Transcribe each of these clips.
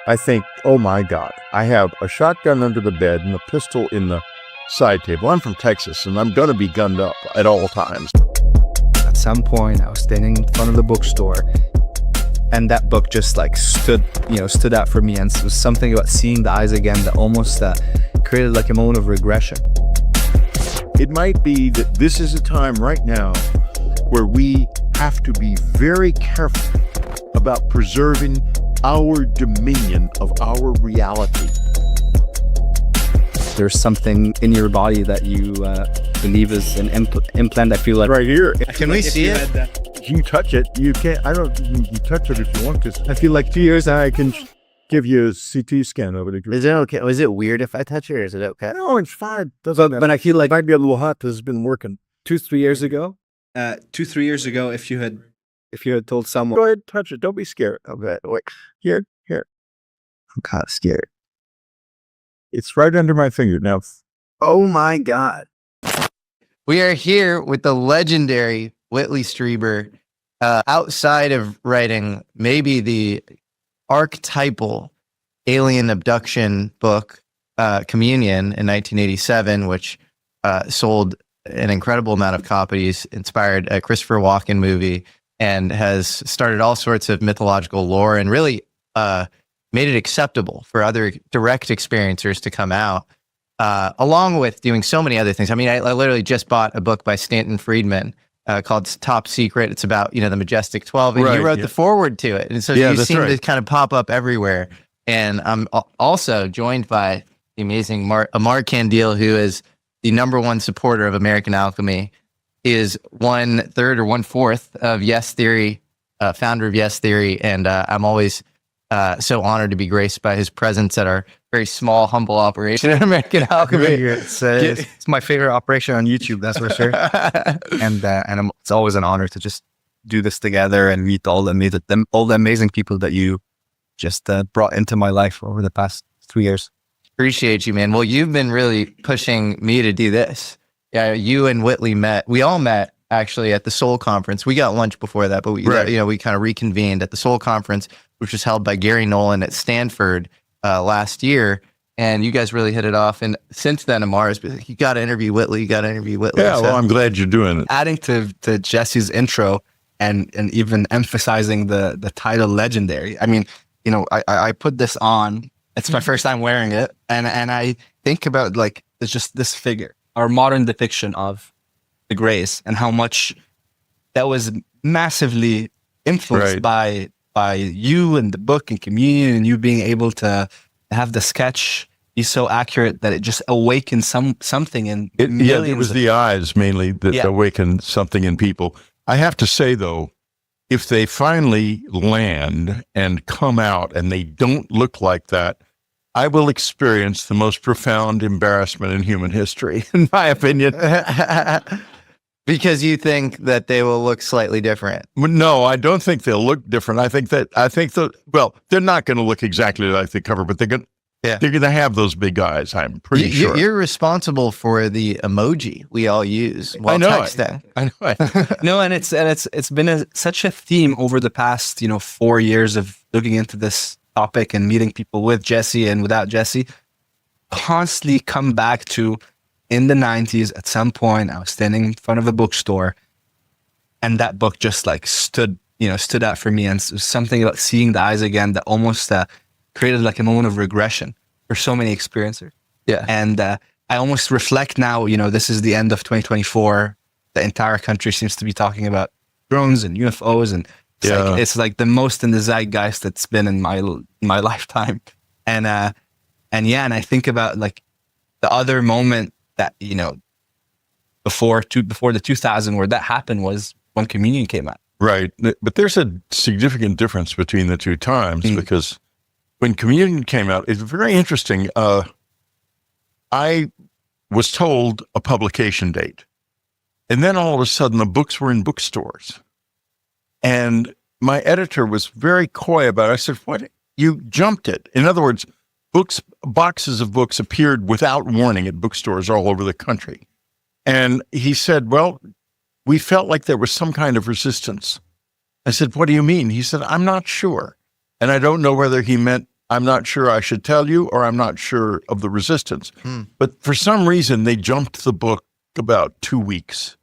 I think, oh my God, I have a shotgun under the bed and a pistol in the side table. I'm from Texas and I'm going to be gunned up at all times. At some point, I was standing in front of the bookstore and that book just like stood out for me. And it was something about seeing the eyes again that almost created like a moment of regression. It might be that this is a time right now where we have to be very careful about preserving our dominion of our reality. There's something in your body that you believe is an implant. I feel like right here. Can we see it? You touch it. You can't. I don't. You touch it if you want, because I feel like 2 years I can give you a CT scan of it. Is it okay? Was it weird if I touch it, or is it okay? No, it's fine. But I feel like it might be a little hot. This has been working 2-3 years ago. 2-3 years ago, if you had told someone, go ahead, touch it. Don't be scared. Okay, wait. Here. I'm kind of scared. It's right under my finger now. Oh my God. We are here with the legendary Whitley Strieber, outside of writing maybe the archetypal alien abduction book, Communion in 1987, which sold an incredible amount of copies, inspired a Christopher Walken movie, and has started all sorts of mythological lore and really made it acceptable for other direct experiencers to come out, along with doing so many other things. I mean, I literally just bought a book by Stanton Friedman called Top Secret. It's about, the Majestic 12, and right, you wrote the foreword to it. And so you seem to kind of pop up everywhere. And I'm also joined by the amazing Amar Kandil, who is the #1 supporter of American Alchemy, is 1/3 or 1/4 of Yes Theory, founder of Yes Theory. And I'm always so honored to be graced by his presence at our very small, humble operation at American Alchemy. it's my favorite operation on YouTube, that's for sure. and it's always an honor to just do this together and meet all the amazing people that you just brought into my life over the past 3 years. Appreciate you, man. Well, you've been really pushing me to do this. Yeah, you and Whitley met. We all met actually at the Soul Conference. We got lunch before that, but we kind of reconvened at the Soul Conference, which was held by Gary Nolan at Stanford last year. And you guys really hit it off. And since then, Amar's been like, you got to interview Whitley. You got to interview Whitley. Yeah, well, I'm glad you're doing it. adding to Jesse's intro and even emphasizing the title legendary. I mean, I put this on. It's my first time wearing it, and I think about like it's just this figure, our modern depiction of the Grays, and how much that was massively influenced by you and the book and Communion, and you being able to have the sketch be so accurate that it just awakened something in millions. It was the eyes mainly that awakened something in people. I have to say though, if they finally land and come out and they don't look like that, I will experience the most profound embarrassment in human history, in my opinion. Because you think that they will look slightly different. No, I don't think they'll look different. I think they're not going to look exactly like the cover, but they're going to have those big eyes. I'm pretty sure. You're responsible for the emoji we all use while texting. I know it. No, and it's been such a theme over the past 4 years of looking into this topic and meeting people with Jesse and without Jesse. Constantly come back to, in the 90s, at some point, I was standing in front of a bookstore, and that book just like stood out for me, and it was something about seeing the eyes again that almost created like a moment of regression for so many experiencers. Yeah, and I almost reflect now. This is the end of 2024. The entire country seems to be talking about drones and UFOs, and it's like the most in the zeitgeist that's been in my lifetime. And I think about like the other moment that before the 2000 where that happened was when Communion came out. Right, but there's a significant difference between the two times because when Communion came out, it's very interesting. I was told a publication date, and then all of a sudden the books were in bookstores, and my editor was very coy about it. I said, "What? You jumped it." In other words, boxes of books appeared without warning at bookstores all over the country. And he said, "Well, we felt like there was some kind of resistance." I said, "What do you mean?" He said, "I'm not sure." And I don't know whether he meant I'm not sure I should tell you, or I'm not sure of the resistance. But for some reason, they jumped the book about 2 weeks,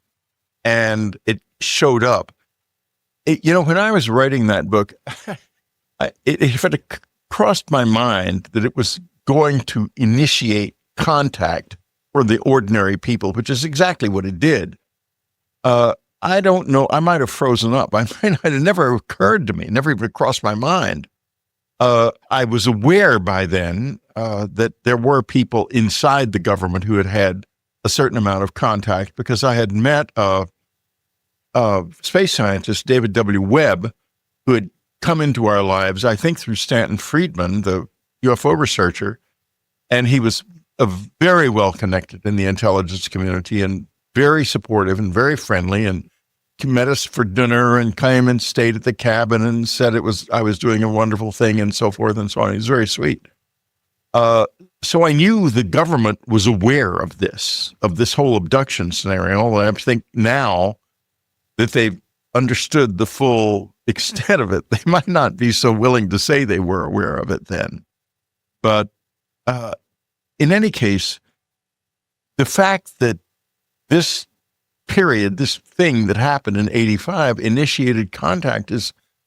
and it showed up. When I was writing that book, if it had crossed my mind that it was going to initiate contact for the ordinary people, which is exactly what it did, I don't know. I might have frozen up. It never occurred to me, never even crossed my mind. I was aware by then that there were people inside the government who had had a certain amount of contact, because I had met space scientist David W. Webb, who had come into our lives, I think, through Stanton Friedman, the UFO researcher, and he was very well connected in the intelligence community and very supportive and very friendly, and met us for dinner and came and stayed at the cabin and said I was doing a wonderful thing and so forth and so on. He was very sweet. So I knew the government was aware of this whole abduction scenario. I think now that they've understood the full extent of it, they might not be so willing to say they were aware of it then. But in any case, the fact that this thing that happened in 85 initiated contact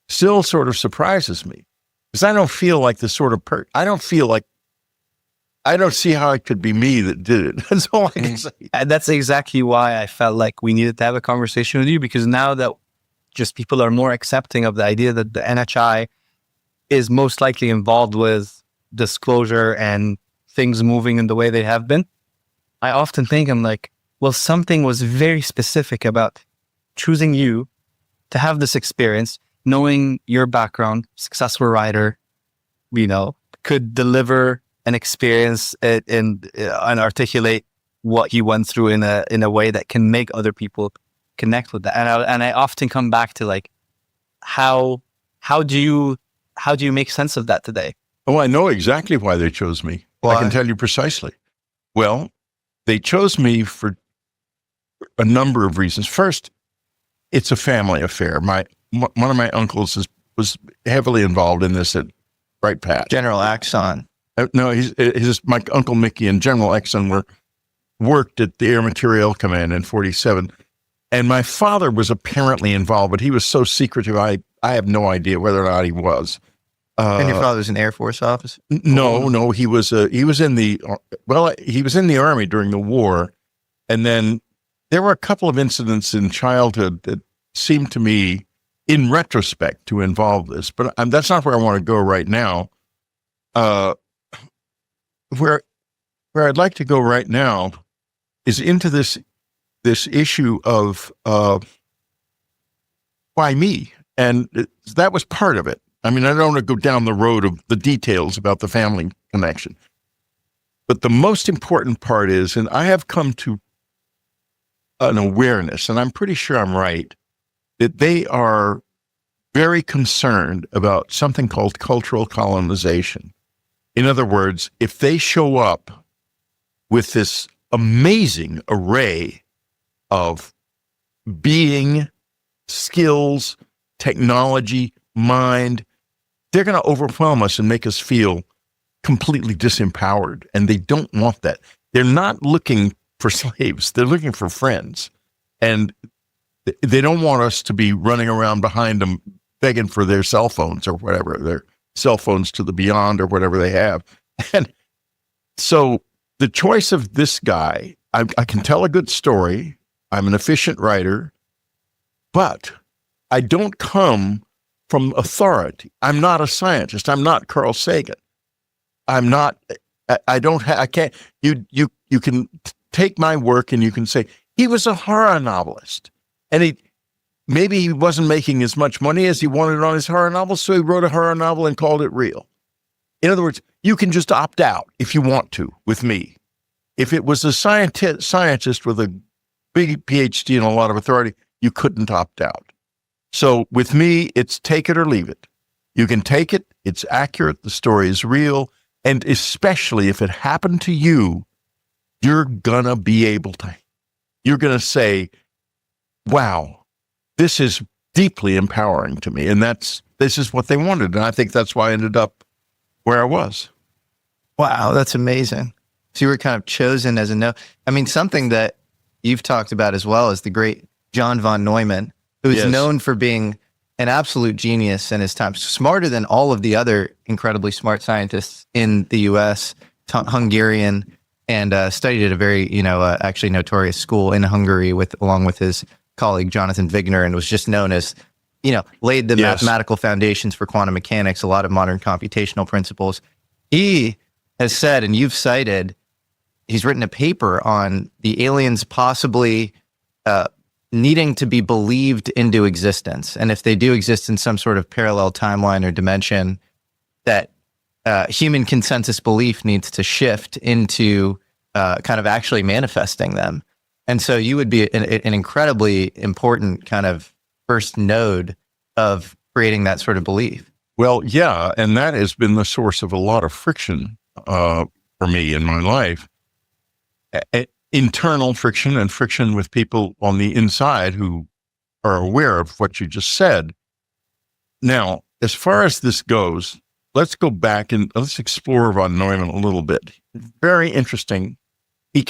still sort of surprises me, because I don't feel like the sort of I don't see how it could be me that did it. That's all I can say. And that's exactly why I felt like we needed to have a conversation with you, because now that just people are more accepting of the idea that the NHI is most likely involved with disclosure and things moving in the way they have been, I often think, I'm like, well, something was very specific about choosing you to have this experience, knowing your background, successful writer, could deliver an experience and articulate what you went through in a way that can make other people connect with that. And I often come back to like, how do you make sense of that today? Oh, I know exactly why they chose me. Why? I can tell you precisely. Well, they chose me for a number of reasons. First, it's a family affair. One of my uncles was heavily involved in this at Bright Path. General Axon. No, my Uncle Mickey and General Exxon worked at the Air Materiel Command in 47. And my father was apparently involved, but he was so secretive, I have no idea whether or not he was. And your father's an Air Force officer? No, he was in the Army during the war. And then there were a couple of incidents in childhood that seemed to me, in retrospect, to involve this. But that's not where I want to go right now. Where I'd like to go right now is into this issue of why me, and that was part of it. I mean, I don't want to go down the road of the details about the family connection, but the most important part is, and I have come to an awareness, and I'm pretty sure I'm right, that they are very concerned about something called cultural colonization. In other words, if they show up with this amazing array of being, skills, technology, mind, they're going to overwhelm us and make us feel completely disempowered. And they don't want that. They're not looking for slaves. They're looking for friends. And they don't want us to be running around behind them begging for their cell phones or whatever, their cell phones to the beyond or whatever they have. And so the choice of this guy, I can tell a good story. I'm an efficient writer, but I don't come from authority. I'm not a scientist. I'm not Carl Sagan. I'm not, I can't, you can take my work and you can say, he was a horror novelist. And maybe he wasn't making as much money as he wanted on his horror novel, so he wrote a horror novel and called it real. In other words, you can just opt out if you want to with me. If it was a scientist with a big PhD and a lot of authority, you couldn't opt out. So with me, it's take it or leave it. You can take it. It's accurate. The story is real. And especially if it happened to you, you're going to say, wow, this is deeply empowering to me. And this is what they wanted. And I think that's why I ended up where I was. Wow, that's amazing. So you were kind of chosen as a no. I mean, something that you've talked about as well is the great John von Neumann, who is Yes. known for being an absolute genius in his time, smarter than all of the other incredibly smart scientists in the U.S., Hungarian, and studied at a very, actually notorious school in Hungary along with his colleague Jonathan Wigner, and was just known as, laid the Yes. mathematical foundations for quantum mechanics, a lot of modern computational principles. He has said, and you've cited, he's written a paper on the aliens possibly needing to be believed into existence. And if they do exist in some sort of parallel timeline or dimension, that human consensus belief needs to shift into kind of actually manifesting them. And so you would be an incredibly important kind of first node of creating that sort of belief. Well, yeah, and that has been the source of a lot of friction for me in my life. Internal friction and friction with people on the inside who are aware of what you just said. Now, as far as this goes, let's go back and let's explore von Neumann a little bit. Very interesting. He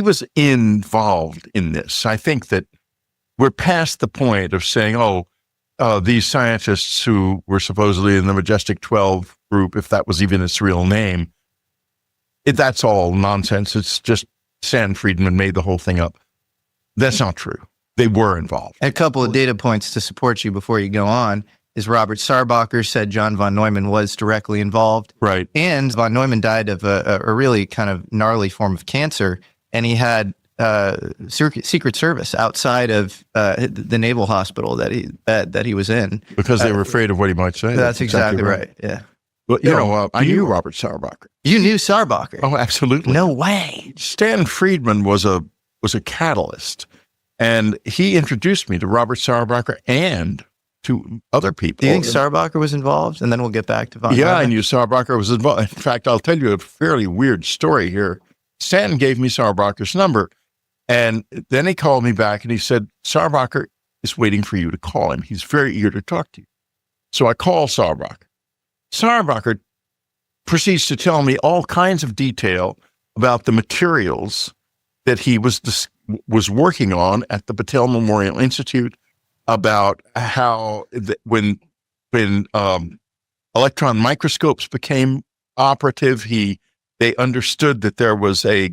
was involved in this. I think that we're past the point of saying, these scientists who were supposedly in the Majestic 12 group, if that was even its real name, that's all nonsense. It's just Stan Friedman made the whole thing up. That's not true. They were involved. A couple of data points to support you before you go on is Robert Sarbacher said John von Neumann was directly involved. Right. And von Neumann died of a really kind of gnarly form of cancer. And he had Secret Service outside of the naval hospital that he was in. Because they were afraid of what he might say. That's exactly right. Yeah. Well, I knew Robert Sarbacher. You knew Sarbacher? Oh, absolutely. No way. Stan Friedman was a catalyst, and he introduced me to Robert Sarbacher and to other people. Do you think Sarbacher was involved? And then we'll get back to von Yeah, I Neumann. knew Sarbacher was involved. In fact, I'll tell you a fairly weird story here. Stan gave me Sarbacher's number, and then he called me back and he said, Sarbacher is waiting for you to call him. He's very eager to talk to you. So I call Sarbacher. Sarbacher proceeds to tell me all kinds of detail about the materials that he was working on at the Battelle Memorial Institute, about how when electron microscopes became operative, they understood that there was a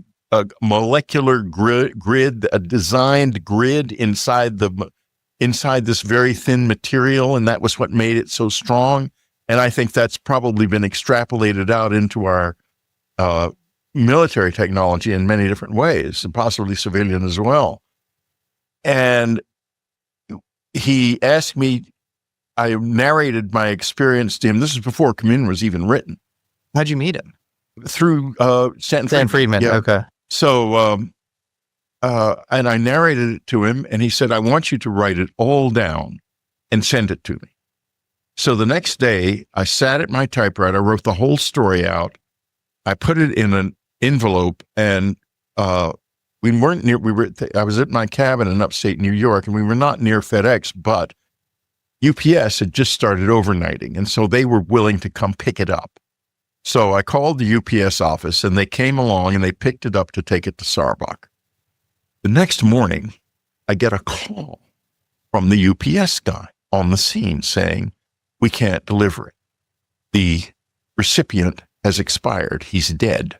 molecular grid, a designed grid inside this very thin material, and that was what made it so strong. And I think that's probably been extrapolated out into our military technology in many different ways, and possibly civilian as well. And he asked me, I narrated my experience to him. This is before Communion was even written. How'd you meet him? Through Stan Friedman. Yeah. Okay. So, and I narrated it to him, and he said, I want you to write it all down and send it to me. So the next day, I sat at my typewriter, wrote the whole story out. I put it in an envelope, and we weren't near. I was at my cabin in upstate New York, and we were not near FedEx, but UPS had just started overnighting, and so they were willing to come pick it up. So I called the UPS office, and they came along and they picked it up to take it to Sarbacher. The next morning, I get a call from the UPS guy on the scene saying, we can't deliver it. The recipient has expired. He's dead.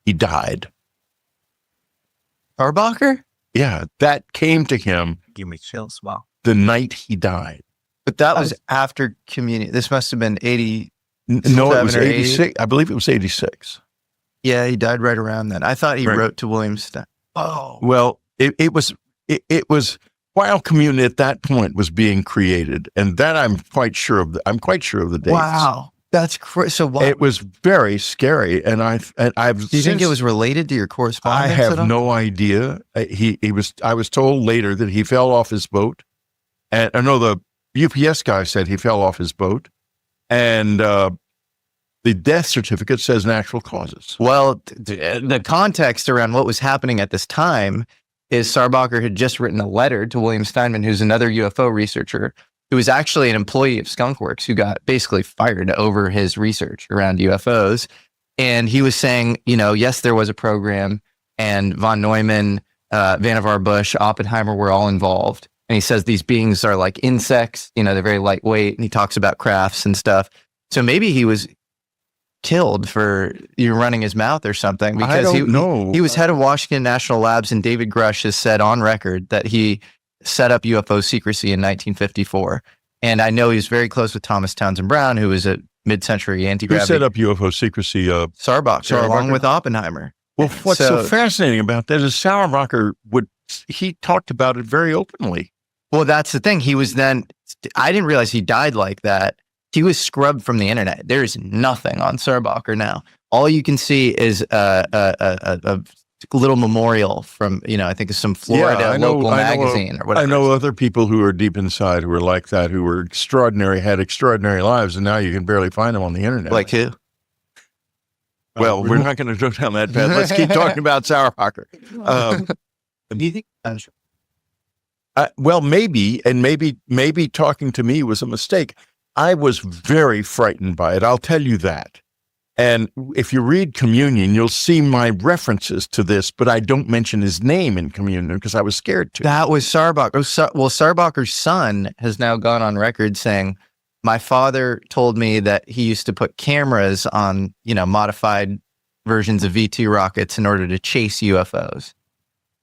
He died. Sarbacher? Yeah, that came to him Give me chills. Wow. the night he died. But that was after Communion. This must have been 80. No, it was 7 or 8. 86. I believe it was 86. Yeah, he died right around then. I thought he Right. wrote to William Stein. Oh. Well, it was while Communion at that point was being created, and that I'm quite sure of. I'm quite sure of the dates. Wow. That's crazy. So what? It was very scary, and I've. Do you think it was related to your I correspondence? at have all? no idea. I was told later that he fell off his boat, and I know the UPS guy said he fell off his boat, and the death certificate says natural causes. Well, the context around what was happening at this time is Sarbacher had just written a letter to William Steinman, who's another UFO researcher, who was actually an employee of Skunkworks who got basically fired over his research around UFOs. And he was saying, yes, there was a program, and von Neumann, Vannevar Bush, Oppenheimer were all involved. And he says these beings are like insects, they're very lightweight, and he talks about crafts and stuff. So maybe he was killed for running his mouth or something, because he was head of Washington National Labs, and David Grush has said on record that he set up UFO secrecy in 1954. And I know he was very close with Thomas Townsend Brown, who was a mid-century anti-gravity. Who set up UFO secrecy? Sarbacher, along with Oppenheimer. Well, what's so fascinating about that is Sauerbacher he talked about it very openly. Well, that's the thing. He was I didn't realize he died like that. He was scrubbed from the internet. There is nothing on Sarbacher now. All you can see is a little memorial from, I think it's some Florida local magazine or whatever. I know other people who are deep inside who are like that, who were extraordinary, had extraordinary lives, and now you can barely find them on the internet. Like who? Well, we're not going to go down that path. Let's keep talking about Sauerbacher. Do you think that's well, maybe talking to me was a mistake. I was very frightened by it. I'll tell you that. And if you read Communion, you'll see my references to this, but I don't mention his name in Communion because I was scared to. That was Sarbacher. Well, Sarbacher's son has now gone on record saying, my father told me that he used to put cameras on, modified versions of V2 rockets in order to chase UFOs.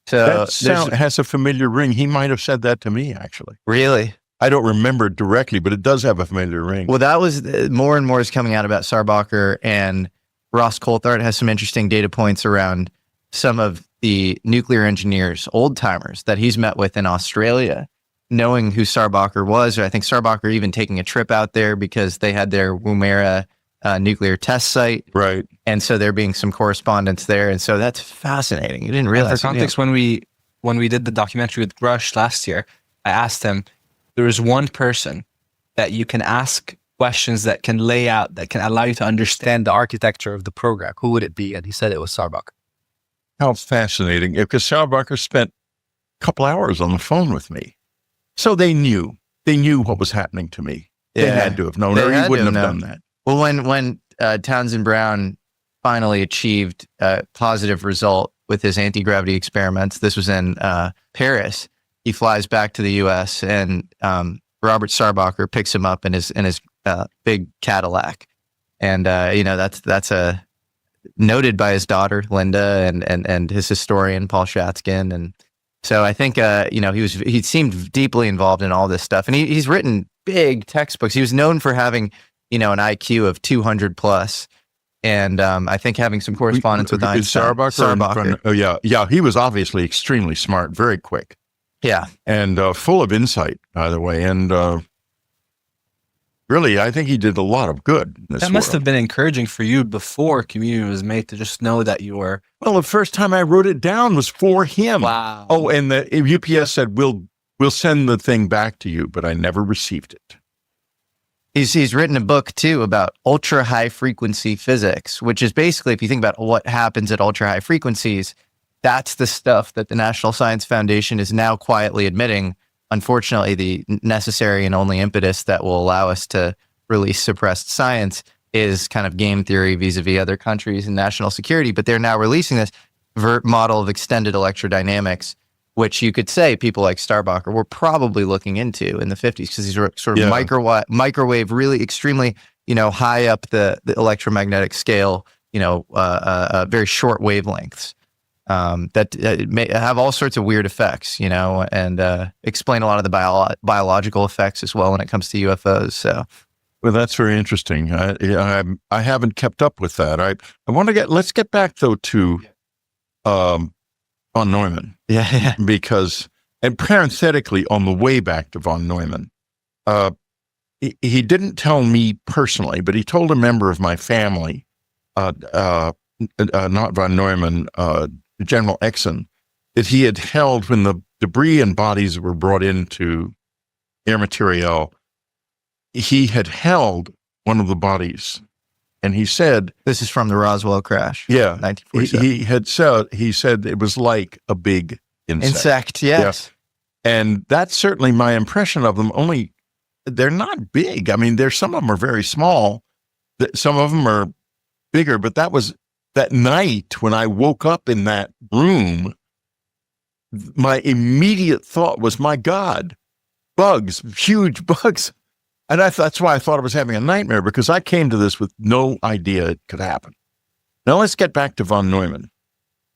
So that has a familiar ring. He might have said that to me, actually. Really? I don't remember it directly, but it does have a familiar ring. Well, that was more and more is coming out about Sarbacher, and Ross Coulthard has some interesting data points around some of the nuclear engineers, old timers that he's met with in Australia, knowing who Sarbacher was. Or I think Sarbacher even taking a trip out there because they had their Woomera nuclear test site. Right. And so there being some correspondence there. And so that's fascinating. You didn't realize. For context, when we did the documentary with Grush last year, I asked him, there is one person that you can ask questions that can lay out, that can allow you to understand the architecture of the program. Who would it be? And he said it was Sarbacher. How fascinating. Because Sauerbacher spent a couple hours on the phone with me. So they knew what was happening to me. They had to have known, or he wouldn't have done that. Well, when Townsend Brown finally achieved a positive result with his anti-gravity experiments, this was in Paris. He flies back to the U.S. and Robert Sarbacher picks him up in his big Cadillac, and that's a noted by his daughter Linda and his historian Paul Shatskin, and so I think he seemed deeply involved in all this stuff, and he's written big textbooks. He was known for having an IQ of 200 plus. And I think having some correspondence with Einstein. Sarbacher. Oh yeah. He was obviously extremely smart, very quick. Yeah. And full of insight, by the way. And really, I think he did a lot of good in this That must world. have been encouraging for you before Communion was made, to just know that you were... Well, the first time I wrote it down was for him. Wow. Oh, and the UPS said, we'll send the thing back to you, but I never received it. He's written a book, too, about ultra-high frequency physics, which is basically, if you think about what happens at ultra-high frequencies, that's the stuff that the National Science Foundation is now quietly admitting, unfortunately, the necessary and only impetus that will allow us to release suppressed science is kind of game theory vis-a-vis other countries and national security. But they're now releasing this model of extended electrodynamics, which you could say people like Sarbacher were probably looking into in the 50s, because these were sort of microwave, really extremely, high up the electromagnetic scale, very short wavelengths that may have all sorts of weird effects, and explain a lot of the biological effects as well when it comes to UFOs. So, well, that's very interesting. I haven't kept up with that. Let's get back though to von Neumann. Yeah. Because, and parenthetically, on the way back to von Neumann, he didn't tell me personally, but he told a member of my family, not von Neumann, General Exon, that he had held, when the debris and bodies were brought into Air Materiel, he had held one of the bodies. And he said, this is from the Roswell crash. Yeah. 1947. He said it was like a big insect. Yes. Yeah. And that's certainly my impression of them. Only they're not big. I mean, some of them are very small. Some of them are bigger, but that night when I woke up in that room, my immediate thought was, my God, bugs, huge bugs. And that's why I thought I was having a nightmare, because I came to this with no idea it could happen. Now let's get back to von Neumann.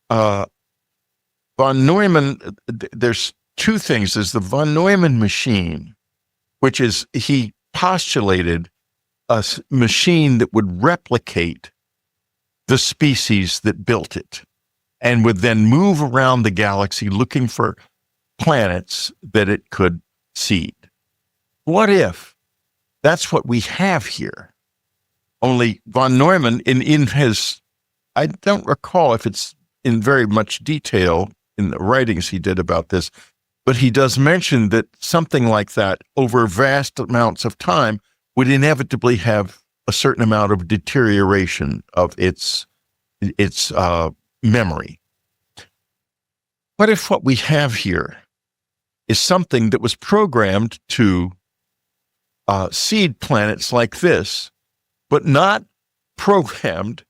Von Neumann, there's two things. There's the von Neumann machine, which is, he postulated a machine that would replicate the species that built it and would then move around the galaxy looking for planets that it could seed. What if that's what we have here? Only von Neumann, in his, I don't recall if it's in very much detail in the writings he did about this, but he does mention that something like that over vast amounts of time would inevitably have a certain amount of deterioration of its memory. What if what we have here is something that was programmed to seed planets like this, but not programmed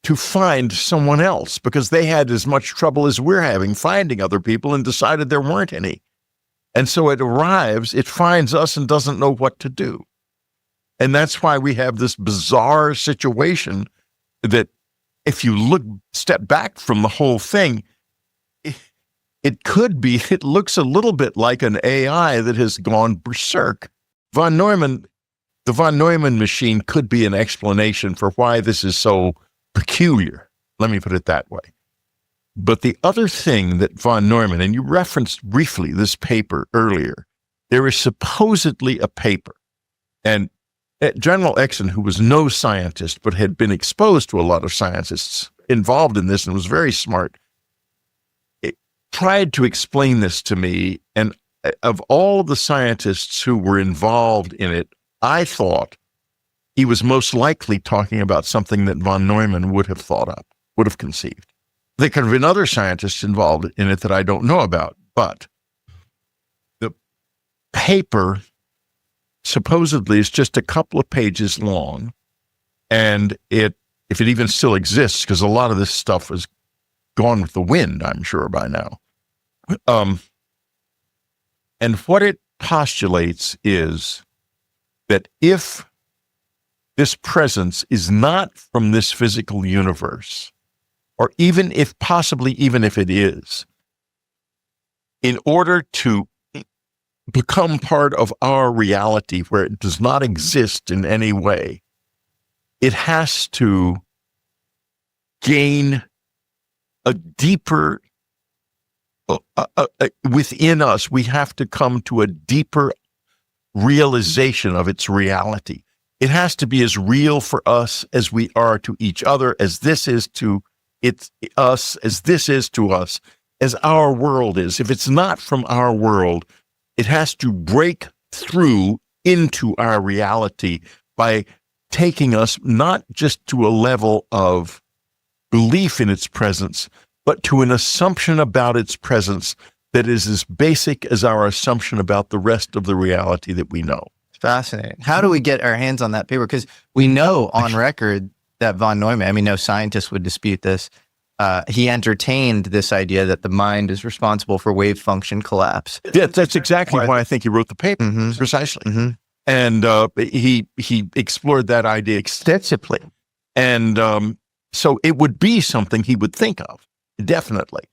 to find someone else, because they had as much trouble as we're having finding other people and decided there weren't any. And so it arrives, it finds us and doesn't know what to do. And that's why we have this bizarre situation that, if you step back from the whole thing, it looks a little bit like an AI that has gone berserk. The von Neumann machine could be an explanation for why this is so peculiar. Let me put it that way. But the other thing that von Neumann, and you referenced briefly this paper earlier, there is supposedly a paper, and General Exon, who was no scientist but had been exposed to a lot of scientists involved in this and was very smart, tried to explain this to me. And of all the scientists who were involved in it, I thought he was most likely talking about something that von Neumann would have thought up, would have conceived. There could have been other scientists involved in it that I don't know about, but the paper supposedly is just a couple of pages long, and if it even still exists, because a lot of this stuff is gone with the wind, I'm sure by now. And what it postulates is that if this presence is not from this physical universe, or even if it is, in order to become part of our reality where it does not exist in any way, it has to gain a deeper, within us, we have to come to a deeper realization of its reality. It has to be as real for us as we are to each other, as this is to us, as this is to us, as our world is. If it's not from our world, it has to break through into our reality by taking us not just to a level of belief in its presence, but to an assumption about its presence that is as basic as our assumption about the rest of the reality that we know. Fascinating. How do we get our hands on that paper? Because we know on record that von Neumann, I mean, no scientist would dispute this. He entertained this idea that the mind is responsible for wave function collapse. Yeah, that's exactly why I think he wrote the paper, precisely. Mm-hmm. And he explored that idea extensively. And so it would be something he would think of, definitely.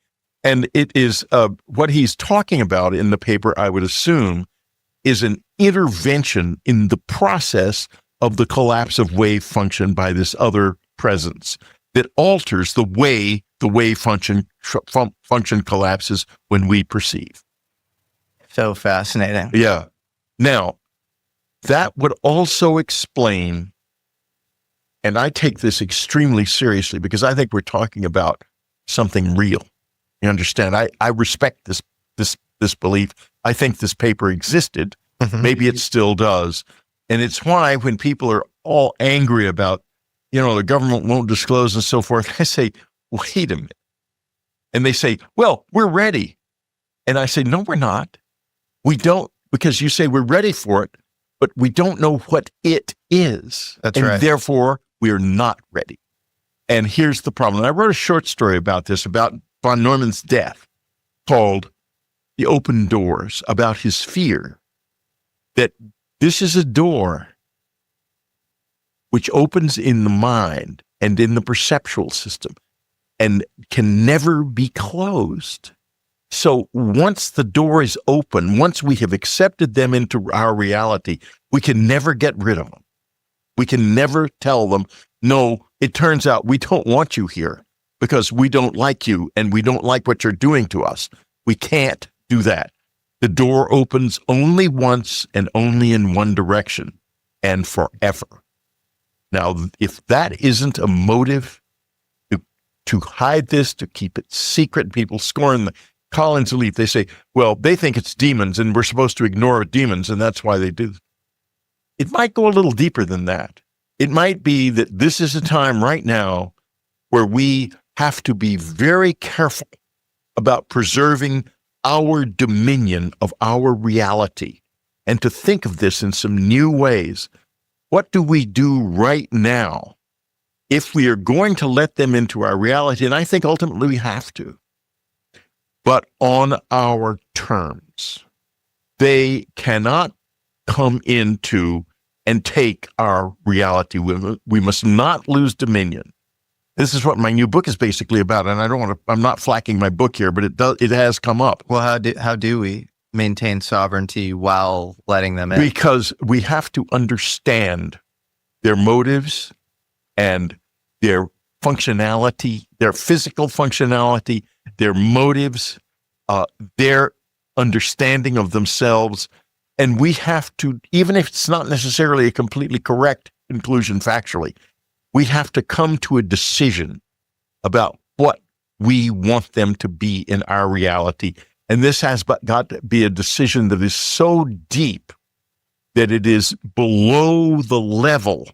And it is what he's talking about in the paper, I would assume, is an intervention in the process of the collapse of wave function by this other presence that alters the way the wave function collapses when we perceive. So fascinating. Yeah. Now, that would also explain, and I take this extremely seriously because I think we're talking about something real. You understand? I respect this belief. I think this paper existed. Maybe it still does. And it's why when people are all angry about, the government won't disclose and so forth, I say, wait a minute. And they say, well, we're ready. And I say, no, we're not. We don't, because you say we're ready for it, but we don't know what it is. That's and right. therefore, we're not ready. And here's the problem. And I wrote a short story about this, about von Neumann's death, called The Open Doors, about his fear that this is a door which opens in the mind and in the perceptual system and can never be closed. So once the door is open, once we have accepted them into our reality, we can never get rid of them. We can never tell them, no, it turns out we don't want you here because we don't like you and we don't like what you're doing to us. We can't do that. The door opens only once and only in one direction and forever. Now, if that isn't a motive to hide this, to keep it secret, people scorn the Collins Elite. They say, well, they think it's demons and we're supposed to ignore demons and that's why they do. It might go a little deeper than that. It might be that this is a time right now where we have to be very careful about preserving our dominion of our reality and to think of this in some new ways. What do we do right now if we are going to let them into our reality? And I think ultimately we have to, but on our terms. They cannot come into and take our reality. We must not lose dominion. This is what my new book is basically about, and I'm not flacking my book here, but it has come up. Well, how do we maintain sovereignty while letting them in? Because we have to understand their motives and their functionality, their physical functionality, their motives, their understanding of themselves. And we have to, even if it's not necessarily a completely correct conclusion factually, we have to come to a decision about what we want them to be in our reality. And this has got to be a decision that is so deep that it is below the level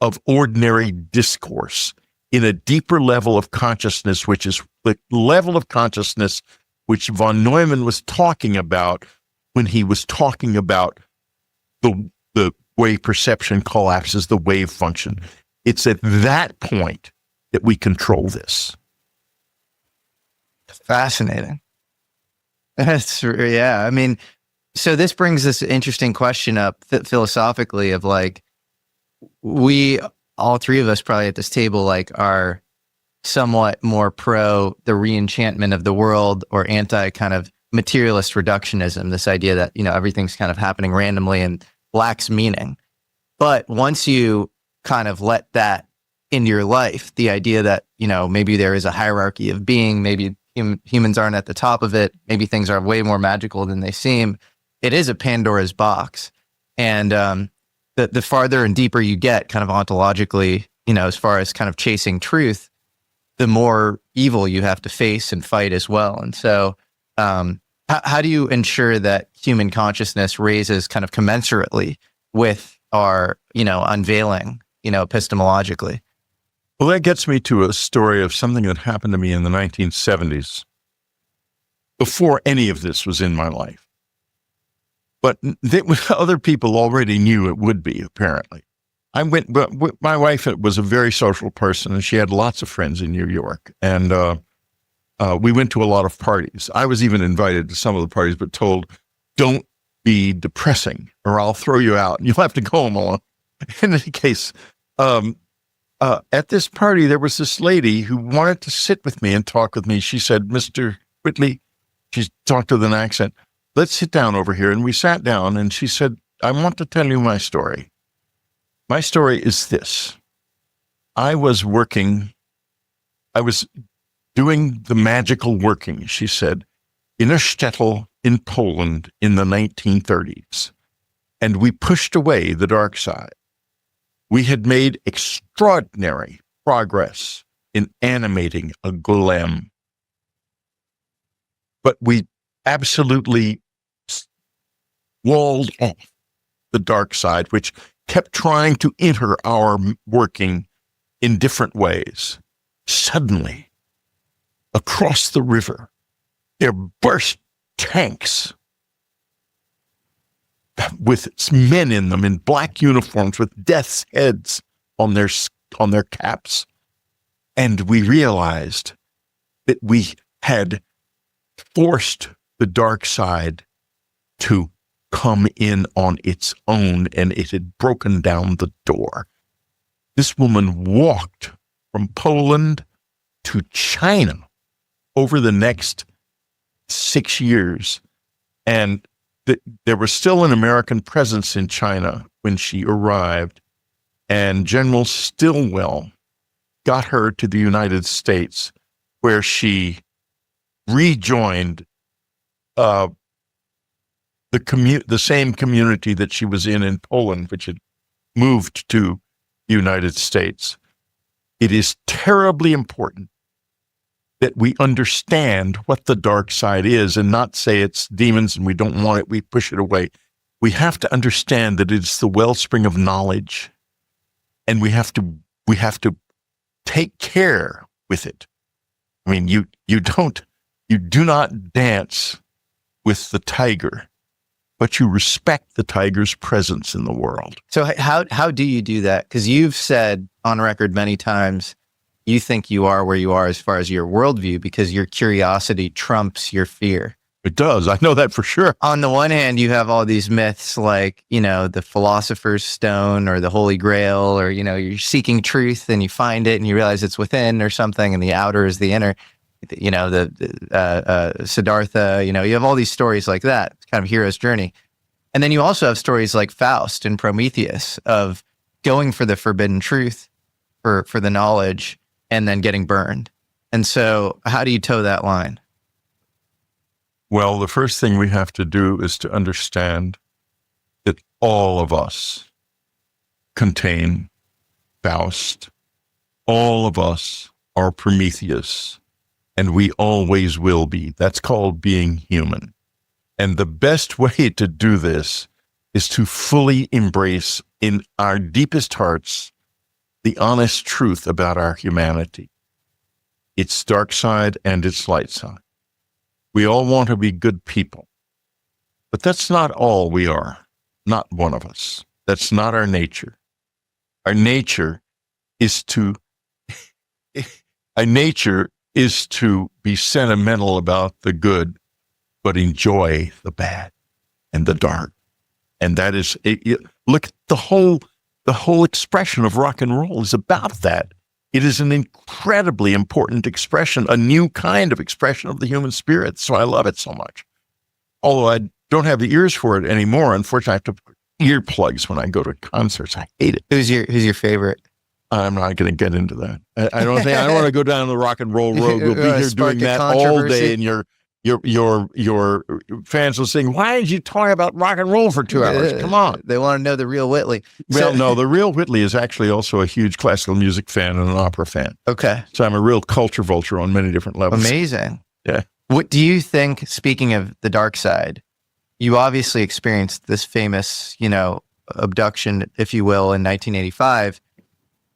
of ordinary discourse, in a deeper level of consciousness, which is the level of consciousness which von Neumann was talking about when he was talking about the way perception collapses, the wave function. It's at that point that we control this. Fascinating. Yeah. I mean, so this brings this interesting question up philosophically of like, we, all three of us probably at this table, like are somewhat more pro the re-enchantment of the world or anti kind of materialist reductionism, this idea that, everything's kind of happening randomly and lacks meaning. But once you kind of let that into your life, the idea that, maybe there is a hierarchy of being, maybe humans aren't at the top of it, maybe things are way more magical than they seem. It is a Pandora's box. And the farther and deeper you get kind of ontologically, as far as kind of chasing truth, the more evil you have to face and fight as well. And so how do you ensure that human consciousness raises kind of commensurately with our, unveiling, epistemologically? Well, that gets me to a story of something that happened to me in the 1970s, before any of this was in my life. But other people already knew it would be, apparently. But my wife was a very social person, and she had lots of friends in New York. And we went to a lot of parties. I was even invited to some of the parties, but told, don't be depressing, or I'll throw you out, and you'll have to go home alone. In any case, at this party, there was this lady who wanted to sit with me and talk with me. She said, Mr. Whitley, she talked with an accent, let's sit down over here. And we sat down, and she said, I want to tell you my story. My story is this. I was doing the magical working, she said, in a shtetl in Poland in the 1930s. And we pushed away the dark side. We had made extraordinary progress in animating a golem. But we absolutely walled off the dark side, which kept trying to enter our working in different ways. Suddenly, across the river, there burst tanks with men in them in black uniforms with death's heads on their caps. And we realized that we had forced the dark side to come in on its own, and it had broken down the door. This woman walked from Poland to China over the next 6 years, and there was still an American presence in China when she arrived, and General Stilwell got her to the United States, where she rejoined the same community that she was in Poland, which had moved to the United States. It is terribly important that we understand what the dark side is and not say it's demons and we don't want it, we push it away. We have to understand that it's the wellspring of knowledge, and we have to take care with it. I mean, you do not dance with the tiger, but you respect the tiger's presence in the world. So how do you do that? Because you've said on record many times you think you are where you are as far as your worldview because your curiosity trumps your fear. It does. I know that for sure. On the one hand, you have all these myths like, the philosopher's stone or the Holy Grail, or, you're seeking truth and you find it and you realize it's within or something, and the outer is the inner, the Siddhartha, you have all these stories like that. It's kind of hero's journey. And then you also have stories like Faust and Prometheus of going for the forbidden truth, for the knowledge, and then getting burned. And so how do you toe that line? Well, the first thing we have to do is to understand that all of us contain Faust. All of us are Prometheus, and we always will be. That's called being human. And the best way to do this is to fully embrace in our deepest hearts the honest truth about our humanity, its dark side and its light side. We all want to be good people, but that's not all we are. Not one of us. That's not our nature. Our nature is to be sentimental about the good, but enjoy the bad and the dark. And that is, look, the whole expression of rock and roll is about that. It is an incredibly important expression, a new kind of expression of the human spirit. So I love it so much. Although I don't have the ears for it anymore. Unfortunately, I have to put earplugs when I go to concerts. I hate it. Who's your favorite? I'm not going to get into that. I don't want to go down the rock and roll road. We'll be here doing that all day, and your fans will sing, "Why did you talk about rock and roll for 2 hours?" Come on. They want to know the real Whitley. Well, no, the real Whitley is actually also a huge classical music fan and an opera fan. Okay. So I'm a real culture vulture on many different levels. Amazing. Yeah. What do you think, speaking of the dark side, you obviously experienced this famous, abduction, if you will, in 1985.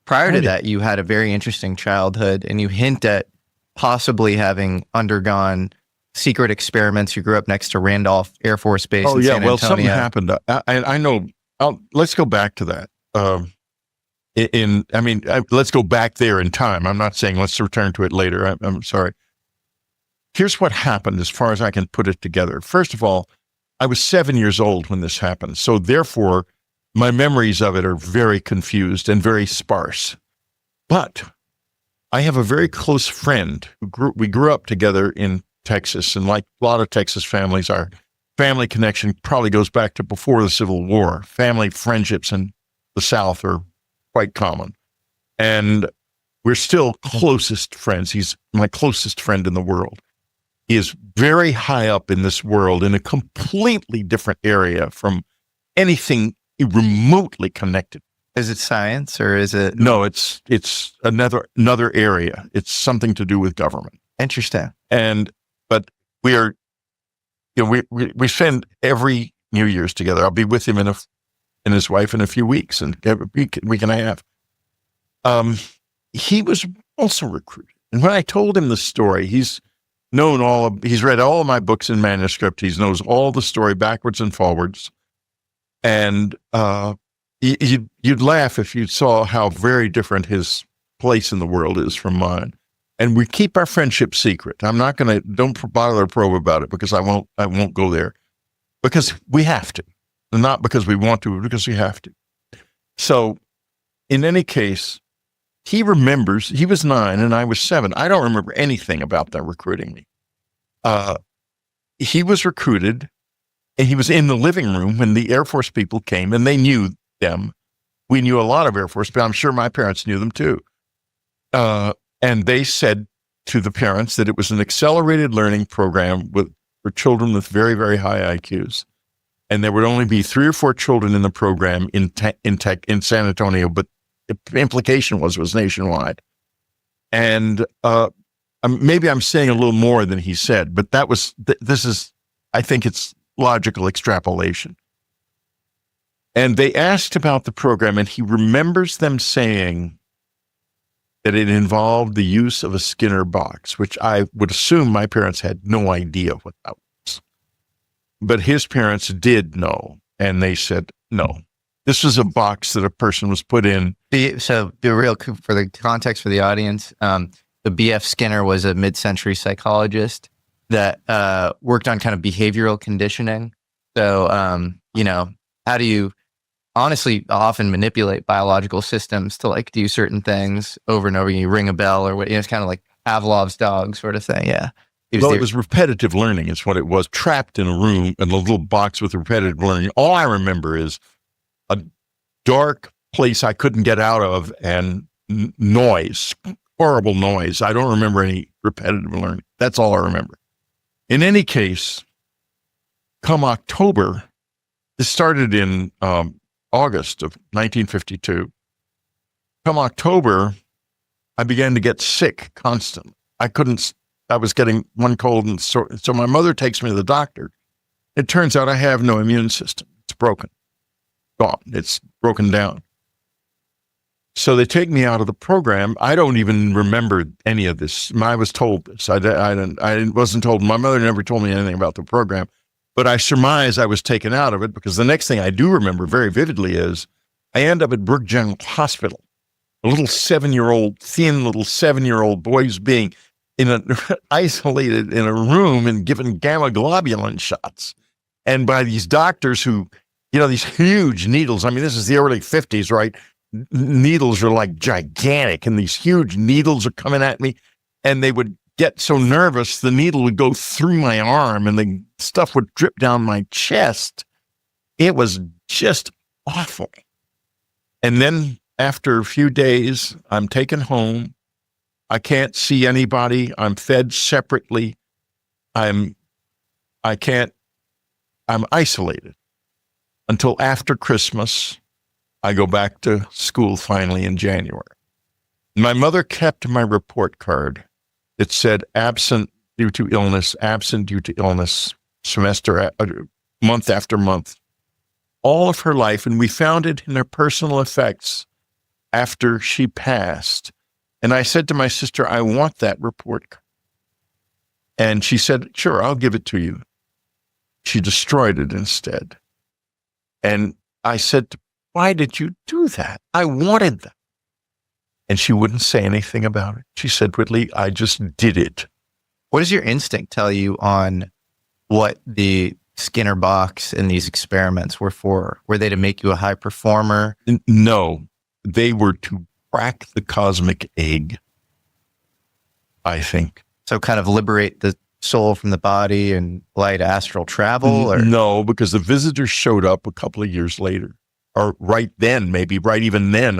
Prior to that, you had a very interesting childhood, and you hint at possibly having undergone secret experiments. You grew up next to Randolph Air Force Base. Oh, in yeah. San Well, Antonio. something happened. I know. Let's go back to that. Let's go back there in time. I'm not saying let's return to it later. I'm sorry. Here's what happened as far as I can put it together. First of all, I was 7 years old when this happened. So therefore, my memories of it are very confused and very sparse. But I have a very close friend we grew up together in Texas, and like a lot of Texas families, our family connection probably goes back to before the Civil War. Family friendships in the South are quite common. And we're still closest friends. He's my closest friend in the world. He is very high up in this world in a completely different area from anything remotely connected. Is it science or is it? No, it's another area. It's something to do with government. Interesting. But we are, we spend every New Year's together. I'll be with him and his wife in a few weeks, and a week and a half. He was also recruited, and when I told him the story, he's read all of my books in manuscript. He knows all the story backwards and forwards. And you'd laugh if you saw how very different his place in the world is from mine. And we keep our friendship secret. I'm not going to, don't bother to probe about it because I won't go there because we have to. Not because we want to, but because we have to. So in any case, he remembers, he was 9 and I was 7. I don't remember anything about them recruiting me. He was recruited and he was in the living room when the Air Force people came and they knew them. We knew a lot of Air Force, but I'm sure my parents knew them too. And they said to the parents that it was an accelerated learning program for children with very, very high IQs. And there would only be 3 or 4 children in the program in San Antonio, but the implication was nationwide. And maybe I'm saying a little more than he said, but that was, this is, I think it's logical extrapolation. And they asked about the program, and he remembers them saying that it involved the use of a Skinner box, which I would assume my parents had no idea what that was. But his parents did know, and they said, no, this was a box that a person was put in. So the real, for the context for the audience, the B.F. Skinner was a mid-century psychologist that worked on kind of behavioral conditioning. So, how do you honestly often manipulate biological systems to like do certain things over and over? You ring a bell or what? It's kind of like Pavlov's dog sort of thing. Yeah. It was repetitive learning is what it was, trapped in a room in a little box with repetitive learning. All I remember is a dark place I couldn't get out of and noise, horrible noise. I don't remember any repetitive learning. That's all I remember. In any case, come October, this started in August of 1952. Come October, I began to get sick constantly. I was getting one cold, and so my mother takes me to the doctor. It turns out I have no immune system. It's broken, gone. It's broken down. So they take me out of the program. I don't even remember any of this. I was told this. I wasn't told. My mother never told me anything about the program, but I surmise I was taken out of it because the next thing I do remember very vividly is I end up at Brook General Hospital. A little 7-year-old, thin little 7-year-old boy who's being isolated in a room and given gamma globulin shots. And by these doctors who, these huge needles. I mean, this is the early 50s, right? Needles are like gigantic and these huge needles are coming at me, and they would get so nervous, the needle would go through my arm and the stuff would drip down my chest. It was just awful. And then after a few days, I'm taken home. I can't see anybody. I'm fed separately. I'm isolated until after Christmas. I go back to school finally in January. My mother kept my report card. It said absent due to illness, month after month, all of her life. And we found it in her personal effects after she passed. And I said to my sister, I want that report card. And she said, sure, I'll give it to you. She destroyed it instead. And I said, why did you do that? I wanted that. And she wouldn't say anything about it. She said, Whitley, I just did it. What does your instinct tell you on what the Skinner box and these experiments were for? Were they to make you a high performer? No, they were to crack the cosmic egg, I think. So kind of liberate the soul from the body and light astral travel? Or? No, because the visitors showed up a couple of years later, or right then, maybe right even then.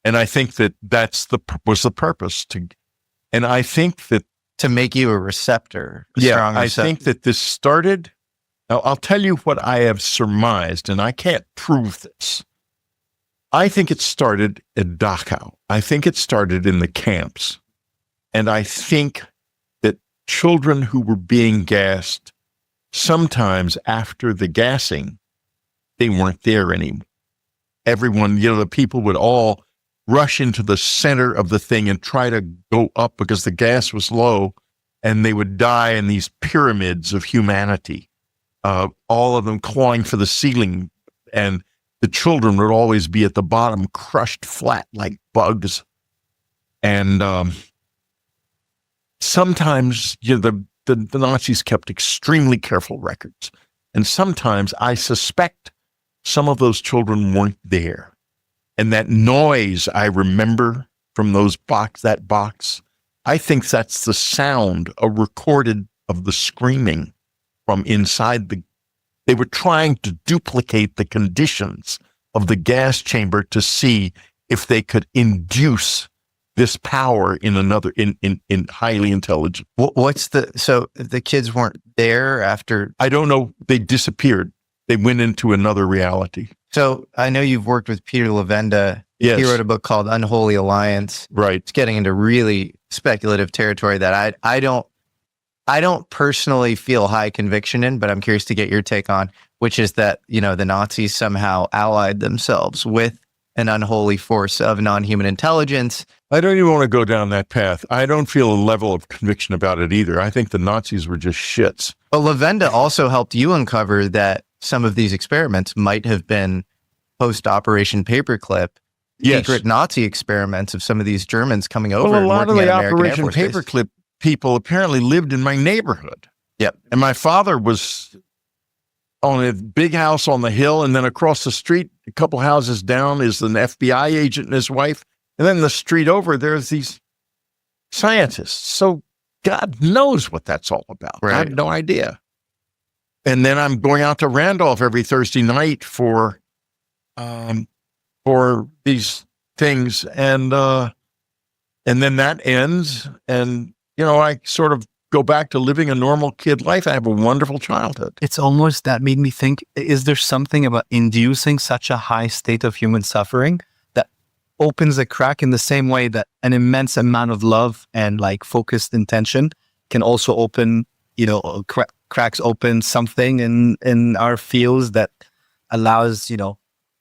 And I think that was the purpose and I think that to make you a receptor. I think that this started. Now I'll tell you what I have surmised, and I can't prove this. I think it started at Dachau. I think it started in the camps. And I think that children who were being gassed, sometimes after the gassing, they weren't there anymore. Everyone, the people would all rush into the center of the thing and try to go up because the gas was low, and they would die in these pyramids of humanity, all of them clawing for the ceiling. and the children would always be at the bottom, crushed flat like bugs. And sometimes the Nazis kept extremely careful records. And sometimes I suspect some of those children weren't there. And that noise I remember from that box, I think that's the sound, a recorded of the screaming from inside they were trying to duplicate the conditions of the gas chamber to see if they could induce this power in another, in highly intelligent. So the kids weren't there after? I don't know. They disappeared. They went into another reality. So I know you've worked with Peter Levenda. Yes. He wrote a book called Unholy Alliance. Right. It's getting into really speculative territory that I don't personally feel high conviction in, but I'm curious to get your take on, which is that, the Nazis somehow allied themselves with an unholy force of non-human intelligence. I don't even want to go down that path. I don't feel a level of conviction about it either. I think the Nazis were just shits. But Levenda also helped you uncover that some of these experiments might have been post-Operation Paperclip, Yes. secret Nazi experiments of some of these Germans coming over. Well, a and lot of working the at American Air Operation Force Base. Paperclip people apparently lived in my neighborhood. Yep. And my father was on a big house on the hill, and then across the street, a couple houses down, is an FBI agent and his wife. And then the street over, there's these scientists. So God knows what that's all about. Right. I have no idea. And then I'm going out to Randolph every Thursday night for these things. And then that ends. And, I sort of go back to living a normal kid life. I have a wonderful childhood. It's almost that made me think, is there something about inducing such a high state of human suffering that opens a crack in the same way that an immense amount of love and like focused intention can also open, cracks open something in our fields that allows,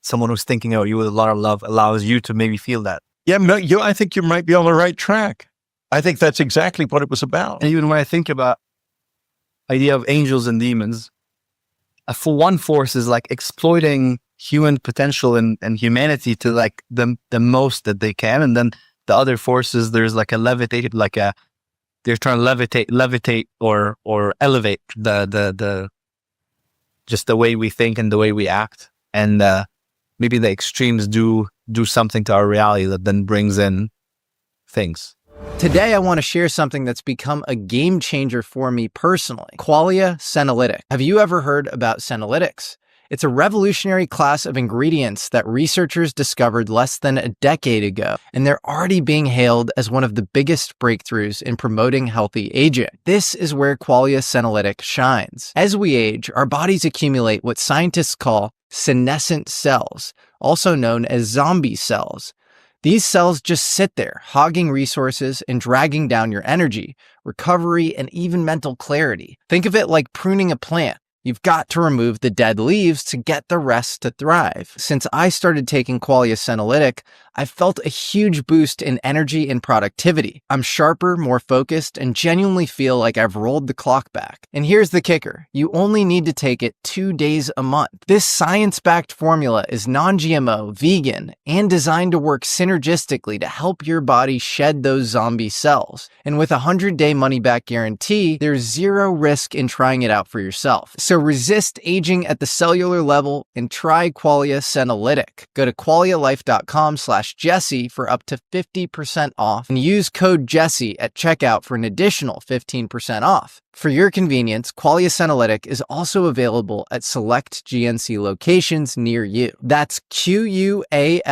someone who's thinking about you with a lot of love allows you to maybe feel that. Yeah, I think you might be on the right track. I think that's exactly what it was about. And even when I think about idea of angels and demons, for one force is like exploiting human potential and humanity to like the most that they can. And then the other forces, there's like they're trying to levitate or elevate the just the way we think and the way we act. And maybe the extremes do something to our reality that then brings in things. Today, I want to share something that's become a game changer for me personally. Qualia Senolytic. Have you ever heard about senolytics? It's a revolutionary class of ingredients that researchers discovered less than a decade ago, and they're already being hailed as one of the biggest breakthroughs in promoting healthy aging. This is where Qualia Senolytic shines. As we age, our bodies accumulate what scientists call senescent cells, also known as zombie cells. These cells just sit there, hogging resources and dragging down your energy, recovery, and even mental clarity. Think of it like pruning a plant. You've got to remove the dead leaves to get the rest to thrive. Since I started taking Qualia Senolytic, I've felt a huge boost in energy and productivity. I'm sharper, more focused, and genuinely feel like I've rolled the clock back. And here's the kicker. You only need to take it 2 days a month. This science-backed formula is non-GMO, vegan, and designed to work synergistically to help your body shed those zombie cells. And with a 100-day money-back guarantee, there's zero risk in trying it out for yourself. So resist aging at the cellular level and try Qualia Senolytic. Go to qualialife.com/Jesse for up to 50% off and use code Jesse at checkout for an additional 15% off. For your convenience, Qualia Senolytic is also available at select GNC locations near you. That's QUALIA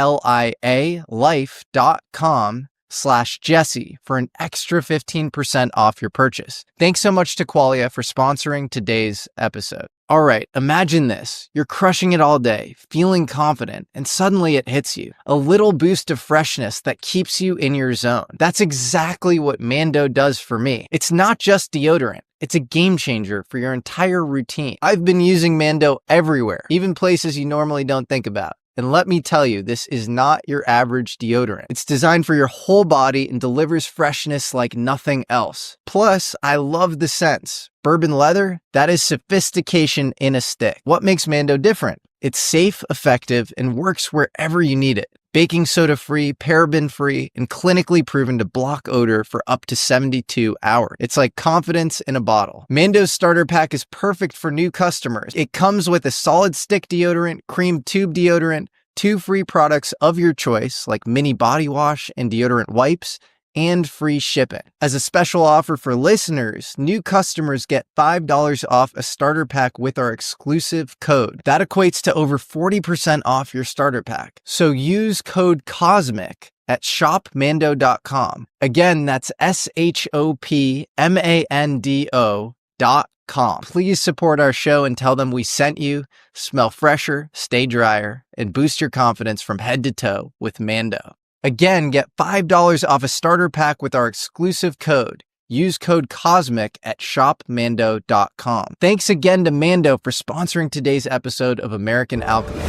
life.com/Jesse for an extra 15% off your purchase. Thanks so much to Qualia for sponsoring today's episode. All right, imagine this. You're crushing it all day, feeling confident, and suddenly it hits you. A little boost of freshness that keeps you in your zone. That's exactly what Mando does for me. It's not just deodorant. It's a game changer for your entire routine. I've been using Mando everywhere, even places you normally don't think about. And let me tell you, this is not your average deodorant. It's designed for your whole body and delivers freshness like nothing else. Plus, I love the scents. Bourbon leather, that is sophistication in a stick. What makes Mando different? It's safe, effective, and works wherever you need it. Baking soda free, paraben free, and clinically proven to block odor for up to 72 hours. It's like confidence in a bottle. Mando's starter pack is perfect for new customers. It comes with a solid stick deodorant, cream tube deodorant, 2 free products of your choice like mini body wash and deodorant wipes, and free shipping. As a special offer for listeners, new customers get $5 off a starter pack with our exclusive code. That equates to over 40% off your starter pack. So use code COSMIC at shopmando.com. Again, that's shopmando.com. Please support our show and tell them we sent you. Smell fresher, stay drier, and boost your confidence from head to toe with Mando. Again, get $5 off a starter pack with our exclusive code. Use code COSMIC at shopmando.com. Thanks again to Mando for sponsoring today's episode of American Alchemy.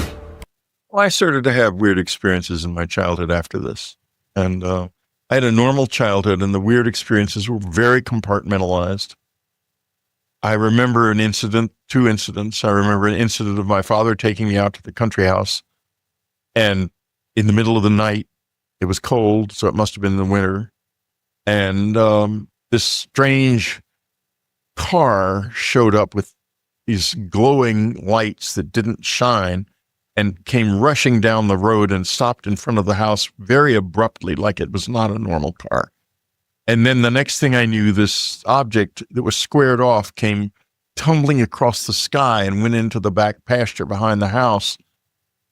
Well, I started to have weird experiences in my childhood after this. And I had a normal childhood, and the weird experiences were very compartmentalized. I remember an incident, 2 incidents. I remember an incident of my father taking me out to the country house. And in the middle of the night, it was cold, so it must have been in the winter. And this strange car showed up with these glowing lights that didn't shine and came rushing down the road and stopped in front of the house very abruptly, like it was not a normal car. And then the next thing I knew, this object that was squared off came tumbling across the sky and went into the back pasture behind the house.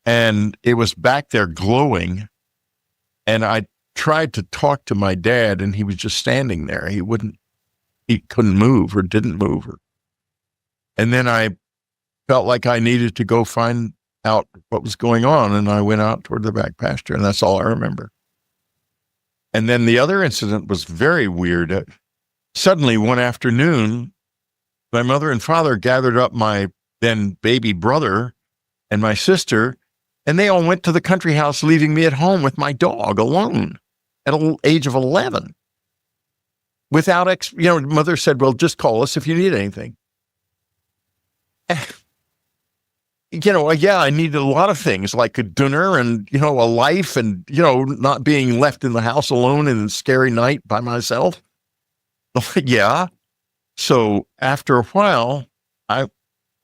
And it was back there glowing. And I tried to talk to my dad, and he was just standing there. He couldn't move or didn't move. And then I felt like I needed to go find out what was going on. And I went out toward the back pasture, and that's all I remember. And then the other incident was very weird. Suddenly one afternoon, my mother and father gathered up my then baby brother and my sister, and they all went to the country house, leaving me at home with my dog alone at the age of 11. Without, mother said, well, just call us if you need anything. I needed a lot of things like a dinner and, a life and, not being left in the house alone in a scary night by myself. Yeah. So after a while, I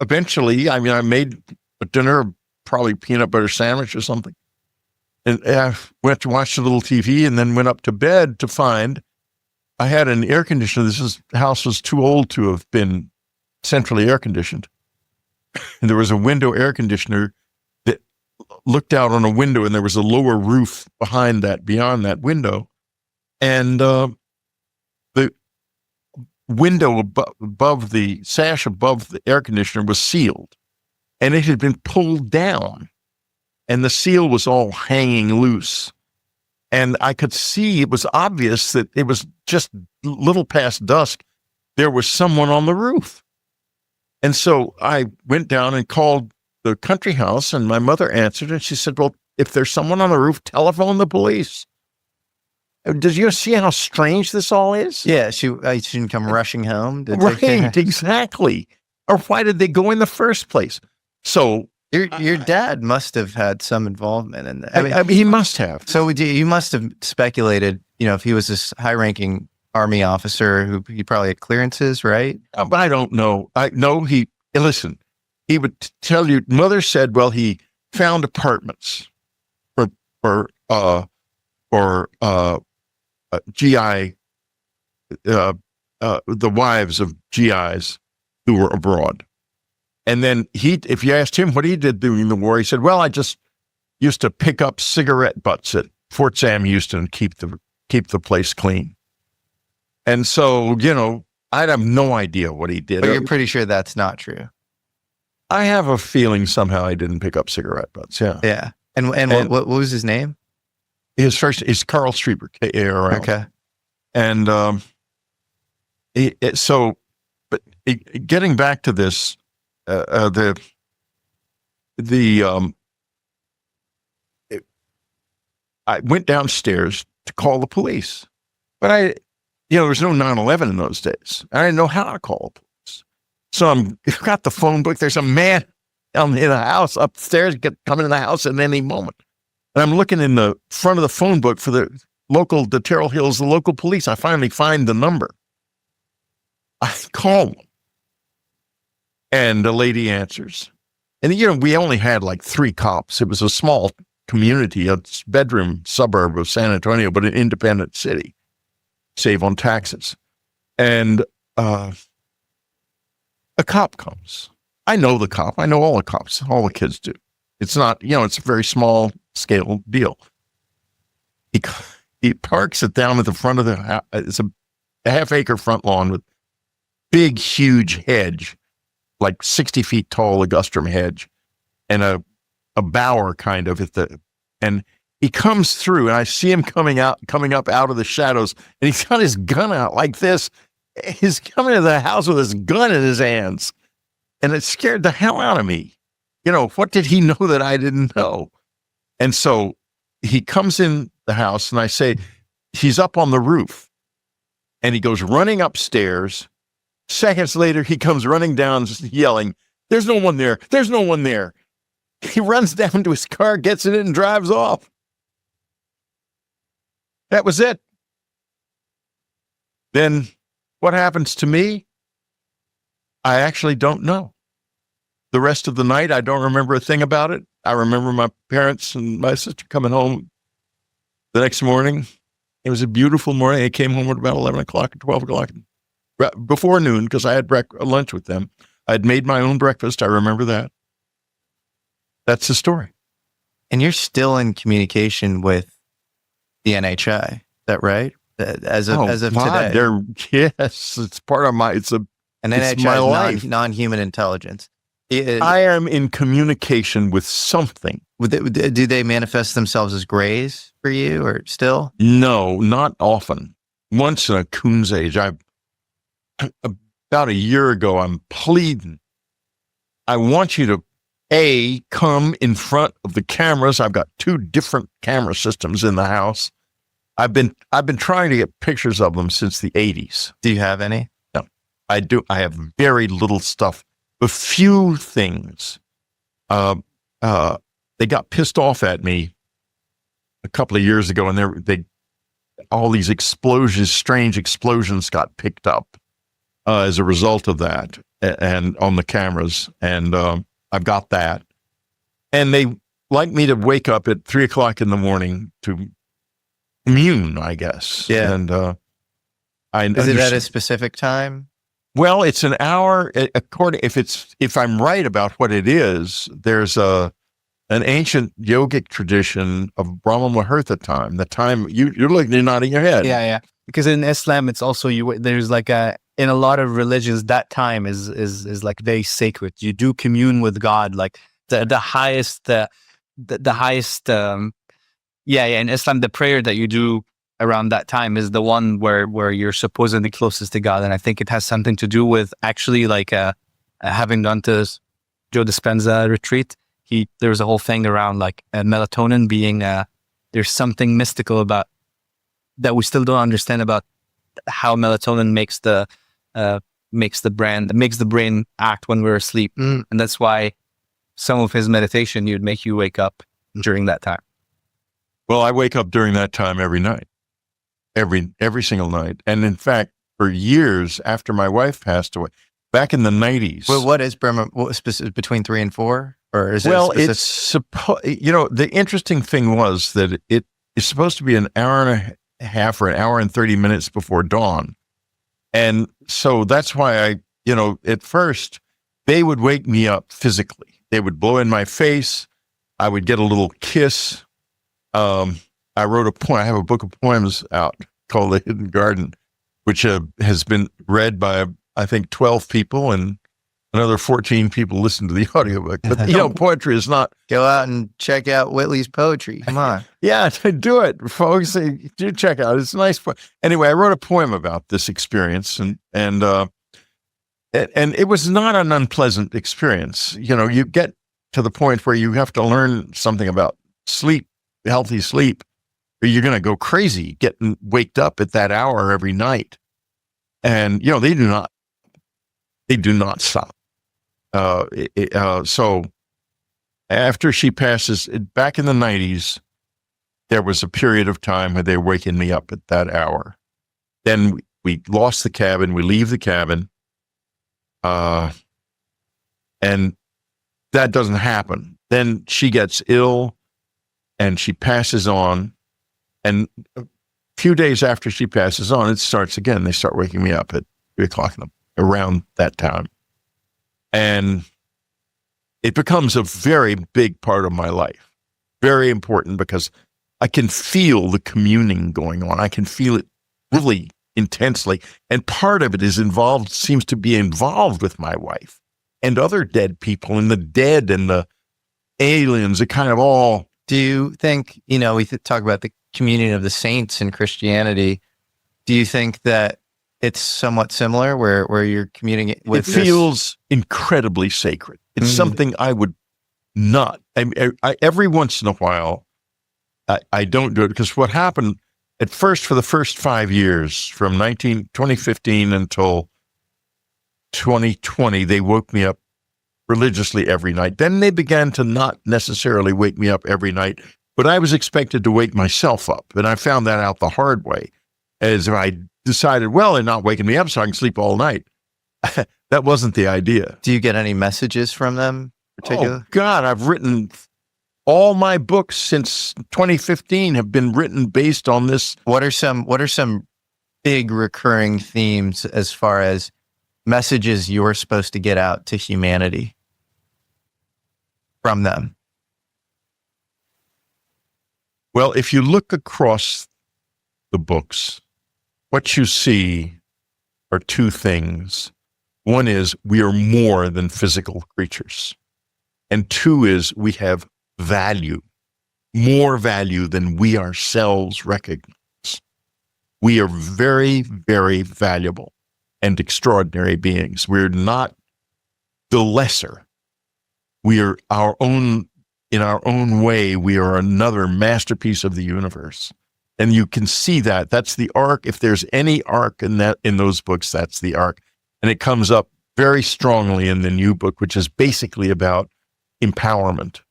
made a dinner, probably peanut butter sandwich or something. And I went to watch a little TV and then went up to bed to find I had an air conditioner. House was too old to have been centrally air conditioned. And there was a window air conditioner that looked out on a window, and there was a lower roof beyond that window. And the window above the sash above the air conditioner was sealed. And it had been pulled down, and the seal was all hanging loose. And I could see, it was obvious that it was just a little past dusk. There was someone on the roof. And so I went down and called the country house, and my mother answered, and she said, well, if there's someone on the roof, telephone the police. Did you see how strange this all is? Yeah, she didn't come rushing home. Right, exactly. Or why did they go in the first place? So your dad must have had some involvement in that. I mean, he must have. So you must have speculated, if he was this high-ranking Army officer who he probably had clearances, right? But I don't know. Listen, he would tell you, mother said, well, he found apartments for GI, the wives of GIs who were abroad. And then if you asked him what he did during the war, he said, well, I just used to pick up cigarette butts at Fort Sam Houston and keep the place clean. And so, I have no idea what he did. But you're pretty sure that's not true. I have a feeling somehow I didn't pick up cigarette butts. Yeah. Yeah. And what was his name? His first is Carl Strieber, K-A-R-L. Okay. And getting back to this, I went downstairs to call the police, but there was no 9/11 in those days. I didn't know how to call the police. So I've got the phone book. There's a man in the house upstairs coming in the house at any moment. And I'm looking in the front of the phone book for the Terrell Hills, the local police. I finally find the number. I call them. And the lady answers. And, we only had like 3 cops. It was a small community, a bedroom suburb of San Antonio, but an independent city. Save on taxes. And a cop comes. I know the cop. I know all the cops. All the kids do. It's not, it's a very small scale deal. He parks it down at the front of the house. It's a half-acre front lawn with big, huge hedge, like 60 feet tall ligustrum hedge, and a bower kind of and he comes through, and I see him coming up out of the shadows, and he's got his gun out like this. He's coming to the house with his gun in his hands, and it scared the hell out of me. What did he know that I didn't know? And so he comes in the house, and I say, he's up on the roof, and he goes running upstairs. Seconds later, he comes running down, yelling, "There's no one there. There's no one there." He runs down to his car, gets in it, and drives off. That was it. Then what happens to me? I actually don't know. The rest of the night, I don't remember a thing about it. I remember my parents and my sister coming home the next morning. It was a beautiful morning. I came home at about 11 o'clock or 12 o'clock, before noon, because I had lunch with them. I'd made my own breakfast. I remember that. That's the story. And you're still in communication with the NHI, is that right? As of today. Yes, it's part of an it's my NHI life. non-human intelligence. I am in communication with something. Do they manifest themselves as grays for you, or still? No, not often. Once in a coon's age, about a year ago, I'm pleading. I want you to come in front of the cameras. I've got 2 different camera systems in the house. I've been trying to get pictures of them since the 80s. Do you have any? No, I do. I have very little stuff. A few things. They got pissed off at me a couple of years ago, and all these strange explosions got picked up as a result of that, and on the cameras, and I've got that. And they like me to wake up at 3 o'clock in the morning to commune, I guess. Yeah. And is it at a specific time? Well, it's an hour. If I'm right about what it is, there's an ancient yogic tradition of Brahma Muhurta time. The time you're nodding your head. Yeah. Because in Islam, it's also there's like in a lot of religions, that time is like very sacred. You do commune with God, like the highest. In Islam, the prayer that you do around that time is the one where you're supposedly closest to God. And I think it has something to do with actually having done to Joe Dispenza retreat. There was a whole thing around melatonin being there's something mystical about that we still don't understand about how melatonin makes the brain act when we're asleep. And that's why some of his meditation would make you wake up during that time. Well, I wake up during that time every night, every single night. And in fact, for years after my wife passed away, back in the 90s. Well, what is Burma between 3 and 4? Or is the interesting thing was that it is supposed to be an hour and a half or an hour and 30 minutes before dawn. And so that's why at first they would wake me up physically. They would blow in my face. I would get a little kiss. I wrote a poem. I have a book of poems out called The Hidden Garden, which has been read by, I think, 12 people, and another 14 people listen to the audiobook. But, poetry is not... Go out and check out Whitley's poetry. Come on. Yeah, do it, folks. Do check out. It's nice. Anyway, I wrote a poem about this experience, and it was not an unpleasant experience. You get to the point where you have to learn something about sleep, healthy sleep. or you're going to go crazy getting waked up at that hour every night. And, they do not stop. So after she passes, back in the 90s, there was a period of time where they were waking me up at that hour. Then we lost the cabin. We leave the cabin. And that doesn't happen. Then she gets ill and she passes on. And a few days after she passes on, it starts again. They start waking me up at 3:00 around that time. And it becomes a very big part of my life. Very important because I can feel the communing going on. I can feel it really intensely. And part of it seems to be involved with my wife and other dead people, and the dead and the aliens are kind of all. Do you think, we talk about the communion of the saints in Christianity. Do you think that it's somewhat similar where you're communing with it feels incredibly sacred. It's something I would not, I every once in a while, I don't do it because what happened at first, for the first 5 years, from 2015 until 2020, they woke me up religiously every night. Then they began to not necessarily wake me up every night, but I was expected to wake myself up. And I found that out the hard way, as I decided, well, they're not waking me up so I can sleep all night. That wasn't the idea. Do you get any messages from them particularly? Oh, God, I've written all my books since 2015 have been written based on this. What are some big recurring themes as far as messages you're supposed to get out to humanity from them? Well, if you look across the books, what you see are two things. One is we are more than physical creatures. And two is we have value, more value than we ourselves recognize. We are very, very valuable and extraordinary beings. We're not the lesser. We are in our own way, we are another masterpiece of the universe. And you can see that. That's the arc. If there's any arc in those books, that's the arc. And it comes up very strongly in the new book, which is basically about empowerment.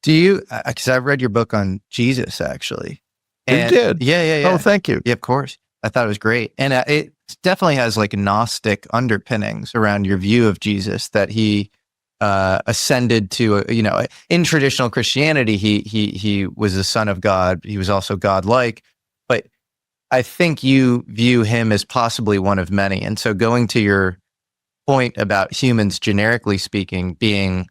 Do you, because I've read your book on Jesus, actually. You did? Yeah. Oh, thank you. Yeah, of course. I thought it was great. And it definitely has like Gnostic underpinnings around your view of Jesus, that he ascended to, in traditional Christianity, he was the son of God. He was also God-like, but I think you view him as possibly one of many. And so going to your point about humans, generically speaking, being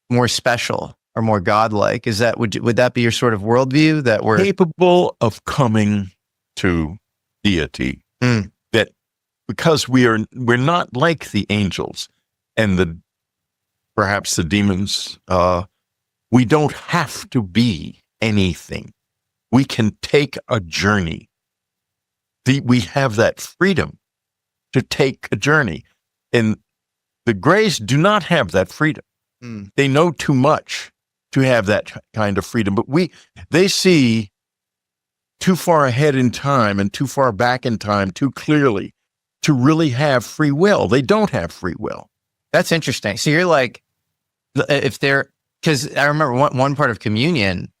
more special or more God-like, would that be your sort of worldview, that we're capable of coming to deity? That because we're not like the angels and perhaps the demons, we don't have to be anything. We can take a journey. We have that freedom to take a journey. And the Greys do not have that freedom. They know too much to have that kind of freedom. But they see too far ahead in time and too far back in time too clearly to really have free will. They don't have free will. That's interesting. So you're like, because I remember one part of communion,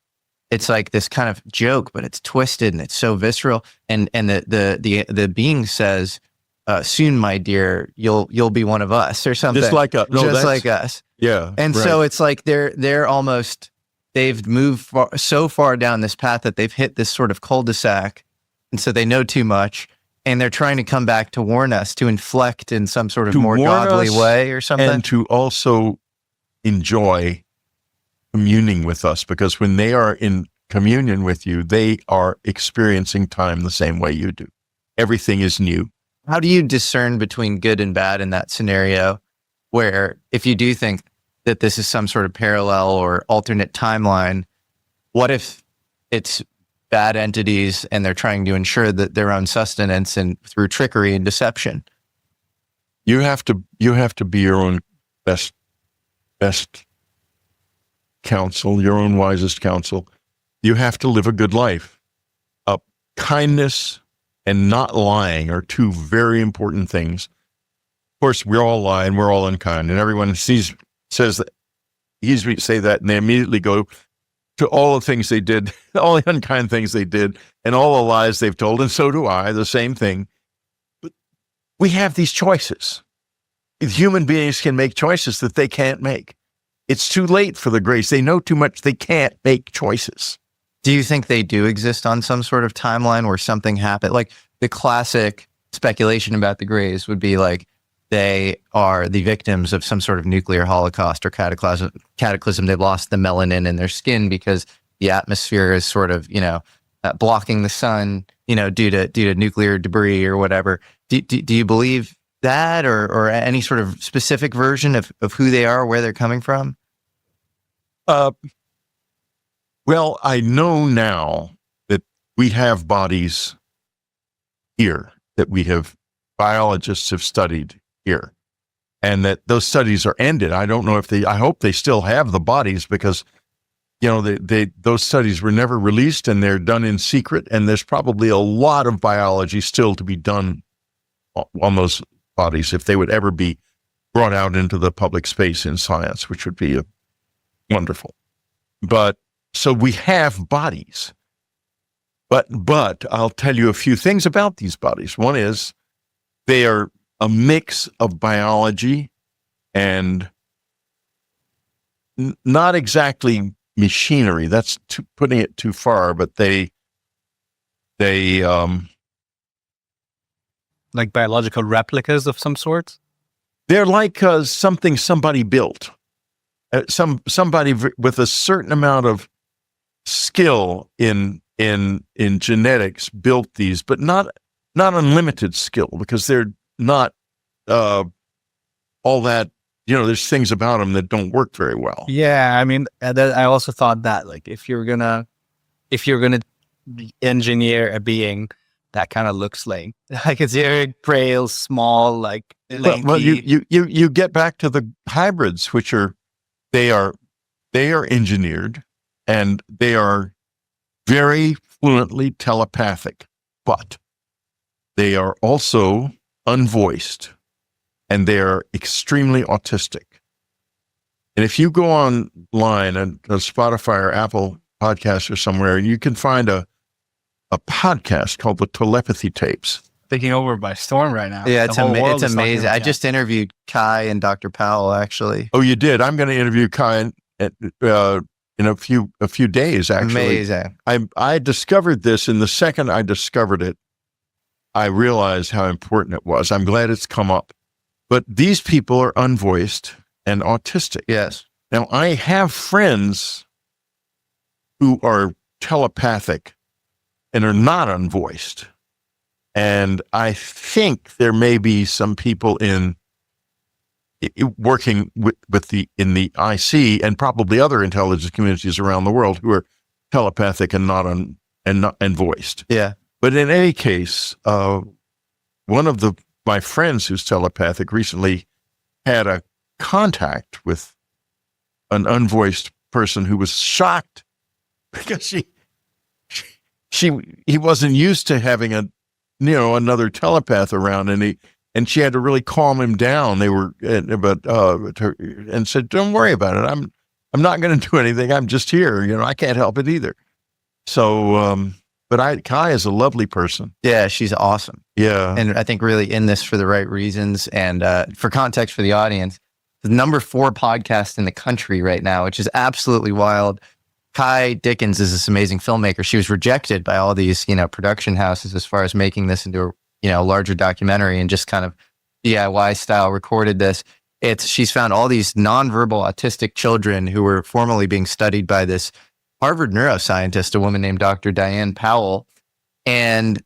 it's like this kind of joke, but it's twisted and it's so visceral. And the being says, "Soon, my dear, you'll be one of us," or something. Just like us. Yeah. And right. so it's like they've moved so far down this path that they've hit this sort of cul-de-sac, and so they know too much. And they're trying to come back to warn us, to inflect in some sort of more godly way or something. And to also enjoy communing with us, because when they are in communion with you, they are experiencing time the same way you do. Everything is new. How do you discern between good and bad in that scenario, where if you do think that this is some sort of parallel or alternate timeline, what if it's bad entities and they're trying to ensure that their own sustenance and through trickery and deception? You have to be your own best counsel, your own wisest counsel. You have to live a good life. kindness and not lying are two very important things. Of course, we're all lying, we're all unkind, and everyone says that, usually say that, and they immediately go to all the things they did, all the unkind things they did, and all the lies they've told, and so do I, the same thing. But we have these choices. Human beings can make choices that they can't make. It's too late for the Greys. They know too much. They can't make choices. Do you think they do exist on some sort of timeline where something happened? Like the classic speculation about the Greys would be like they are the victims of some sort of nuclear holocaust or cataclysm. They've lost the melanin in their skin because the atmosphere is sort of, blocking the sun, due to nuclear debris or whatever. Do you believe that or any sort of specific version of who they are, where they're coming from? Well, I know now that we have bodies here that biologists have studied here, and that those studies are ended. I don't know I hope they still have the bodies because, those studies were never released and they're done in secret. And there's probably a lot of biology still to be done on those bodies if they would ever be brought out into the public space in science, which would be wonderful. But so we have bodies, but I'll tell you a few things about these bodies. One is they are a mix of biology and not exactly machinery. That's putting it too far, but they like biological replicas of some sort. they're like something somebody built. Somebody with a certain amount of skill in genetics built these, but not unlimited skill, because they're not all that. There's things about them that don't work very well. Yeah, I mean, I also thought that, like, if you're gonna engineer a being that kind of looks like it's very frail, small, like lanky. Well, you get back to the hybrids, which they are engineered, and they are very fluently telepathic, but they are also unvoiced, and they are extremely autistic. And if you go online and Spotify or Apple Podcasts or somewhere, you can find a podcast called the Telepathy Tapes. Taking over by storm right now. Yeah, The whole world it's is talking amazing. about I that. just interviewed Kai and Dr. Powell, actually. Oh, you did? I'm going to interview Kai in a few days. Actually, Amazing. I discovered this, and the second I discovered it, I realized how important it was. I'm glad it's come up. But these people are unvoiced and autistic. Yes. Now, I have friends who are telepathic and are not unvoiced. And I think there may be some people working in the IC and probably other intelligence communities around the world who are telepathic and not voiced. Yeah. But in any case, one of my friends who's telepathic recently had a contact with an unvoiced person who was shocked because he wasn't used to having another telepath around, and she had to really calm him down. They were, and said, "Don't worry about it. I'm not going to do anything. I'm just here. I can't help it either." So, Kai is a lovely person. Yeah, she's awesome. Yeah, And I think really in this for the right reasons. And for context for the audience, the number 4 podcast in the country right now, which is absolutely wild. Kai Dickens is this amazing filmmaker. She was rejected by all these, production houses as far as making this into a larger documentary, and just kind of DIY style recorded this. She's found all these nonverbal autistic children who were formerly being studied by this Harvard neuroscientist, a woman named Dr. Diane Powell. And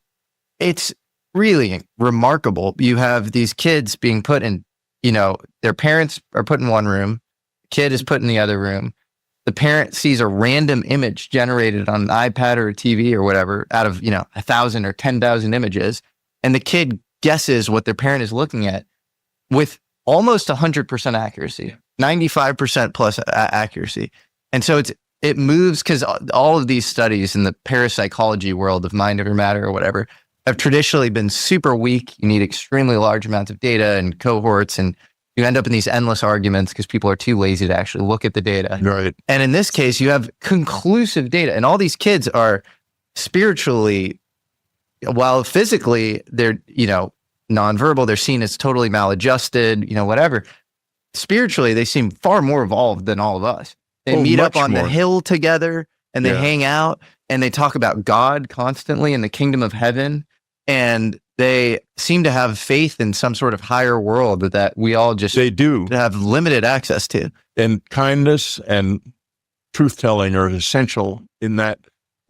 it's really remarkable. You have these kids being put in, their parents are put in one room, kid is put in the other room. The parent sees a random image generated on an iPad or a TV or whatever out of, 1,000 or 10,000 images. And the kid guesses what their parent is looking at with almost 100% accuracy, 95% plus accuracy. And so it moves because all of these studies in the parapsychology world of mind over matter or whatever have traditionally been super weak. You need extremely large amounts of data and cohorts, and you end up in these endless arguments because people are too lazy to actually look at the data. Right. And in this case, you have conclusive data, and all these kids are spiritually, while physically they're, nonverbal, they're seen as totally maladjusted, whatever. Spiritually, they seem far more evolved than all of us. They meet up much on more. the hill together and they Yeah. hang out and they talk about God constantly in the kingdom of heaven. And they seem to have faith in some sort of higher world that we all just They do. have limited access to. And kindness and truth telling are essential in that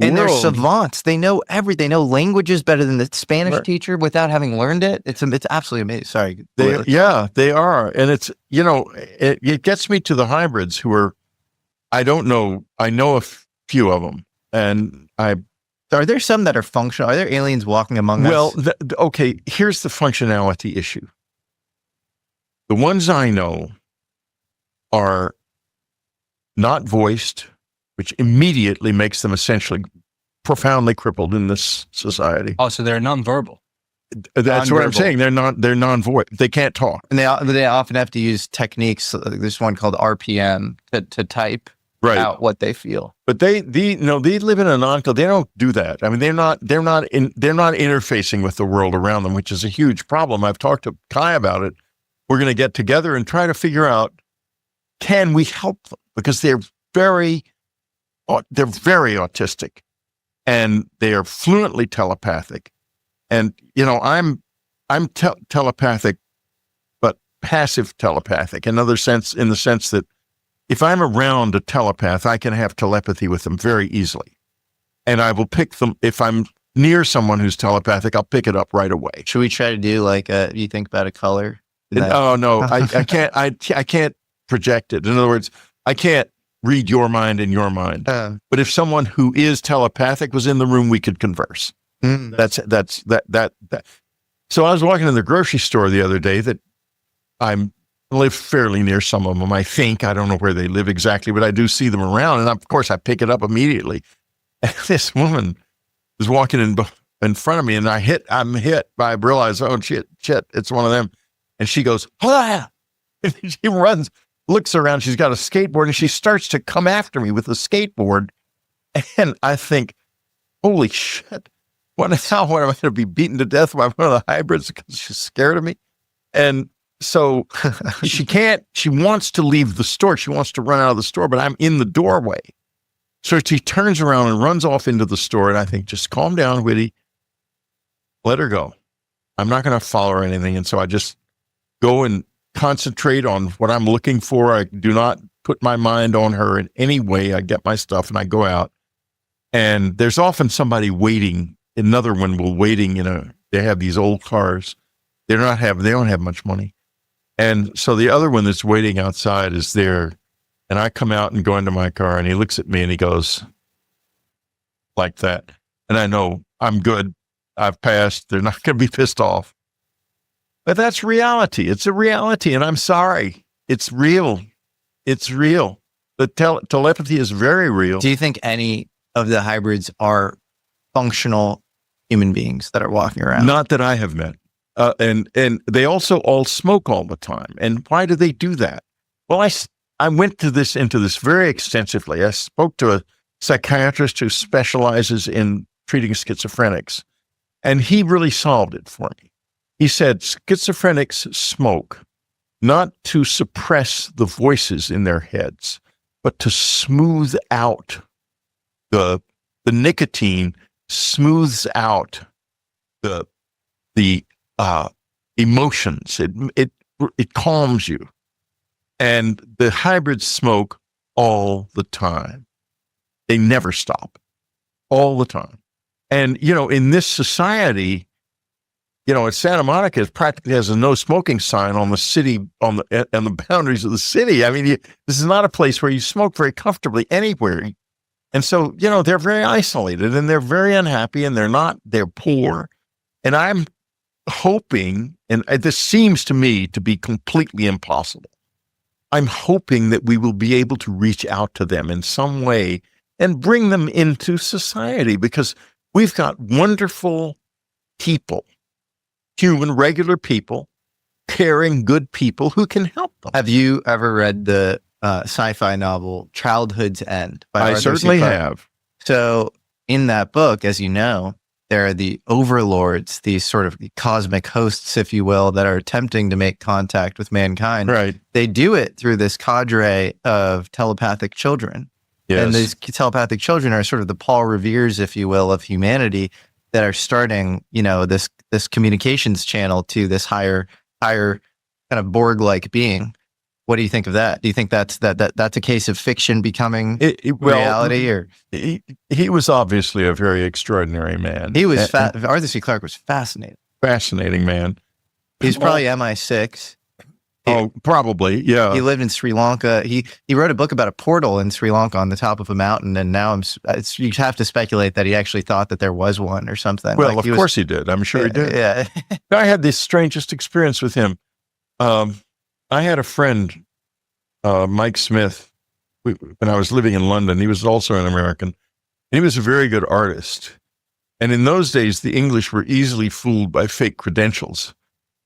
And they're world. savants. They know everything. They know languages better than the Spanish Right. teacher without having learned it. It's absolutely amazing. Sorry. They are. And it's, it gets me to the hybrids who are, I don't know, I know a few of them. And Are there some that are functional? Are there aliens walking among well, us? okay, here's the functionality issue. The ones I know are not voiced, which immediately makes them essentially profoundly crippled in this society. Oh, so they're nonverbal. That's what I'm Nonverbal. saying. They're non-voice. They can't talk. And they often have to use techniques. There's one called RPM to type Right. out what they feel. But they live in a they don't do that. I mean, they're not interfacing with the world around them, which is a huge problem. I've talked to Kai about it. We're going to get together and try to figure out, can we help them? Because they're very autistic and they are fluently telepathic. And, I'm telepathic, but passive telepathic. In the sense that if I'm around a telepath, I can have telepathy with them very easily. And I will pick them. If I'm near someone who's telepathic, I'll pick it up right away. Should we try to do you think about a color? Oh, no, I can't. I can't project it. In other words, I can't read your mind in your mind. But if someone who is telepathic was in the room, we could converse. That's that. So I was walking in the grocery store the other day that I live fairly near some of them. I don't know where they live exactly, but I do see them around. And of course I pick it up immediately. And this woman was walking in front of me and I'm hit by, I realize, oh shit, it's one of them. And she goes, ah! And she runs, looks around. She's got a skateboard and she starts to come after me with the skateboard. And I think, holy shit. What am I going to be beaten to death by one of the hybrids because she's scared of me? And so she wants to leave the store. She wants to run out of the store, but I'm in the doorway. So she turns around and runs off into the store. And I think, just calm down, Whitty. Let her go. I'm not going to follow her or anything. And so I just go and concentrate on what I'm looking for. I do not put my mind on her in any way. I get my stuff and I go out. And there's often somebody waiting. Another one waiting they have these old cars. They don't have much money. And so the other one that's waiting outside is there. And I come out and go into my car and he looks at me and he goes like that. And I know I'm good. I've passed. They're not going to be pissed off. But that's reality. It's a reality. And I'm sorry. It's real. It's real. The telepathy is very real. Do you think any of the hybrids are functional human beings that are walking around? Not that I have met. And they also all smoke all the time. And why do they do that? Well, I went into this very extensively. I spoke to a psychiatrist who specializes in treating schizophrenics, and he really solved it for me. He said schizophrenics smoke not to suppress the voices in their heads, but to smooth out the nicotine smooths out the emotions. It calms you. And the hybrids smoke all the time. They never stop. All the time. And, in this society, Santa Monica practically has a no smoking sign on the city, on the boundaries of the city. I mean, this is not a place where you smoke very comfortably anywhere. And so, they're very isolated and they're very unhappy and they're poor. And I'm hoping, and this seems to me to be completely impossible, I'm hoping that we will be able to reach out to them in some way and bring them into society, because we've got wonderful people, human, regular people, caring, good people who can help them. Have you ever read the sci-fi novel Childhood's End by I Arthur C. certainly Clarke? have. So in that book, as you know, there are the overlords, these sort of cosmic hosts, if you will, that are attempting to make contact with mankind. Right. They do it through this cadre of telepathic children. Yes. And these telepathic children are sort of the Paul Reveres, if you will, of humanity, that are starting, this communications channel to this higher kind of Borg-like being. What do you think of that? Do you think that's a case of fiction becoming reality? Or he was obviously a very extraordinary man. he was Arthur C. Clarke was fascinating. Fascinating man. He's probably MI6. Oh, probably. Yeah. He lived in Sri Lanka. He wrote a book about a portal in Sri Lanka on the top of a mountain, and now you have to speculate that he actually thought that there was one or something. Well, Like, of course he did. I'm sure he did. Yeah. I had the strangest experience with him. I had a friend, Mike Smith, when I was living in London. He was also an American, and he was a very good artist. And in those days, the English were easily fooled by fake credentials.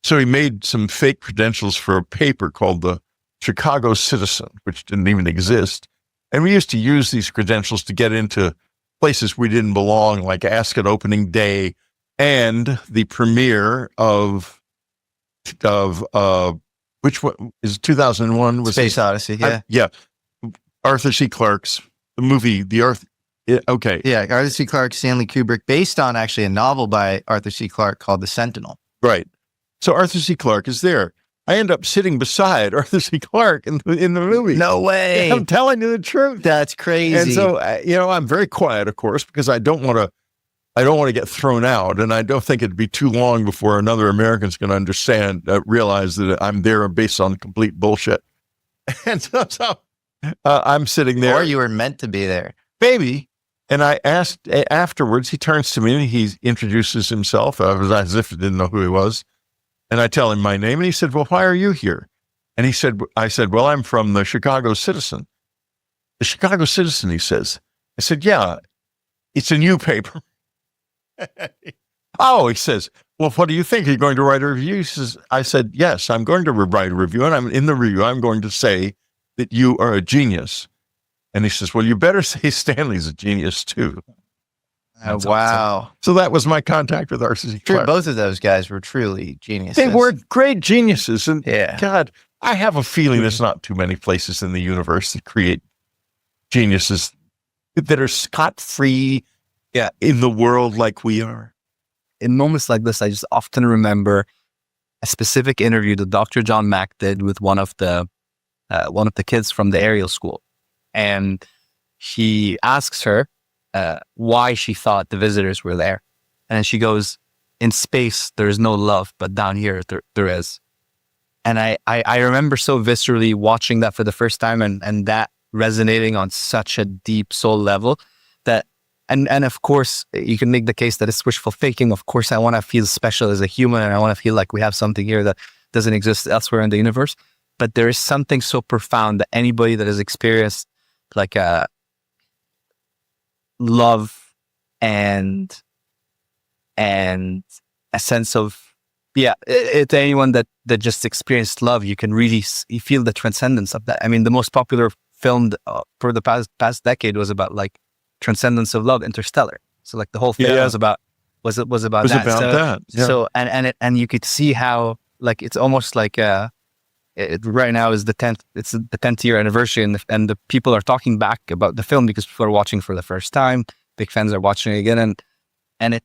So he made some fake credentials for a paper called the Chicago Citizen, which didn't even exist. And we used to use these credentials to get into places we didn't belong, like Ask at Opening Day and the premiere of which one is 2001? Was Space Odyssey. Yeah. yeah. Arthur C. Clarke's the movie, okay. Yeah. Arthur C. Clarke, Stanley Kubrick, based on actually a novel by Arthur C. Clarke called The Sentinel. Right. So Arthur C. Clarke is there. I end up sitting beside Arthur C. Clarke in the movie. No way. I'm telling you the truth. That's crazy. And so, I'm very quiet, of course, because I don't want to get thrown out. And I don't think it'd be too long before another American's going to realize that I'm there based on complete bullshit. And so I'm sitting there. Or you were meant to be there. Baby. And I asked afterwards, he turns to me and he introduces himself as if he didn't know who he was. And I tell him my name, and he said, "Well, why are you here?" And I said, "Well, I'm from the Chicago Citizen." The Chicago Citizen, he says. I said, "Yeah, it's a new paper." Oh, he says, "Well, what do you think? Are you going to write a review?" He says, I said, "Yes, I'm going to write a review. And in the review, I'm going to say that you are a genius." And he says, "Well, you better say Stanley's a genius too." Wow. So that was my contact with Arthur C. Clarke. Both of those guys were truly geniuses. They were great geniuses. And Yeah. God, I have a feeling there's not too many places in the universe that create geniuses that are scot-free in the world like we are. In moments like this, I just often remember a specific interview that Dr. John Mack did with one of the kids from the aerial school. And he asks her why she thought the visitors were there. And she goes, "In space, there is no love, but down here, there is." And I remember so viscerally watching that for the first time and that resonating on such a deep soul level that, and of course, you can make the case that it's wishful thinking. Of course, I want to feel special as a human, and I want to feel like we have something here that doesn't exist elsewhere in the universe. But there is something so profound that anybody that has experienced like a love and a sense of, to anyone that just experienced love, you can really you feel the transcendence of that. I mean, the most popular film for the past decade was about like transcendence of love, Interstellar. So like the whole film was about that. Yeah. So and you could see how like it's almost like right now is the 10th year anniversary, and the people are talking back about the film because people are watching for the first time. Big fans are watching it again, and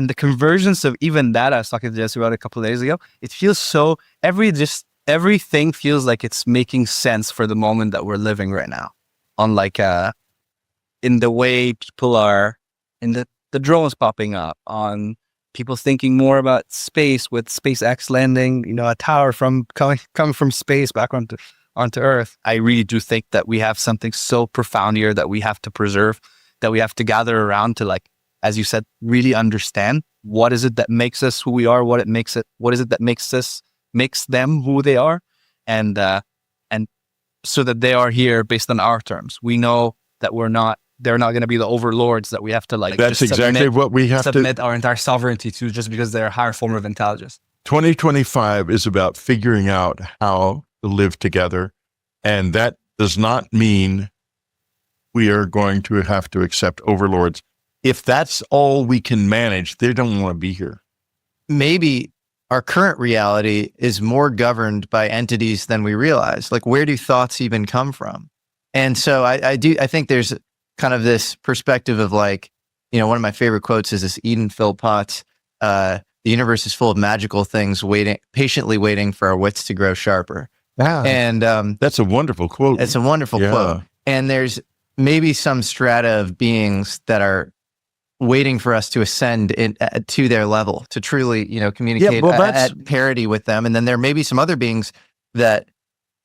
the convergence of even that, I was talking to Jesse about a couple of days ago. It feels so everything feels like it's making sense for the moment that we're living right now. On like in the way people are, in the drones popping up, on people thinking more about space with SpaceX landing, a tower coming from space back onto Earth. I really do think that we have something so profound here that we have to preserve, that we have to gather around to, like, as you said, really understand what is it that makes us who we are, what is it that makes them who they are, and so that they are here based on our terms. We know that they're not going to be the overlords that we have to like. That's just exactly what we have to. submit our entire sovereignty to just because they're a higher form of intelligence. 2025 is about figuring out how to live together. And that does not mean we are going to have to accept overlords. If that's all we can manage, they don't want to be here. Maybe our current reality is more governed by entities than we realize. Like, where do thoughts even come from? And so I think there's kind of this perspective of like, you know, one of my favorite quotes is this Eden Philpott's, the universe is full of magical things patiently waiting for our wits to grow sharper. Yeah. And That's a wonderful quote. it's a wonderful Yeah. quote. And there's maybe some strata of beings that are waiting for us to ascend to their level to truly, you know, communicate at parity with them. And then there may be some other beings that,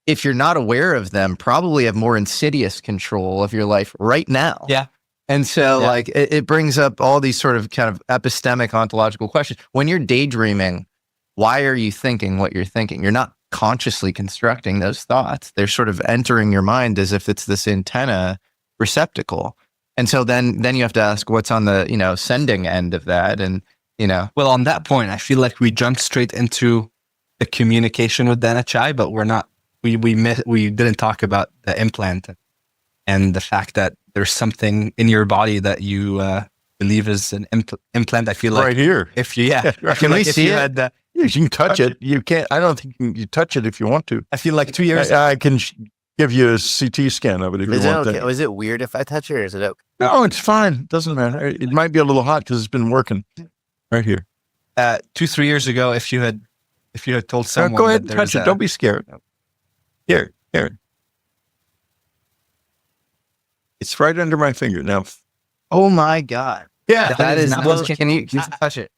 if you're not aware of them, probably have more insidious control of your life right now. Yeah. And so like it brings up all these sort of kind of epistemic ontological questions. When you're daydreaming, why are you thinking what you're thinking? You're not consciously constructing those thoughts. They're sort of entering your mind as if it's this antenna receptacle. And so then you have to ask what's on the, you know, sending end of that. And, you know, Well, on that point, I feel like we jumped straight into the communication with the NHI, but we're not. We didn't talk about the implant and the fact that there's something in your body that you believe is an implant. I feel like right here. if you, I feel Can we like if see you it? had, You can touch it. You can't. I don't think you touch it if you want to. I feel like 2 years. I can give you a CT scan of it if Is you it want okay? that. Is it weird if I touch it, or is it okay? No, it's fine. Doesn't matter. It might be a little hot because it's been working right here. 2-3 years ago, if you had told someone, Go ahead that and touch there's it. Don't be scared. Here. It's right under my finger now. oh my God. Yeah. That is, not- well, can you touch it?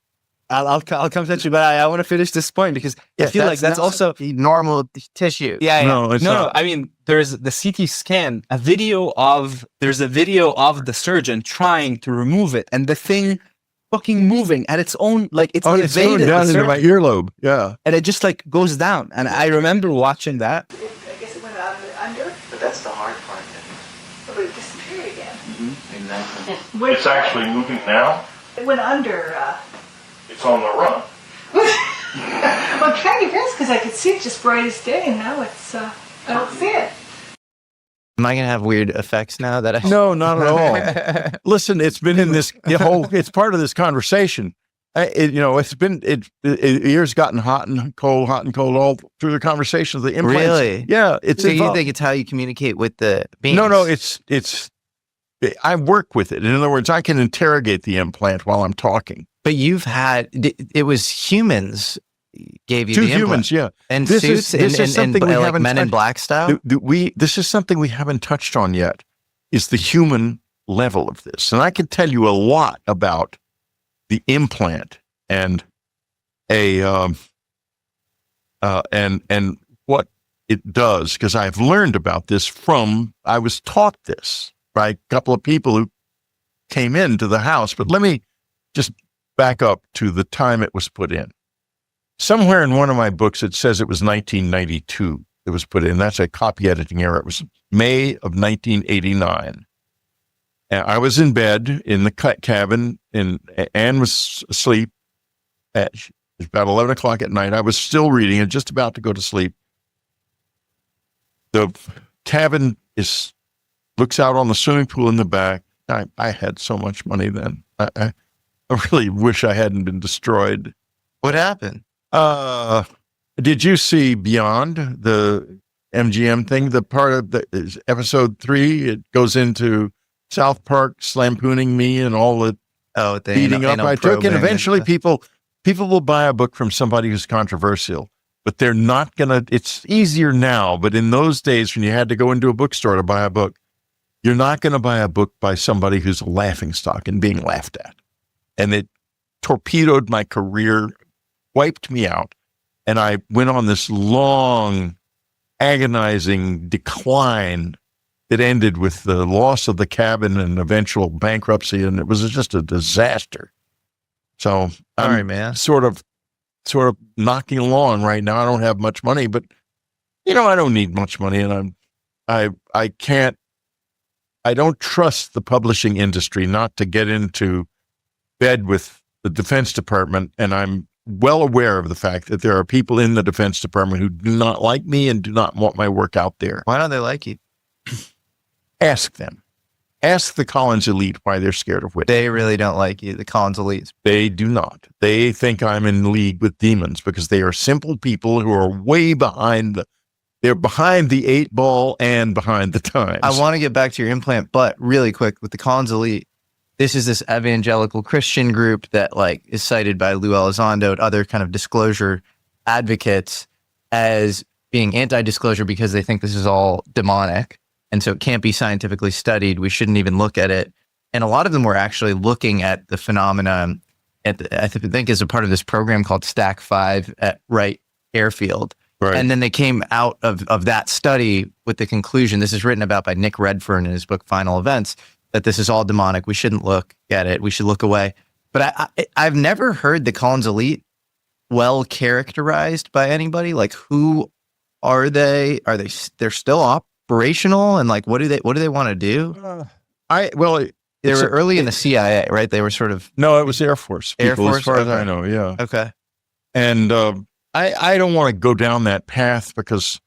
I'll come touch you, but I want to finish this point because I feel like that's also the normal tissue. yeah. No, it's no. not. I mean, there's the CT scan, there's a video of the surgeon trying to remove it, and the thing fucking moving at its own, like it's Oh, it's going evaded the down into surgeon, my earlobe. Yeah. and it just like goes down. And I remember watching that. I guess it went under, But that's the hard part. but it disappeared again. Exactly. Where- It's actually moving now. It went under. It's on the run. Well, it kind of is because I could see it just bright as day, and now it's. I don't see it. Am I going to have weird effects now that I. No, not at all. Listen, it's been in this it's part of this conversation. It ears gotten hot and cold all through the conversation. The implants. Really? Yeah. It's So you involved. think it's how you communicate with the beings? No, it's I work with it. In other words, I can interrogate the implant while I'm talking. But you've had, it was humans gave you Two the implant. humans, yeah. And This suits is something we like haven't Men in touched. Black style? This is something we haven't touched on yet, is the human level of this. And I can tell you a lot about the implant and and what it does, because I've learned about this I was taught this by a couple of people who came into the house. But let me just back up to the time it was put in. Somewhere in one of my books, it says it was 1992 it was put in. That's a copy editing error. It was May of 1989. And I was in bed in the cabin, and Anne was asleep. It was about 11 o'clock at night. I was still reading and just about to go to sleep. The cabin looks out on the swimming pool in the back. I had so much money then. I really wish I hadn't been destroyed. What happened? Did you see Beyond, the MGM thing? The part of is episode 3, it goes into South Park lampooning me and all the beating up I took. And eventually people will buy a book from somebody who's controversial, but they're not going to, it's easier now. But in those days when you had to go into a bookstore to buy a book, you're not going to buy a book by somebody who's a laughingstock and being laughed at. And it torpedoed my career, wiped me out. And I went on this long, agonizing decline that ended with the loss of the cabin and eventual bankruptcy. And it was just a disaster. So Sorry, I'm man. sort of knocking along right now. I don't have much money, but I don't need much money, and I can't, I don't trust the publishing industry not to get into bed with the Defense Department. And I'm well aware of the fact that there are people in the Defense Department who do not like me and do not want my work out there. Why don't they like you? Ask them. Ask the Collins elite why they're scared of Whitley. They really don't like you, the Collins elites. They do not. They think I'm in league with demons because they are simple people who are way behind they're behind the 8 ball and behind the times. I want to get back to your implant, but really quick with the Collins elite, this is this evangelical Christian group that like is cited by Lou Elizondo and other kind of disclosure advocates as being anti-disclosure because they think this is all demonic. And so it can't be scientifically studied. We shouldn't even look at it. And a lot of them were actually looking at the phenomenon I think as a part of this program called Stack 5 at Wright Airfield. Right. And then they came out of that study with the conclusion, this is written about by Nick Redfern in his book, Final Events, that this is all demonic. We shouldn't look at it. We should look away. But I've never heard the Collins elite well characterized by anybody. Like, who are they? They're still operational? And like, what do they want to do? They were early in the CIA, right? They were sort of. No, it was Air Force people, Air Force, as far as okay. I know. Yeah. Okay. And I don't want to go down that path because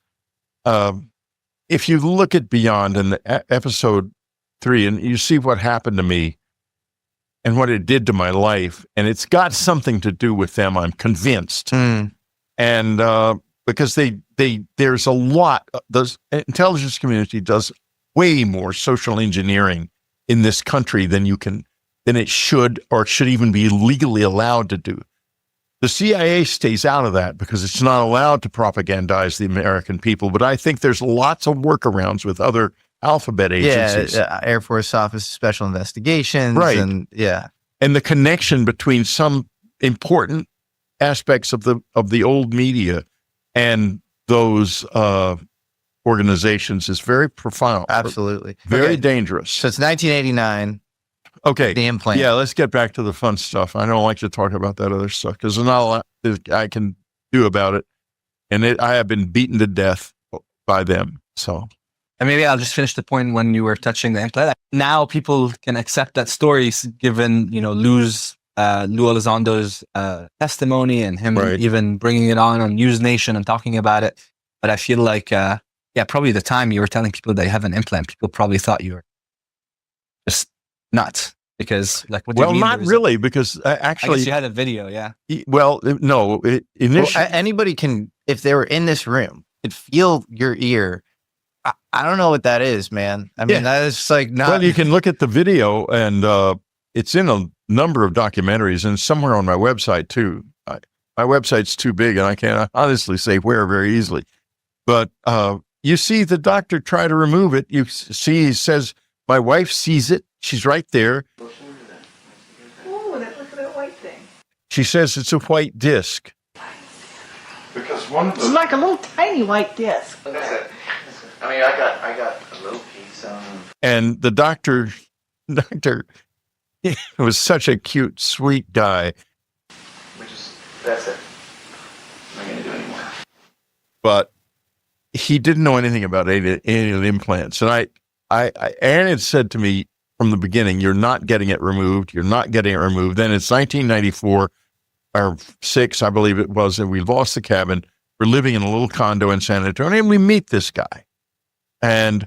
if you look at Beyond in episode 3 and you see what happened to me and what it did to my life, and it's got something to do with them, I'm convinced. And because there's a lot, the intelligence community does way more social engineering in this country than it should or should even be legally allowed to do. The CIA stays out of that because it's not allowed to propagandize the American people. But I think there's lots of workarounds with other alphabet agencies. Yeah, Air Force Office of Special Investigations. Right. And and the connection between some important aspects of the old media and those organizations is very profound. Absolutely. Very dangerous. So it's 1989. Okay. The implant. Yeah, let's get back to the fun stuff. I don't like to talk about that other stuff because there's not a lot that I can do about it. And I have been beaten to death by them. So, and maybe I'll just finish the point when you were touching the implant. Now people can accept that story given, Lou Elizondo's testimony and him even bringing it on News Nation and talking about it. But I feel like, probably the time you were telling people they have an implant, people probably thought you were just nuts because what do you mean? Not really, because actually, I guess you had a video. Yeah. Well, no, initially, anybody can, if they were in this room, could feel your ear. I don't know what that is, man. I mean, that is like not. Well, you can look at the video and it's in a number of documentaries and somewhere on my website too. My website's too big and I can't honestly say where very easily, but you see the doctor try to remove it. You see, he says, my wife sees it. She's right there. Ooh, look at that white thing. She says it's a white disc. Because one of It's like a little tiny white disc. That's it. I mean, I got a little piece. And the doctor he was such a cute, sweet guy. That's it. I'm not gonna do anymore. But he didn't know anything about alien implants. And Aaron had said to me from the beginning, you're not getting it removed. You're not getting it removed. Then it's 1994 or 6, I believe it was, and we lost the cabin. We're living in a little condo in San Antonio and we meet this guy and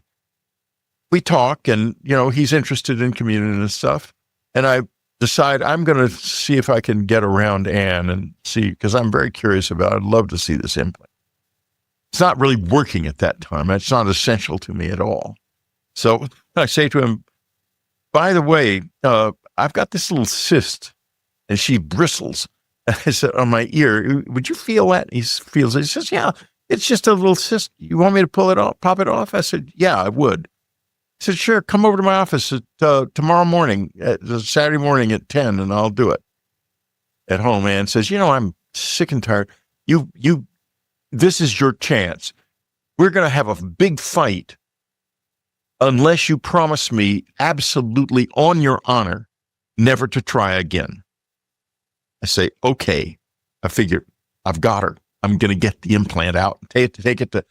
we talk and, he's interested in community and stuff. And I decide I'm going to see if I can get around Ann and see, because I'm very curious about it. I'd love to see this implant. It's not really working at that time. It's not essential to me at all. So I say to him, by the way, I've got this little cyst and she bristles. I said, on my ear, would you feel that? He feels it. He says, yeah, it's just a little cyst. You want me to pull it off, pop it off? I said, yeah, I would. He said, sure, come over to my office tomorrow morning, Saturday morning at 10, and I'll do it at home. And says, I'm sick and tired. This is your chance. We're going to have a big fight unless you promise me absolutely on your honor never to try again. I say, okay. I figure I've got her. I'm going to get the implant out, take it to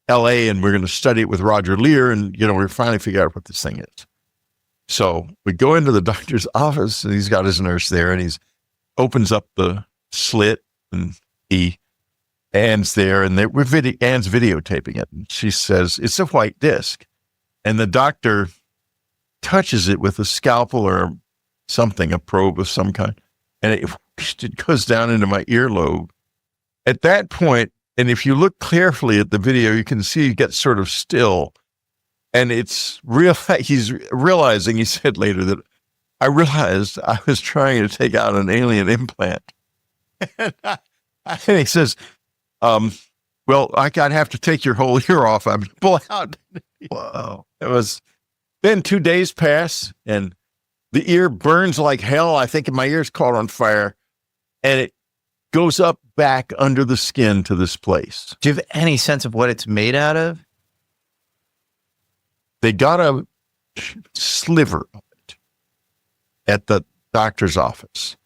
LA and we're going to study it with Roger Lear. And, we finally figure out what this thing is. So we go into the doctor's office and he's got his nurse there and he's opens up the slit and Anne's there and Anne's videotaping it. And she says, it's a white disc. And the doctor touches it with a scalpel or something, a probe of some kind. And it goes down into my earlobe. At that point, and if you look carefully at the video, you can see he gets sort of still. And he's realizing, he said later, that I realized I was trying to take out an alien implant. And he says, well, I'd have to take your whole ear off. I'm pull out. Whoa. It was, then 2 days pass and the ear burns like hell. I think my ear's caught on fire and it goes up back under the skin to this place. Do you have any sense of what it's made out of? They got a sliver of it at the doctor's office.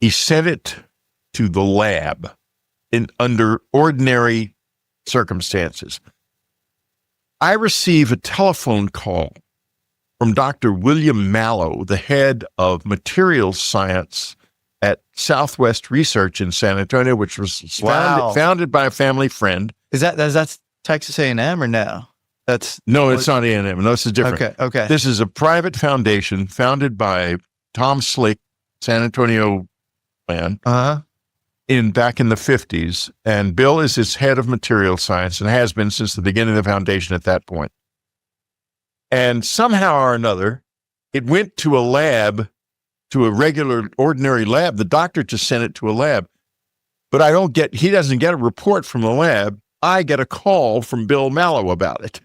He sent it to the lab under ordinary circumstances. I receive a telephone call from Dr. William Mallow, the head of materials science at Southwest Research in San Antonio, which was founded by a family friend. Is that Texas A&M or no? No, it's not A&M. No, this is different. Okay. This is a private foundation founded by Tom Slick, San Antonio man, back in the 50s. And Bill is his head of material science and has been since the beginning of the foundation at that point. And somehow or another, it went to a lab, to a regular, ordinary lab. The doctor just sent it to a lab. But he doesn't get a report from the lab. I get a call from Bill Mallow about it.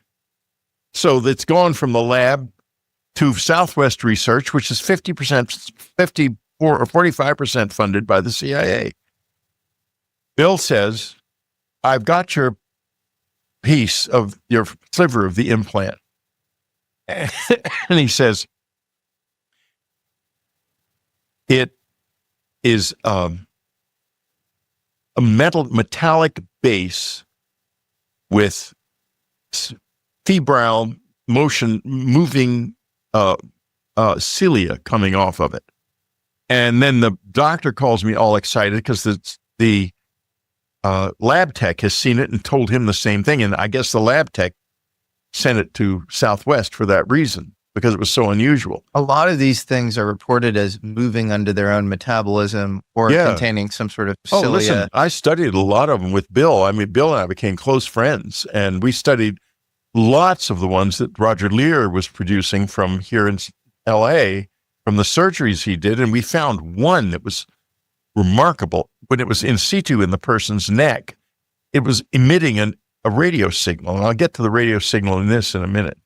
So it's gone from the lab to Southwest Research, which is 54 or 45% funded by the CIA. Bill says, I've got your piece of your sliver of the implant. And he says, it is a metallic base with febrile moving cilia coming off of it. And then the doctor calls me all excited because the lab tech has seen it and told him the same thing. And I guess the lab tech sent it to Southwest for that reason, because it was so unusual. A lot of these things are reported as moving under their own metabolism or containing some sort of cilia. Oh, listen, I studied a lot of them with Bill. I mean, Bill and I became close friends, and we studied lots of the ones that Roger Lear was producing from here in L.A., from the surgeries he did, and we found one that was remarkable. When it was in situ in the person's neck, it was emitting a radio signal, and I'll get to the radio signal in a minute.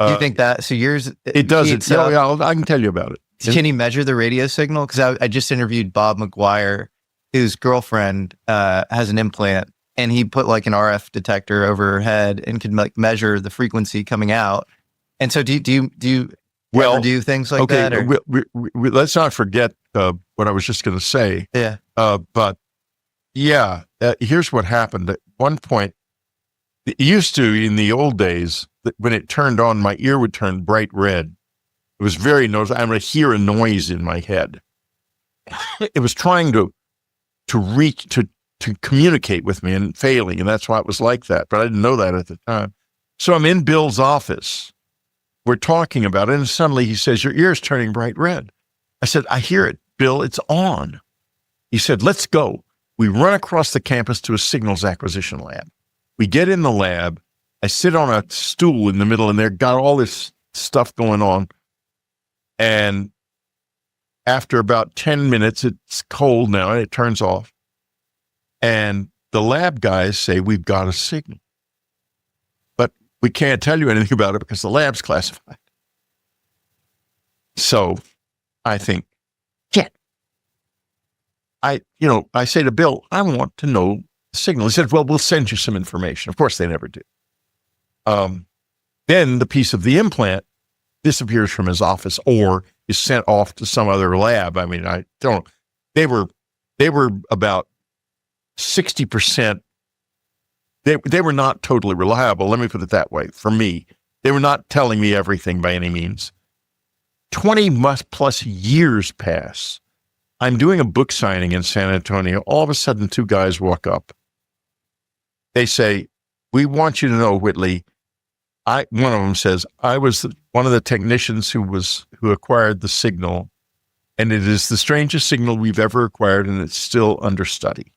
Do you think that? So yours, it does. I can tell you about it. Can he measure the radio signal? Because I just interviewed Bob McGuire, whose girlfriend has an implant, and he put like an RF detector over her head and could like measure the frequency coming out. And so, do you ever do things like that? Or? Let's not forget what I was just going to say. Yeah. But yeah, here's what happened. At one point, it used to, in the old days, when it turned on, my ear would turn bright red. It was very noticeable. I would hear a noise in my head. It was trying to communicate with me and failing, and that's why it was like that. But I didn't know that at the time. So I'm in Bill's office. We're talking about it, and suddenly he says, your ear's turning bright red. I said, I hear it, Bill. It's on. He said, let's go. We run across the campus to a signals acquisition lab. We get in the lab. I sit on a stool in the middle, and they've got all this stuff going on. And after about 10 minutes, it's cold now, and it turns off. And the lab guys say, we've got a signal. But we can't tell you anything about it because the lab's classified. So I think, I say to Bill, I want to know the signal. He said, well, we'll send you some information. Of course, they never do. Then the piece of the implant disappears from his office or is sent off to some other lab. I mean, they were about 60% they were not totally reliable. Let me put it that way. For me, they were not telling me everything by any means. 20 plus years pass. I'm doing a book signing in San Antonio. All of a sudden, two guys walk up. They say, "We want you to know, Whitley." One of them says, "I was one of the technicians who acquired the signal, and it is the strangest signal we've ever acquired, and it's still under study."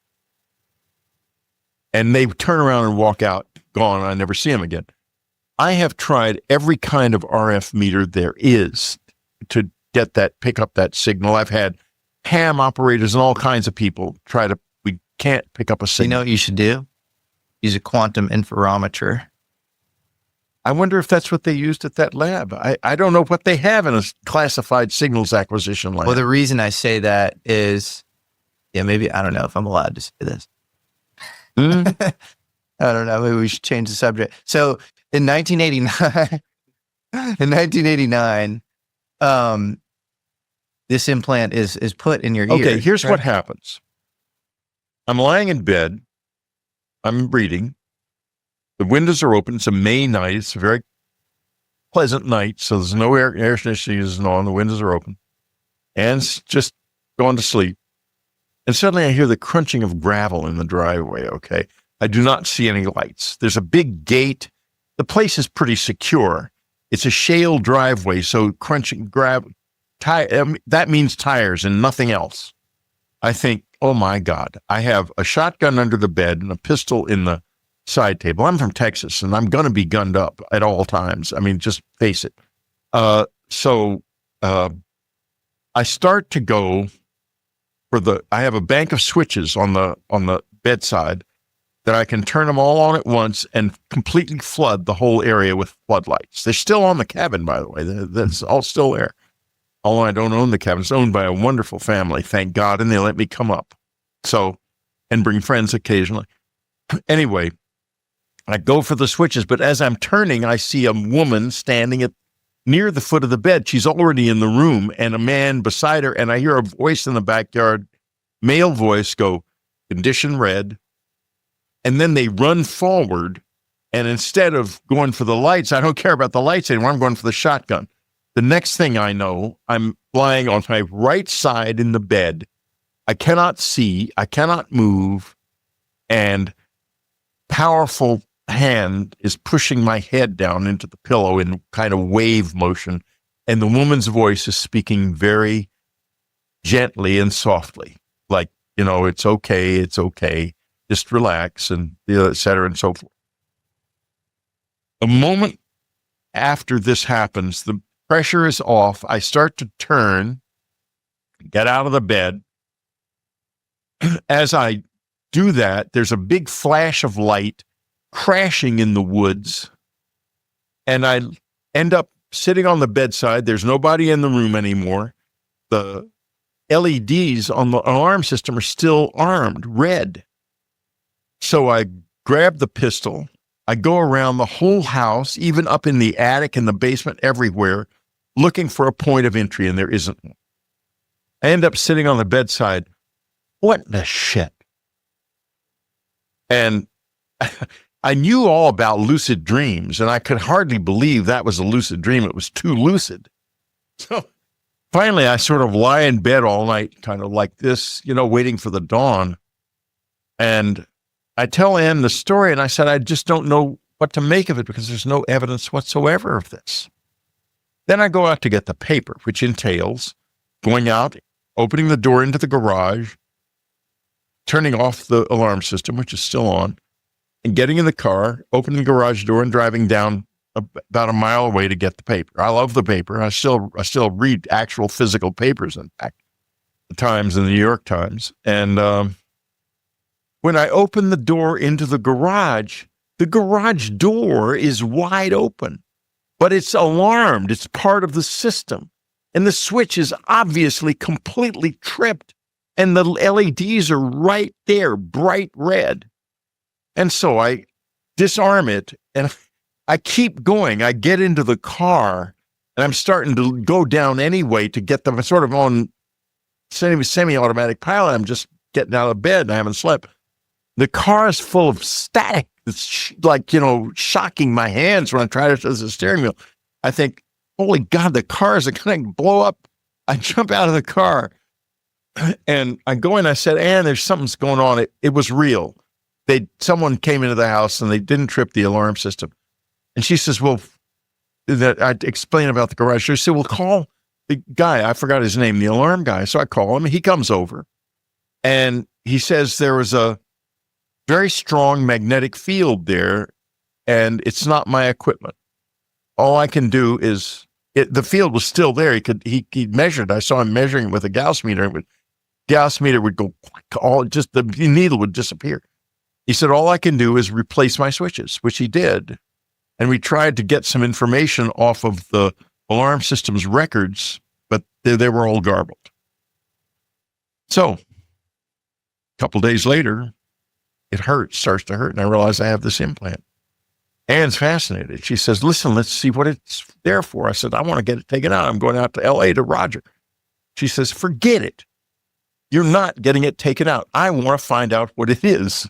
And they turn around and walk out, gone. I never see them again. I have tried every kind of RF meter there is to pick up that signal. I've had ham operators and all kinds of people we can't pick up a You signal. know what you should do? Use a quantum interferometer. I wonder if that's what they used at that lab. I don't know what they have in a classified signals acquisition lab. Well, the reason I say that is, maybe, I don't know if I'm allowed to say this. I don't know. Maybe we should change the subject. So in 1989, this implant is put in your ear. Okay, here's what happens. I'm lying in bed. I'm reading. The windows are open. It's a May night. It's a very pleasant night. So there's no air conditioning isn't on. The windows are open. And it's just going to sleep. And suddenly I hear the crunching of gravel in the driveway, okay? I do not see any lights. There's a big gate. The place is pretty secure. It's a shale driveway, so crunching gravel, that means tires and nothing else. I think, oh my God, I have a shotgun under the bed and a pistol in the side table. I'm from Texas, and I'm going to be gunned up at all times. I mean, just face it. So I start to go I have a bank of switches on the bedside that I can turn them all on at once and completely flood the whole area with floodlights. They're still on the cabin, by the way. That's all still there. Although I don't own the cabin. It's owned by a wonderful family, thank God, and they let me come up. And bring friends occasionally. Anyway, I go for the switches, but as I'm turning, I see a woman standing near the foot of the bed. She's already in the room, and a man beside her, and I hear a voice in the backyard, male voice, go, "Condition red." And then they run forward, and instead of going for the lights, I don't care about the lights anymore, I'm going for the shotgun. The next thing I know, I'm lying on my right side in the bed. I cannot see, I cannot move, and powerful hand is pushing my head down into the pillow in kind of wave motion, and the woman's voice is speaking very gently and softly, like, it's okay, just relax, and et cetera, and so forth. A moment after this happens, the pressure is off. I start to turn, get out of the bed. As I do that, there's a big flash of light crashing in the woods, and I end up sitting on the bedside. There's nobody in the room anymore. The LEDs on the alarm system are still armed, red. So I grab the pistol. I go around the whole house, even up in the attic and the basement, everywhere, looking for a point of entry, and there isn't one. I end up sitting on the bedside. What the shit? And I knew all about lucid dreams, and I could hardly believe that was a lucid dream. It was too lucid. So finally, I sort of lie in bed all night, kind of like this, waiting for the dawn. And I tell Ann the story, and I said, I just don't know what to make of it because there's no evidence whatsoever of this. Then I go out to get the paper, which entails going out, opening the door into the garage, turning off the alarm system, which is still on, and getting in the car, opening the garage door, and driving down about a mile away to get the paper. I love the paper. I still read actual physical papers, in fact, the Times and the New York Times. And when I open the door into the garage door is wide open, but it's alarmed. It's part of the system. And the switch is obviously completely tripped. And the LEDs are right there, bright red. And so I disarm it, and I keep going. I get into the car, and I'm starting to go down anyway to get them sort of on semi-automatic pilot. I'm just getting out of bed, and I haven't slept. The car is full of static. It's like, shocking my hands when I try to touch the steering wheel. I think, holy God, the cars are going to blow up. I jump out of the car and I go in. I said, Ann, there's something's going on. It was real. Someone came into the house and they didn't trip the alarm system. And she says, well, I explain about the garage. She said, well, call the guy. I forgot his name, the alarm guy. So I call him. He comes over and he says there was a very strong magnetic field there and it's not my equipment. All I can do is, the field was still there. He measured. I saw him measuring with a Gauss meter. Gauss meter would go, the needle would disappear. He said, all I can do is replace my switches, which he did. And we tried to get some information off of the alarm system's records, but they were all garbled. So a couple days later, it starts to hurt. And I realize I have this implant. Ann's fascinated. She says, listen, let's see what it's there for. I said, I want to get it taken out. I'm going out to LA to Roger. She says, forget it. You're not getting it taken out. I want to find out what it is,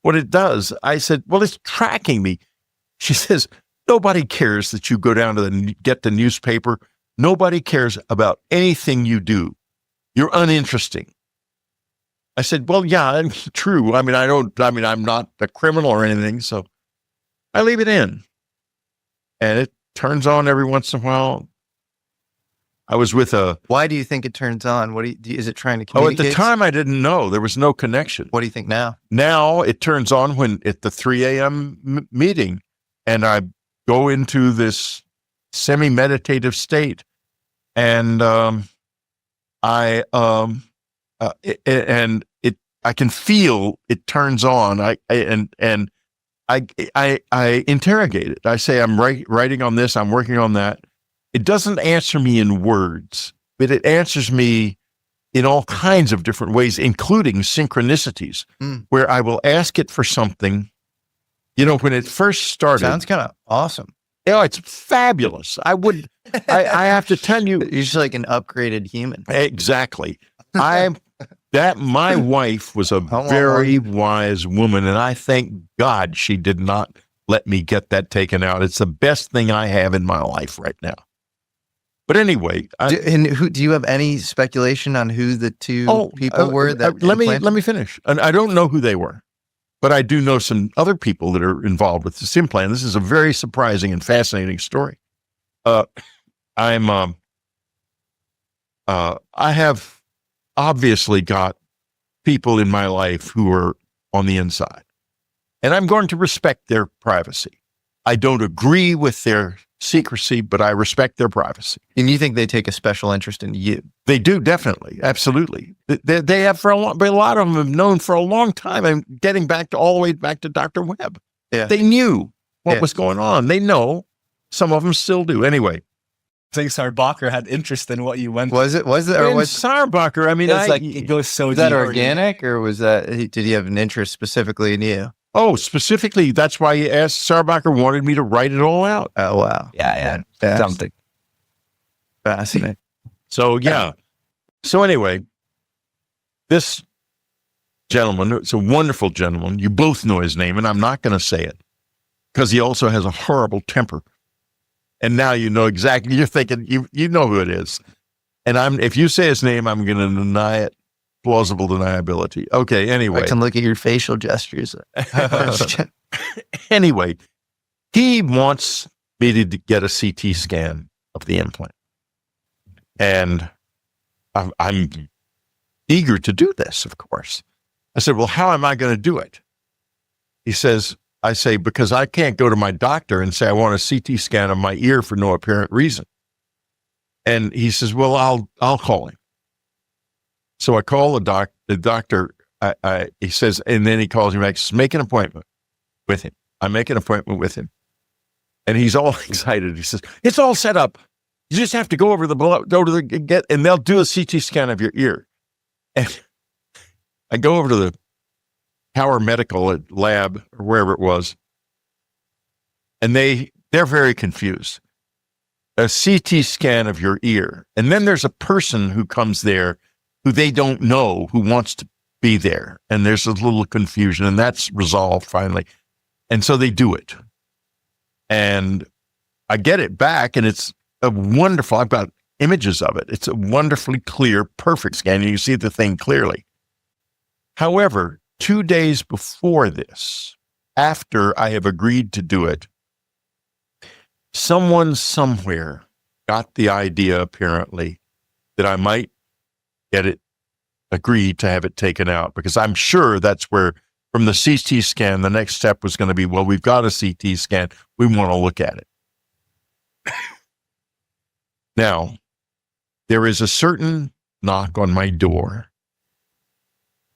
what it does. I said, well, it's tracking me. She says, nobody cares that you go down to get the newspaper. Nobody cares about anything you do. You're uninteresting. I said, well, yeah, true. I'm not a criminal or anything. So I leave it in and it turns on every once in a while. I was with Why do you think it turns on? Is it trying to communicate? At the time I didn't know. There was no connection. What do you think now? Now it turns on when at the 3 a.m. meeting and I go into this semi-meditative state and I can feel it turns on. I interrogate it. I say, I'm writing on this. I'm working on that. It doesn't answer me in words, but it answers me in all kinds of different ways, including synchronicities, where I will ask it for something. When it first started. Sounds kind of awesome. It's fabulous. I have to tell you. You're just like an upgraded human. Exactly. My wife was a very wise woman, and I thank God she did not let me get that taken out. It's the best thing I have in my life right now. But anyway, do you have any speculation on who the two people were? Let me finish. And I don't know who they were, but I do know some other people that are involved with this implant. This is a very surprising and fascinating story. I have obviously got people in my life who are on the inside, and I'm going to respect their privacy. I don't agree with their secrecy, but I respect their privacy. And you think they take a special interest in you? They do, definitely. Absolutely. They have but a lot of them have known for a long time. I'm getting all the way back to Dr. Webb. Yeah. They knew what was going on. They know. Some of them still do. Anyway. I think Sarbacher had interest in what you went through. Was it, or was Sarbacher? I mean, it goes so was deep. that organic, or was that, did he have an interest specifically in you? Oh, specifically, that's why he asked. Sarbacher wanted me to write it all out. Oh, wow. Yeah. Something. Fascinating. So, yeah. So anyway, this gentleman, it's a wonderful gentleman. You both know his name, and I'm not going to say it because he also has a horrible temper. And now you know exactly, you're thinking, you know who it is. And if you say his name, I'm going to deny it. Plausible deniability. Okay, anyway. I can look at your facial gestures. Anyway, he wants me to get a CT scan of the implant. And I'm eager to do this, of course. I said, well, how am I going to do it? I say, because I can't go to my doctor and say I want a CT scan of my ear for no apparent reason. And he says, well, I'll call him. So I call the doctor. He says, and then he calls me back, says, make an appointment with him. I make an appointment with him. And he's all excited. He says, it's all set up. You just have to go over and they'll do a CT scan of your ear. And I go over to the Tower Medical lab or wherever it was. And they're very confused. A CT scan of your ear. And then there's a person who comes there who they don't know, who wants to be there. And there's a little confusion, and that's resolved finally. And so they do it. And I get it back, and it's a wonderful, I've got images of it. It's a wonderfully clear, perfect scan. You see the thing clearly. However, 2 days before this, after I have agreed to do it, someone somewhere got the idea, apparently, that I might get it, agreed to have it taken out, because I'm sure that's where, from the CT scan, the next step was going to be, well, we've got a CT scan. We want to look at it. Now, there is a certain knock on my door,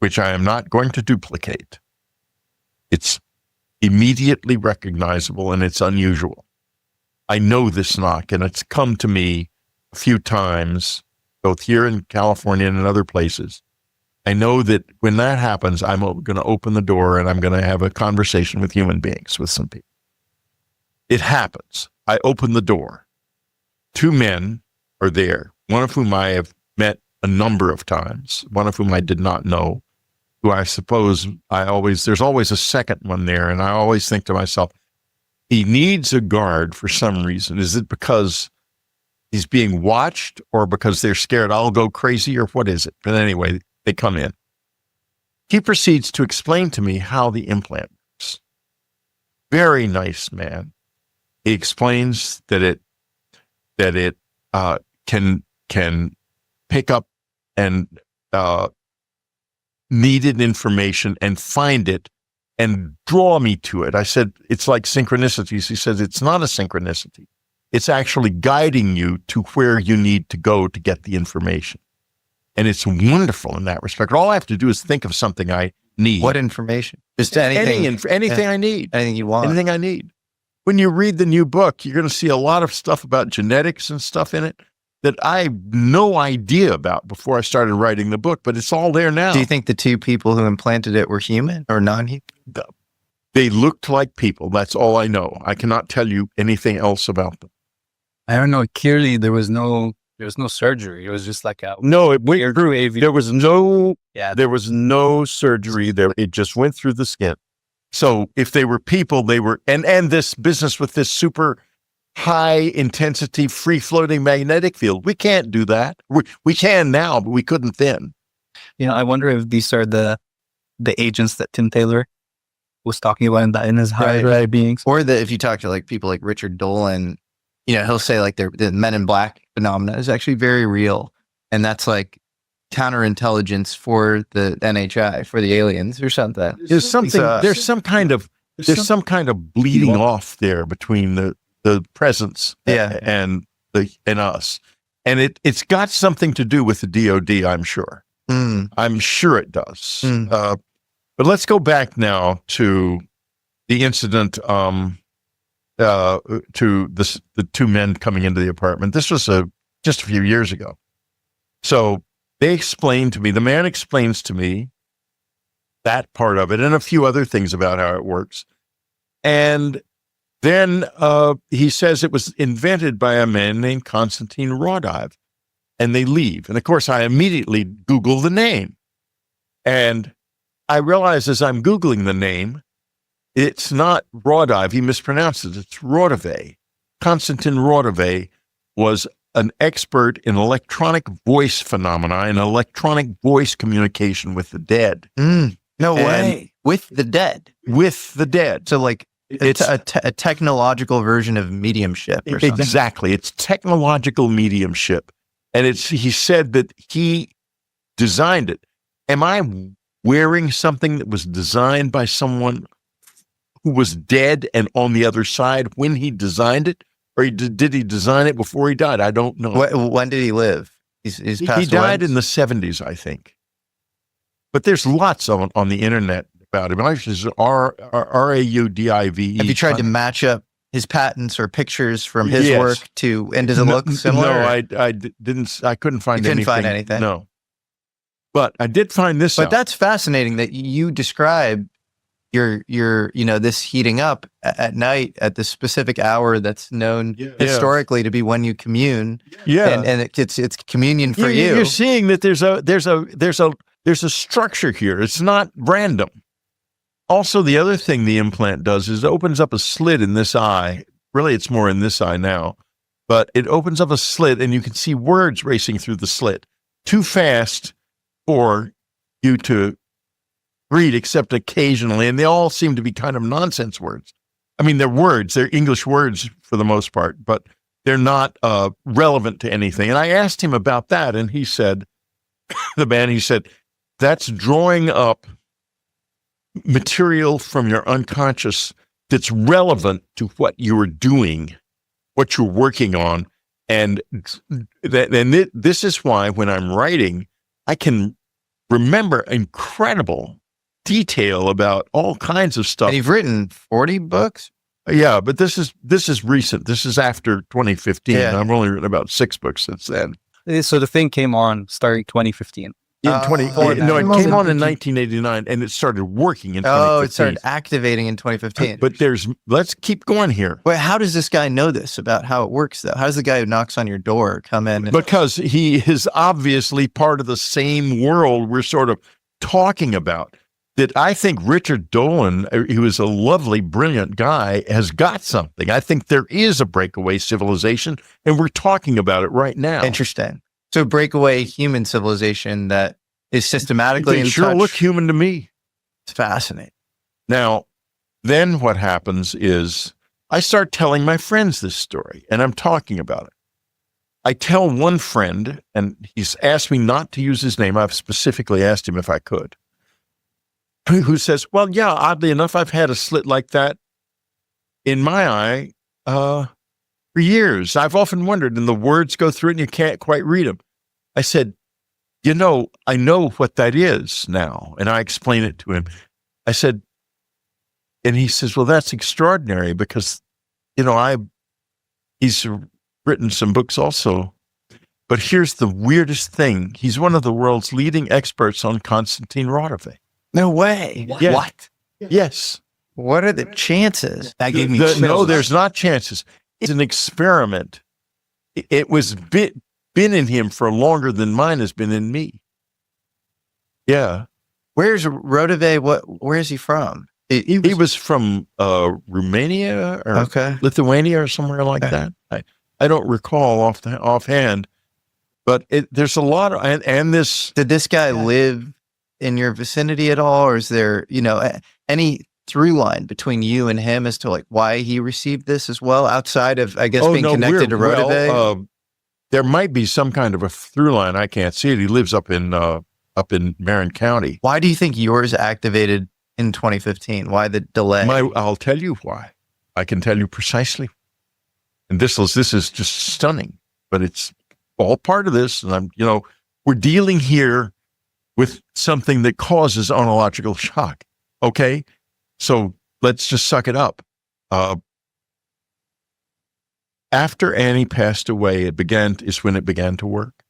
which I am not going to duplicate. It's immediately recognizable, and it's unusual. I know this knock, and it's come to me a few times, both here in California and in other places. I know that when that happens, I'm going to open the door and I'm going to have a conversation with human beings, with some people. It happens. I open the door. 2 men are there, one of whom I have met a number of times, one of whom I did not know, who I suppose there's always a second one there, and I always think to myself, he needs a guard for some reason. Is it because he's being watched, or because they're scared I'll go crazy, or what is it? But anyway, they come in. He proceeds to explain to me how the implant works. Very nice man. He explains that it can pick up and needed information and find it and draw me to it. I said, it's like synchronicities. He says, it's not a synchronicity. It's actually guiding you to where you need to go to get the information. And it's wonderful in that respect. All I have to do is think of something I need. What information? Just anything. Anything I need. Anything you want. Anything I need. When you read the new book, you're going to see a lot of stuff about genetics and stuff in it that I had no idea about before I started writing the book, but it's all there now. Do you think the 2 people who implanted it were human or non-human? They looked like people. That's all I know. I cannot tell you anything else about them. I don't know. Clearly, there was no surgery. It was just like a No, it went through AV. There was no Yeah. surgery there. It just went through the skin. So if they were people, they were, and this business with this super high intensity, free floating magnetic field, we can't do that. We can now, but we couldn't then. I wonder if these are the agents that Tim Taylor was talking about in his high beings. Or if you talk to like people like Richard Dolan, he'll say like the Men in Black phenomena is actually very real. And that's like counterintelligence for the NHI, for the aliens or something. There's some kind of bleeding off there between the presence and us. And it's got something to do with the DOD, I'm sure. I'm sure it does. But let's go back now to the incident, to the 2 men coming into the apartment. This was just a few years ago. So they explained to me, the man explains to me that part of it and a few other things about how it works. And then he says it was invented by a man named Konstantin Rodive, and they leave. And of course, I immediately Google the name. And I realize as I'm Googling the name, it's not Rodive. He mispronounced it. It's Rodive. Konstantin Rodive was an expert in electronic voice phenomena and electronic voice communication with the dead. No way. With the dead. With the dead. So like it's a technological version of mediumship or something. Exactly. It's technological mediumship. And he said that he designed it. Am I wearing something that was designed by someone who was dead and on the other side when he designed it? Or did he design it before he died? I don't know. When did he live? He's passed he died away? in the 70s, I think. But there's lots on the internet about him. It's Raudive. Have you tried to match up his patents or pictures from his work and does it look similar? No, I didn't. I couldn't find anything. You couldn't find anything? No. But I did find this out. But that's fascinating that you describe your this heating up at night at this specific hour that's known historically to be when you commune. Yeah. And it's communion for you. You're seeing that there's a there's a structure here. It's not random. Also, the other thing the implant does is it opens up a slit in this eye. Really, it's more in this eye now, but it opens up a slit and you can see words racing through the slit. Too fast for you to read, except occasionally, and they all seem to be kind of nonsense words. I mean, they're words, they're English words for the most part, but they're not relevant to anything. And I asked him about that, and he said, he said, that's drawing up material from your unconscious that's relevant to what you were doing, what you're working on. And this is why when I'm writing, I can remember incredible detail about all kinds of stuff. And you've written 40 books? Yeah, but this is recent. This is after 2015. Yeah. I've only written about 6 books since then. So the thing came on starting 2015. In Oh, 20, no, no, it it came on in 1989, and it started working in 2015. Oh, it started activating in 2015. But let's keep going here. Wait, how does this guy know this about how it works, though? How does the guy who knocks on your door come in? Because he is obviously part of the same world we're sort of talking about. That I think Richard Dolan, who is a lovely, brilliant guy, has got something. I think there is a breakaway civilization, and we're talking about it right now. Interesting. So breakaway human civilization that is systematically They in sure touch. look human to me. It's fascinating. Now, then what happens is I start telling my friends this story, and I'm talking about it. I tell one friend, and he's asked me not to use his name. I've specifically asked him if I could. Who says, well, yeah, oddly enough, I've had a slit like that in my eye for years. I've often wondered, and the words go through it and you can't quite read them. I said, I know what that is now. And I explain it to him. I said, and he says, well, that's extraordinary because, he's written some books also. But here's the weirdest thing. He's one of the world's leading experts on Constantine Rodovay. No way. Yeah. What? Yes. What are the chances? That gave me No, chills. there's not chances. It's an experiment. It was been in him for longer than mine has been in me. Yeah. Where's Rodovay? Where is he from? He was from Romania or Okay. Lithuania or somewhere like that. I don't recall offhand, but there's a lot of, and this. Did this guy live in your vicinity at all? Or is there, any through line between you and him as to like why he received this as well, outside of, I guess, being connected to Rodovay? There might be some kind of a through line. I can't see it. He lives up in Marin County. Why do you think yours activated in 2015? Why the delay? I'll tell you why. I can tell you precisely. And this is just stunning, but it's all part of this. And we're dealing here with something that causes onological shock. Okay. So let's just suck it up. After Annie passed away, is when it began to work.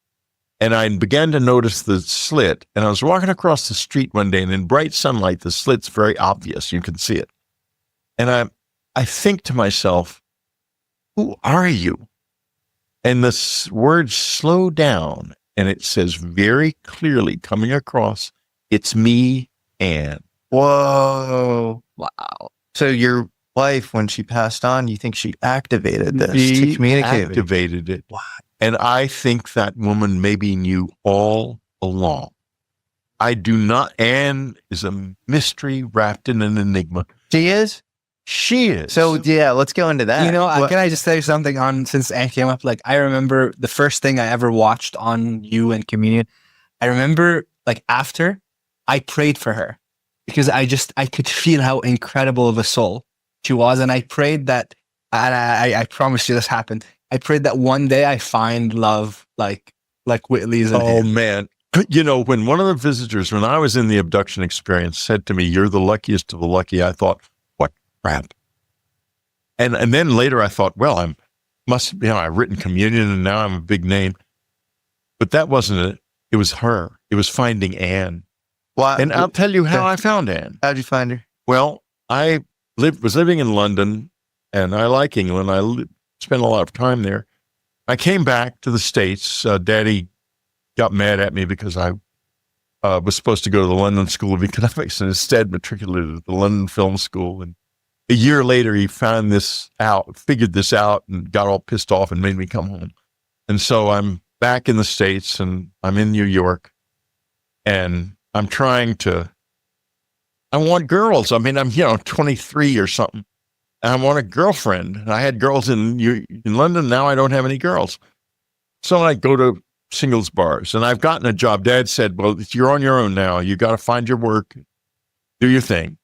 And I began to notice the slit. And I was walking across the street one day, and in bright sunlight, the slit's very obvious. You can see it. And I think to myself, who are you? And the words slow down, and it says very clearly coming across, it's me, Anne. Whoa. Wow. So your wife, when she passed on, you think she activated this to She communicate with you? activated it. Wow. And I think that woman maybe knew all along. I do not. Anne is a mystery wrapped in an enigma. She is? She is. So yeah, let's go into that. Can I just tell you something since Anne came up? Like, I remember the first thing I ever watched on you and Communion. I remember after I prayed for her because I could feel how incredible of a soul she was. And I prayed that, and I promise you this happened. I prayed that one day I find love like Whitley's. Oh man. When one of the visitors, when I was in the abduction experience, said to me, "You're the luckiest of the lucky," I thought, what crap. And then later I thought, well, I've written Communion and now I'm a big name. But that wasn't it. It was her. It was finding Anne. And I'll tell you how I found Anne. How'd you find her? Well, I was living in London, and I like England. I spent a lot of time there. I came back to the States. Daddy got mad at me because I was supposed to go to the London School of Economics and instead matriculated at the London Film School. And a year later, he figured this out, and got all pissed off and made me come home. And so I'm back in the States, and I'm in New York, and I'm I want girls. I mean, I'm 23 or something, and I want a girlfriend. And I had girls in London. Now I don't have any girls. So I go to singles bars, and I've gotten a job. Dad said, well, you're on your own now. You got to find your work, do your thing,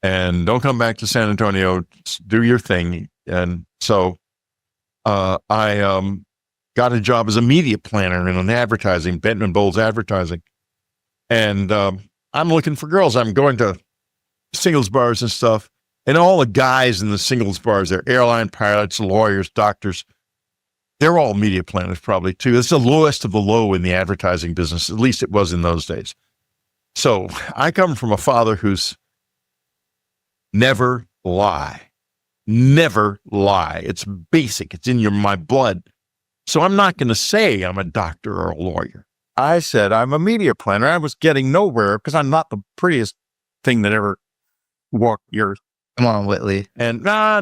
and don't come back to San Antonio. Just do your thing. And so I got a job as a media planner in an advertising, Benton Bowles Advertising. And I'm looking for girls. I'm going to singles bars and stuff. And all the guys in the singles bars, they're airline pilots, lawyers, doctors. They're all media planners probably too. It's the lowest of the low in the advertising business. At least it was in those days. So I come from a father who's never lie. Never lie. It's basic. It's in my blood. So I'm not going to say I'm a doctor or a lawyer. I said I'm a media planner. I was getting nowhere because I'm not the prettiest thing that ever walked the earth. Come on, Whitley. And I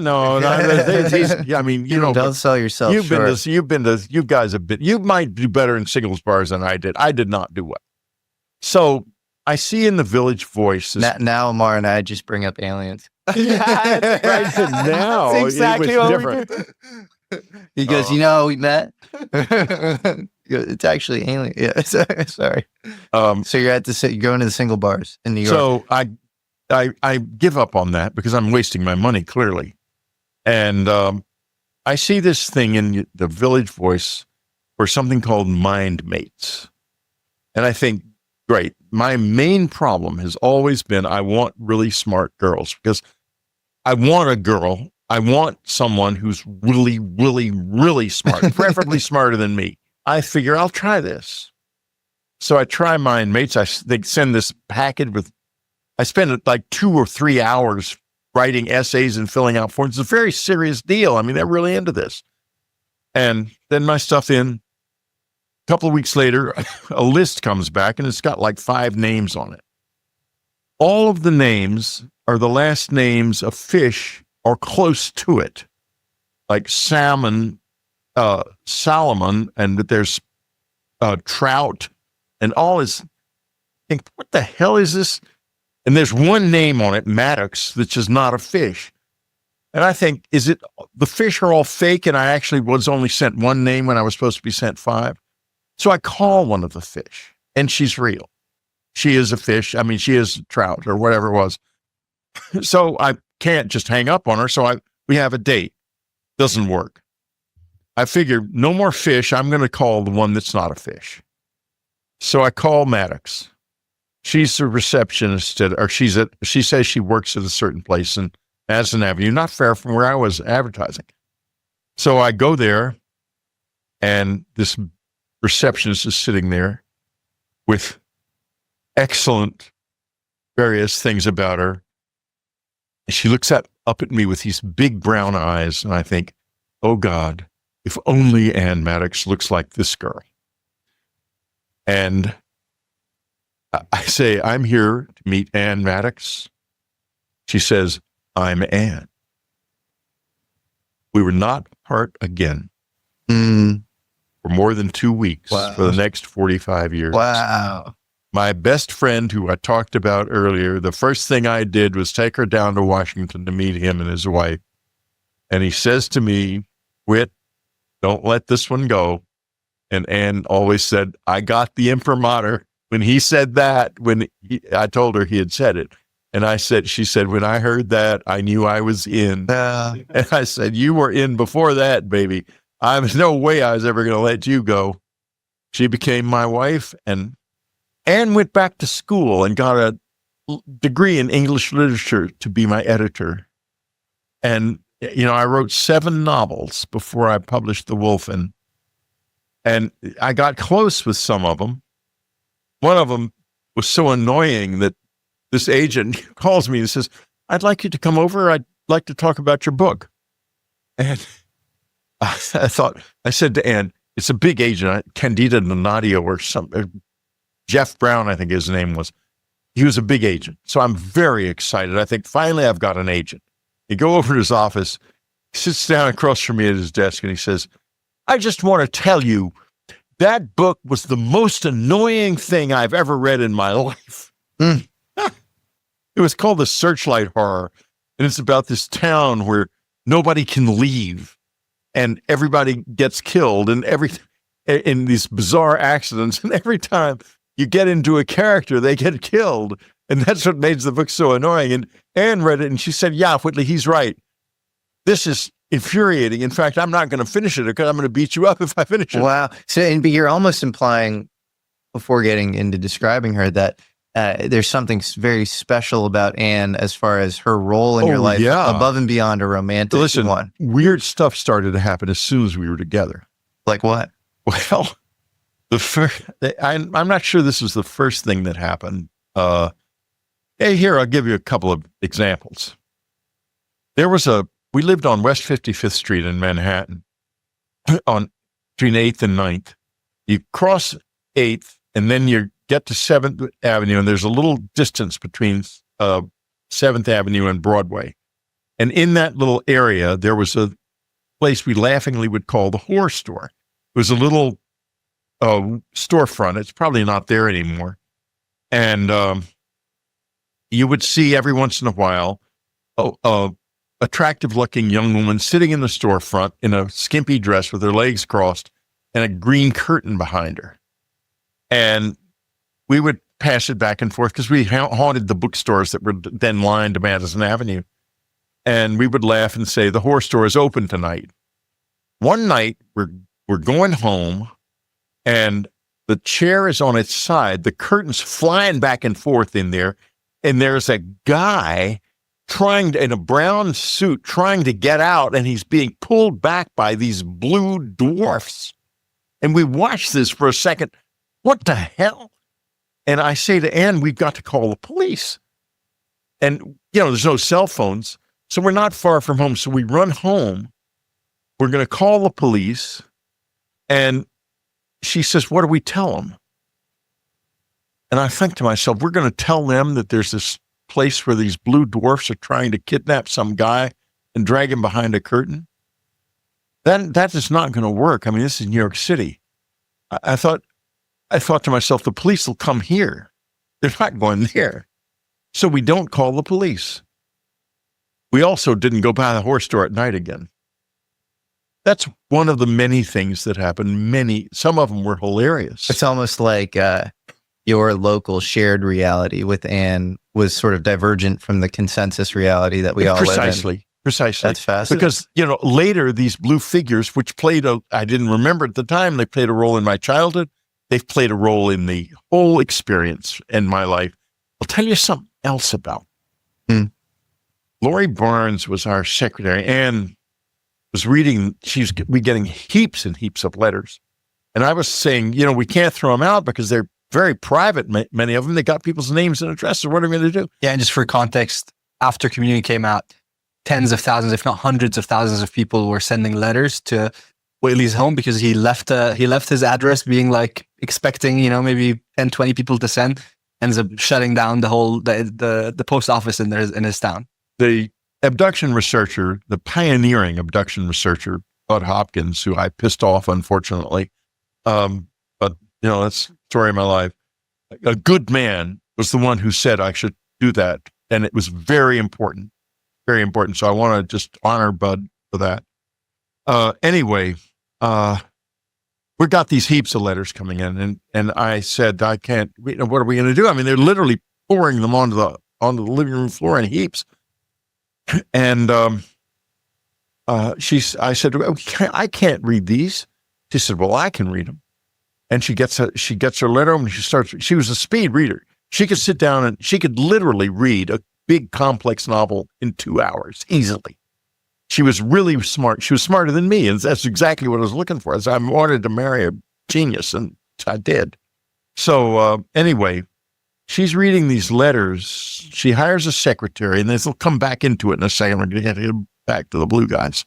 mean, Don't sell yourself short. You guys have been, you might do better in singles bars than I did. I did not do well. So I see in the Village Voice. Now Amar and I just bring up aliens. Right, so now That's exactly it was what different. He goes, you know how we met? It's actually alien. Yeah, sorry. So you're going to the single bars in New York. So I give up on that because I'm wasting my money, clearly. And I see this thing in the Village Voice for something called Mind Mates. And I think, great. My main problem has always been I want really smart girls because I want someone who's really, really, really smart, preferably smarter than me. I figure I'll try this. So I try Mind Mates. They send this packet I spend like 2 or 3 hours writing essays and filling out forms. It's a very serious deal. I mean, they're really into this. And then my stuff in. A couple of weeks later, a list comes back and it's got like 5 names on it. All of the names are the last names of fish or close to it, like salmon, Solomon, and there's trout, and all is. Think, what the hell is this? And there's one name on it, Maddox, that's just not a fish. And I think, is it the fish are all fake? And I actually was only sent 1 name when I was supposed to be sent 5. So I call one of the fish, and she's real. She is a fish. I mean, she is a trout or whatever it was. So I can't just hang up on her. So we have a date. Doesn't work. I figure no more fish. I'm going to call the one that's not a fish. So I call Maddox. She's a receptionist she says she works at a certain place in Madison Avenue, not far from where I was advertising. So I go there, and this receptionist is sitting there with excellent various things about her. And she looks up at me with these big brown eyes, and I think, oh God, if only Ann Maddox looks like this girl. And I say, I'm here to meet Ann Maddox. She says, I'm Ann. We were not apart again for more than 2 weeks for the next 45 years. Wow. My best friend, who I talked about earlier, the first thing I did was take her down to Washington to meet him and his wife. And he says to me, Whit, don't let this one go. And Ann always said, I got the imprimatur. When he said that, I told her he had said it. And she said, when I heard that, I knew I was in. And I said, you were in before that, baby. There's no way I was ever going to let you go. She became my wife, and Ann went back to school and got a degree in English literature to be my editor. And, I wrote 7 novels before I published The Wolf, and I got close with some of them. One of them was so annoying that this agent calls me and says, I'd like you to come over. I'd like to talk about your book. And I said to Ann, it's a big agent, Candida Donadio or Jeff Brown, I think his name was. He was a big agent. So I'm very excited. I think finally I've got an agent. You go over to his office, he sits down across from me at his desk, and he says, I just want to tell you that book was the most annoying thing I've ever read in my life. It was called The Searchlight Horror. And it's about this town where nobody can leave and everybody gets killed and in these bizarre accidents. And every time you get into a character, they get killed. And that's what made the book so annoying. And Anne read it and she said, yeah, Whitley, he's right. This is infuriating. In fact, I'm not going to finish it because I'm going to beat you up if I finish it. Wow. So, but you're almost implying, before getting into describing her, that there's something very special about Anne as far as her role in your life, above and beyond a romantic one. Weird stuff started to happen as soon as we were together. Like what? Well, I'm not sure this was the first thing that happened. Hey, here, I'll give you a couple of examples. We lived on West 55th Street in Manhattan, between 8th and 9th. You cross 8th, and then you get to 7th Avenue, and there's a little distance between 7th Avenue and Broadway. And in that little area, there was a place we laughingly would call the Whore Store. It was a little storefront. It's probably not there anymore. And you would see every once in a while attractive-looking young woman sitting in the storefront in a skimpy dress with her legs crossed and a green curtain behind her. And we would pass it back and forth because we haunted the bookstores that were then lined to Madison Avenue. And we would laugh and say, the Whore Store is open tonight. One night, we're going home, and the chair is on its side, the curtain's flying back and forth in there, and there's a guy in a brown suit trying to get out, and he's being pulled back by these blue dwarfs. And we watch this for a second. What the hell? And I say to Anne, we've got to call the police. And, there's no cell phones, so we're not far from home. So we run home. We're going to call the police. And she says, what do we tell them? And I think to myself, we're going to tell them that there's this place where these blue dwarfs are trying to kidnap some guy and drag him behind a curtain. That is not going to work. I mean, this is New York City. I thought to myself, the police will come here. They're not going there. So we don't call the police. We also didn't go by the Whore Store at night again. That's one of the many things that happened. Some of them were hilarious. It's almost like your local shared reality with Anne was sort of divergent from the consensus reality that we all live in. Precisely. That's fascinating. Because, later these blue figures, which I didn't remember at the time, they played a role in my childhood. They've played a role in the whole experience in my life. I'll tell you something else about. Lori Barnes was our secretary. Anne was reading, we getting heaps and heaps of letters. And I was saying, we can't throw them out because they're very private, many of them. They got people's names and addresses. What are we going to do? Yeah, and just for context, after Community came out, tens of thousands, if not hundreds of thousands of people were sending letters to Whitley's home because he left his address being like expecting, maybe 10, 20 people to send, ends up shutting down the whole, the post office in his town. The abduction researcher, the pioneering abduction researcher, Bud Hopkins, who I pissed off, unfortunately. But that's the story of my life. A good man was the one who said I should do that. And it was very important, very important. So I want to just honor Bud for that. Anyway, we got these heaps of letters coming in, and I said, I can't, what are we going to do? I mean, they're literally pouring them onto the living room floor in heaps. And I said, I can't read these. She said, well, I can read them. And she gets her letter and she was a speed reader. She could sit down and she could literally read a big complex novel in 2 hours easily. She was really smart. She was smarter than me. And that's exactly what I was looking for. I wanted to marry a genius, and I did. So anyway, she's reading these letters. She hires a secretary, and they'll come back into it in a second. We're going to get back to the blue guys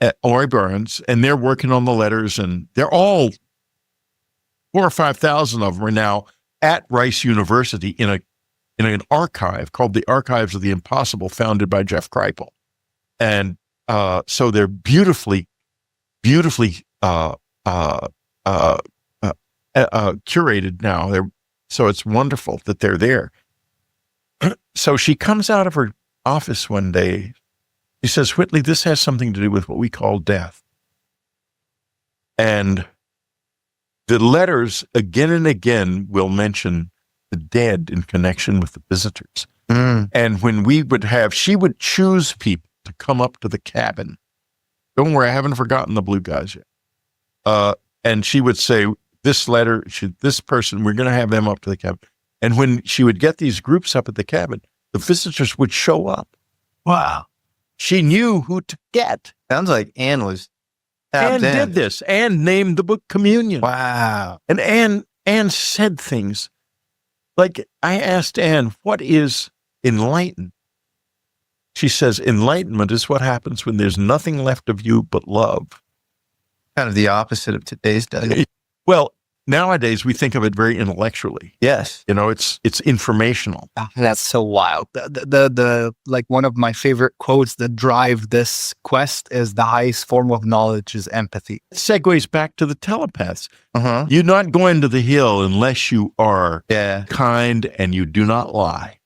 at Lori Burns, and they're working on the letters, and they're all 4 or 5,000 of them are now at Rice University in an archive called the Archives of the Impossible, founded by Jeff Kripal. And so they're beautifully curated now. So it's wonderful that they're there. So she comes out of her office one day. She says, Whitley, this has something to do with what we call death. And the letters again and again will mention the dead in connection with the visitors. And when she would choose people to come up to the cabin. Don't worry, I haven't forgotten the blue guys yet. And she would say, this person, we're going to have them up to the cabin. And when she would get these groups up at the cabin, the visitors would show up. Wow. She knew who to get. Sounds like Anne was Anne tapped in. did this. Anne named the book Communion. Wow. And Anne said things like, I asked Anne, what is enlightened? She says, enlightenment is what happens when there's nothing left of you but love. Kind of the opposite of today's day. Well, nowadays we think of it very intellectually. Yes. It's informational. That's so wild. The like one of my favorite quotes that drive this quest is the highest form of knowledge is empathy. It segues back to the telepaths. Uh-huh. You're not going to the hill unless you are Yeah. kind and you do not lie.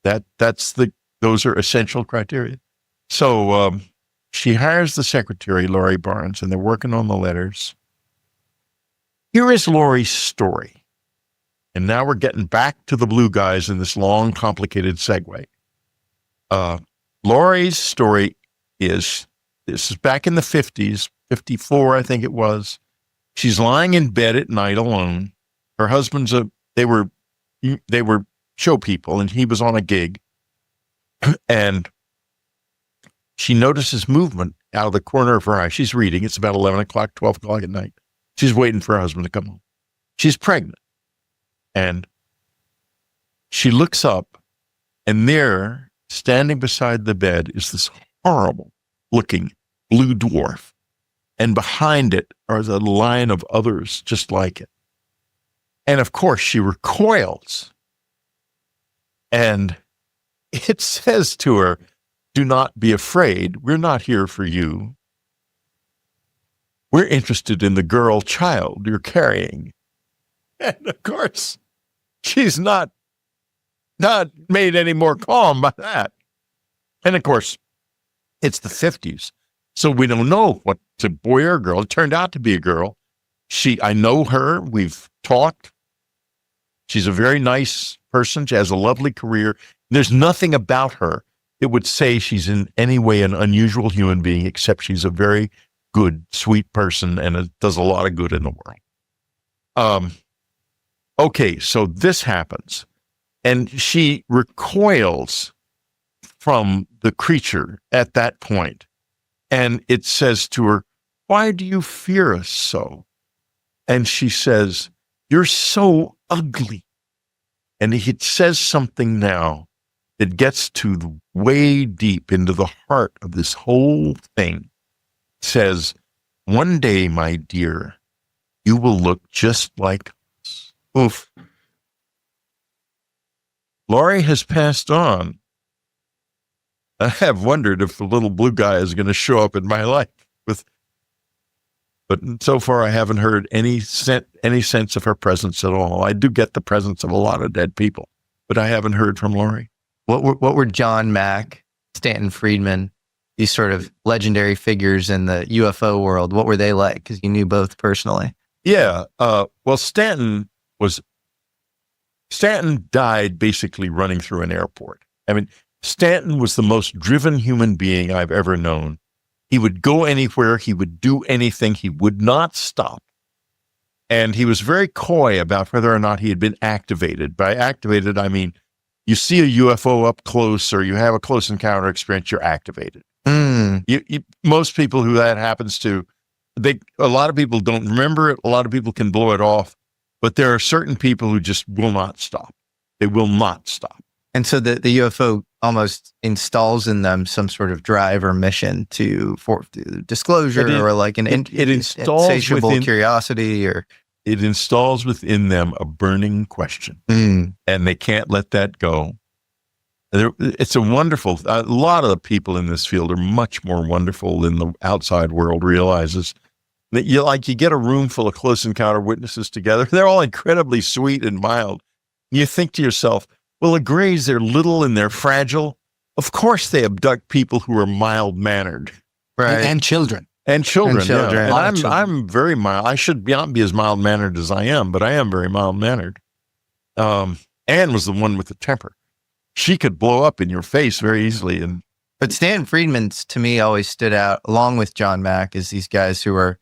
Those are essential criteria. So she hires the secretary, Laurie Barnes, and they're working on the letters. Here is Laurie's story. And now we're getting back to the blue guys in this long, complicated segue. Laurie's story this is back in the 50s, 54, I think it was. She's lying in bed at night alone. Her husband's they were show people, and he was on a gig. And she notices movement out of the corner of her eye. She's reading. It's about 11 o'clock, 12 o'clock at night. She's waiting for her husband to come home. She's pregnant. And she looks up, and there, standing beside the bed, is this horrible-looking blue dwarf. And behind it are the line of others just like it. And, of course, she recoils. And it says to her, do not be afraid. We're not here for you. We're interested in the girl child you're carrying. And of course, she's not made any more calm by that. And of course, it's the 50s. So we don't know what it's a boy or a girl. It turned out to be a girl. I know her. We've talked. She's a very nice person. She has a lovely career. There's nothing about her that would say she's in any way an unusual human being, except she's a very good, sweet person and does a lot of good in the world. Okay, so this happens, and she recoils from the creature at that point, and it says to her, why do you fear us so? And she says, you're so ugly. And it says something now that gets to way deep into the heart of this whole thing. It says, one day, my dear, you will look just like us. Oof. Laurie has passed on. I have wondered if the little blue guy is going to show up in my life. But so far, I haven't heard any sense of her presence at all. I do get the presence of a lot of dead people, but I haven't heard from Laurie. What were John Mack, Stanton Friedman, these sort of legendary figures in the UFO world? What were they like? Because you knew both personally. Yeah. Well, Stanton died basically running through an airport. I mean, Stanton was the most driven human being I've ever known. He would go anywhere. He would do anything. He would not stop. And he was very coy about whether or not he had been activated. By activated, I mean, you see a UFO up close or you have a close encounter experience, you're activated. Most people who that happens to, a lot of people don't remember it. A lot of people can blow it off. But there are certain people who just will not stop. They will not stop. And so the UFO almost installs in them some sort of drive or mission for disclosure or like an it installs insatiable within, curiosity or it installs within them a burning question, and they can't let that go. It's a lot of the people in this field are much more wonderful than the outside world realizes. That you get a room full of close encounter witnesses together. They're all incredibly sweet and mild. You think to yourself, well, the Greys, they're little and they're fragile. Of course they abduct people who are mild-mannered. Right. And children. And children. And children. Yeah. A lot of And I'm very mild. I should not be as mild-mannered as I am, but I am very mild-mannered. Anne was the one with the temper. She could blow up in your face very easily. But Stanton Friedman's, to me, always stood out, along with John Mack, as these guys who are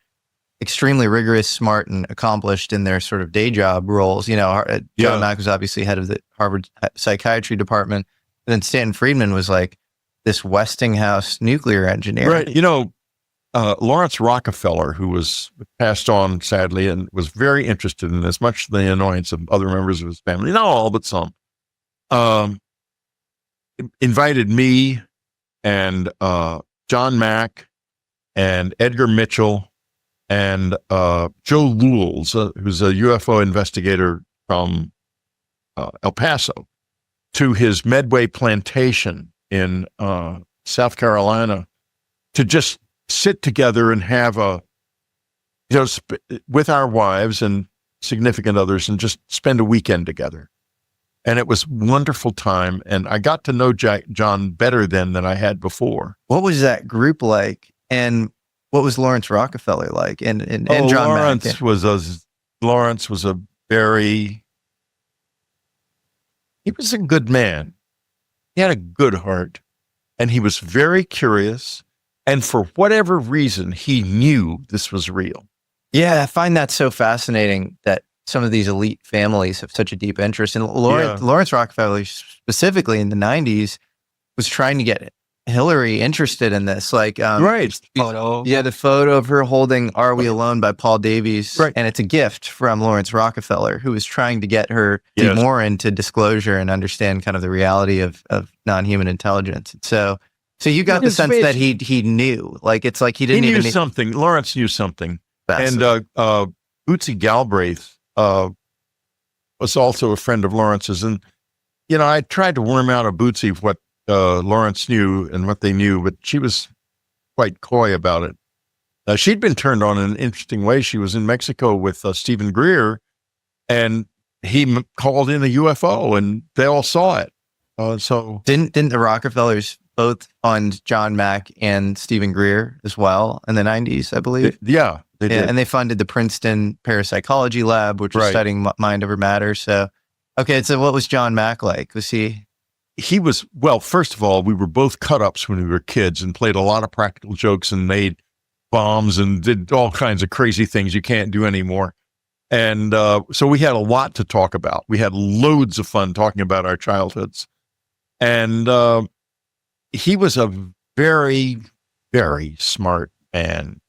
extremely rigorous, smart, and accomplished in their sort of day job roles. John Mack was obviously head of the Harvard psychiatry department. And then Stanton Friedman was like this Westinghouse nuclear engineer. Right. Lawrence Rockefeller, who was passed on sadly and was very interested in this, much to the annoyance of other members of his family, not all, but some, invited me and John Mack and Edgar Mitchell and Joe Lulz, who's a UFO investigator from El Paso, to his Medway plantation in South Carolina to just sit together and have with our wives and significant others and just spend a weekend together. And it was wonderful time. And I got to know John better then than I had before. What was that group like? And what was Lawrence Rockefeller like? And John Lawrence Mack? Lawrence was he was a good man. He had a good heart, and he was very curious. And for whatever reason, he knew this was real. Yeah, I find that so fascinating that some of these elite families have such a deep interest. And Lawrence Rockefeller, specifically in the 90s, was trying to get Hillary interested in this. Right. Photo. Yeah, the photo of her holding Are We Alone by Paul Davies. Right. And it's a gift from Lawrence Rockefeller, who was trying to get her more into disclosure and understand kind of the reality of non-human intelligence. So you got the sense that he knew. It's like he didn't He even knew something. Lawrence knew something. And Bootsy Galbraith was also a friend of Lawrence's. And, I tried to worm out of Bootsy what Lawrence knew and what they knew, but she was quite coy about it. She'd been turned on in an interesting way. She was in Mexico with Stephen Greer, and he called in a UFO, and they all saw it. So didn't the Rockefellers both fund John Mack and Stephen Greer as well in the 90s, I believe? They did. And they funded the Princeton Parapsychology Lab, which was studying mind over matter. So, okay, so what was John Mack like? Was he? He was, well, first of all, we were both cut-ups when we were kids and played a lot of practical jokes and made bombs and did all kinds of crazy things you can't do anymore. And so we had a lot to talk about. We had loads of fun talking about our childhoods. And he was a very, very smart man.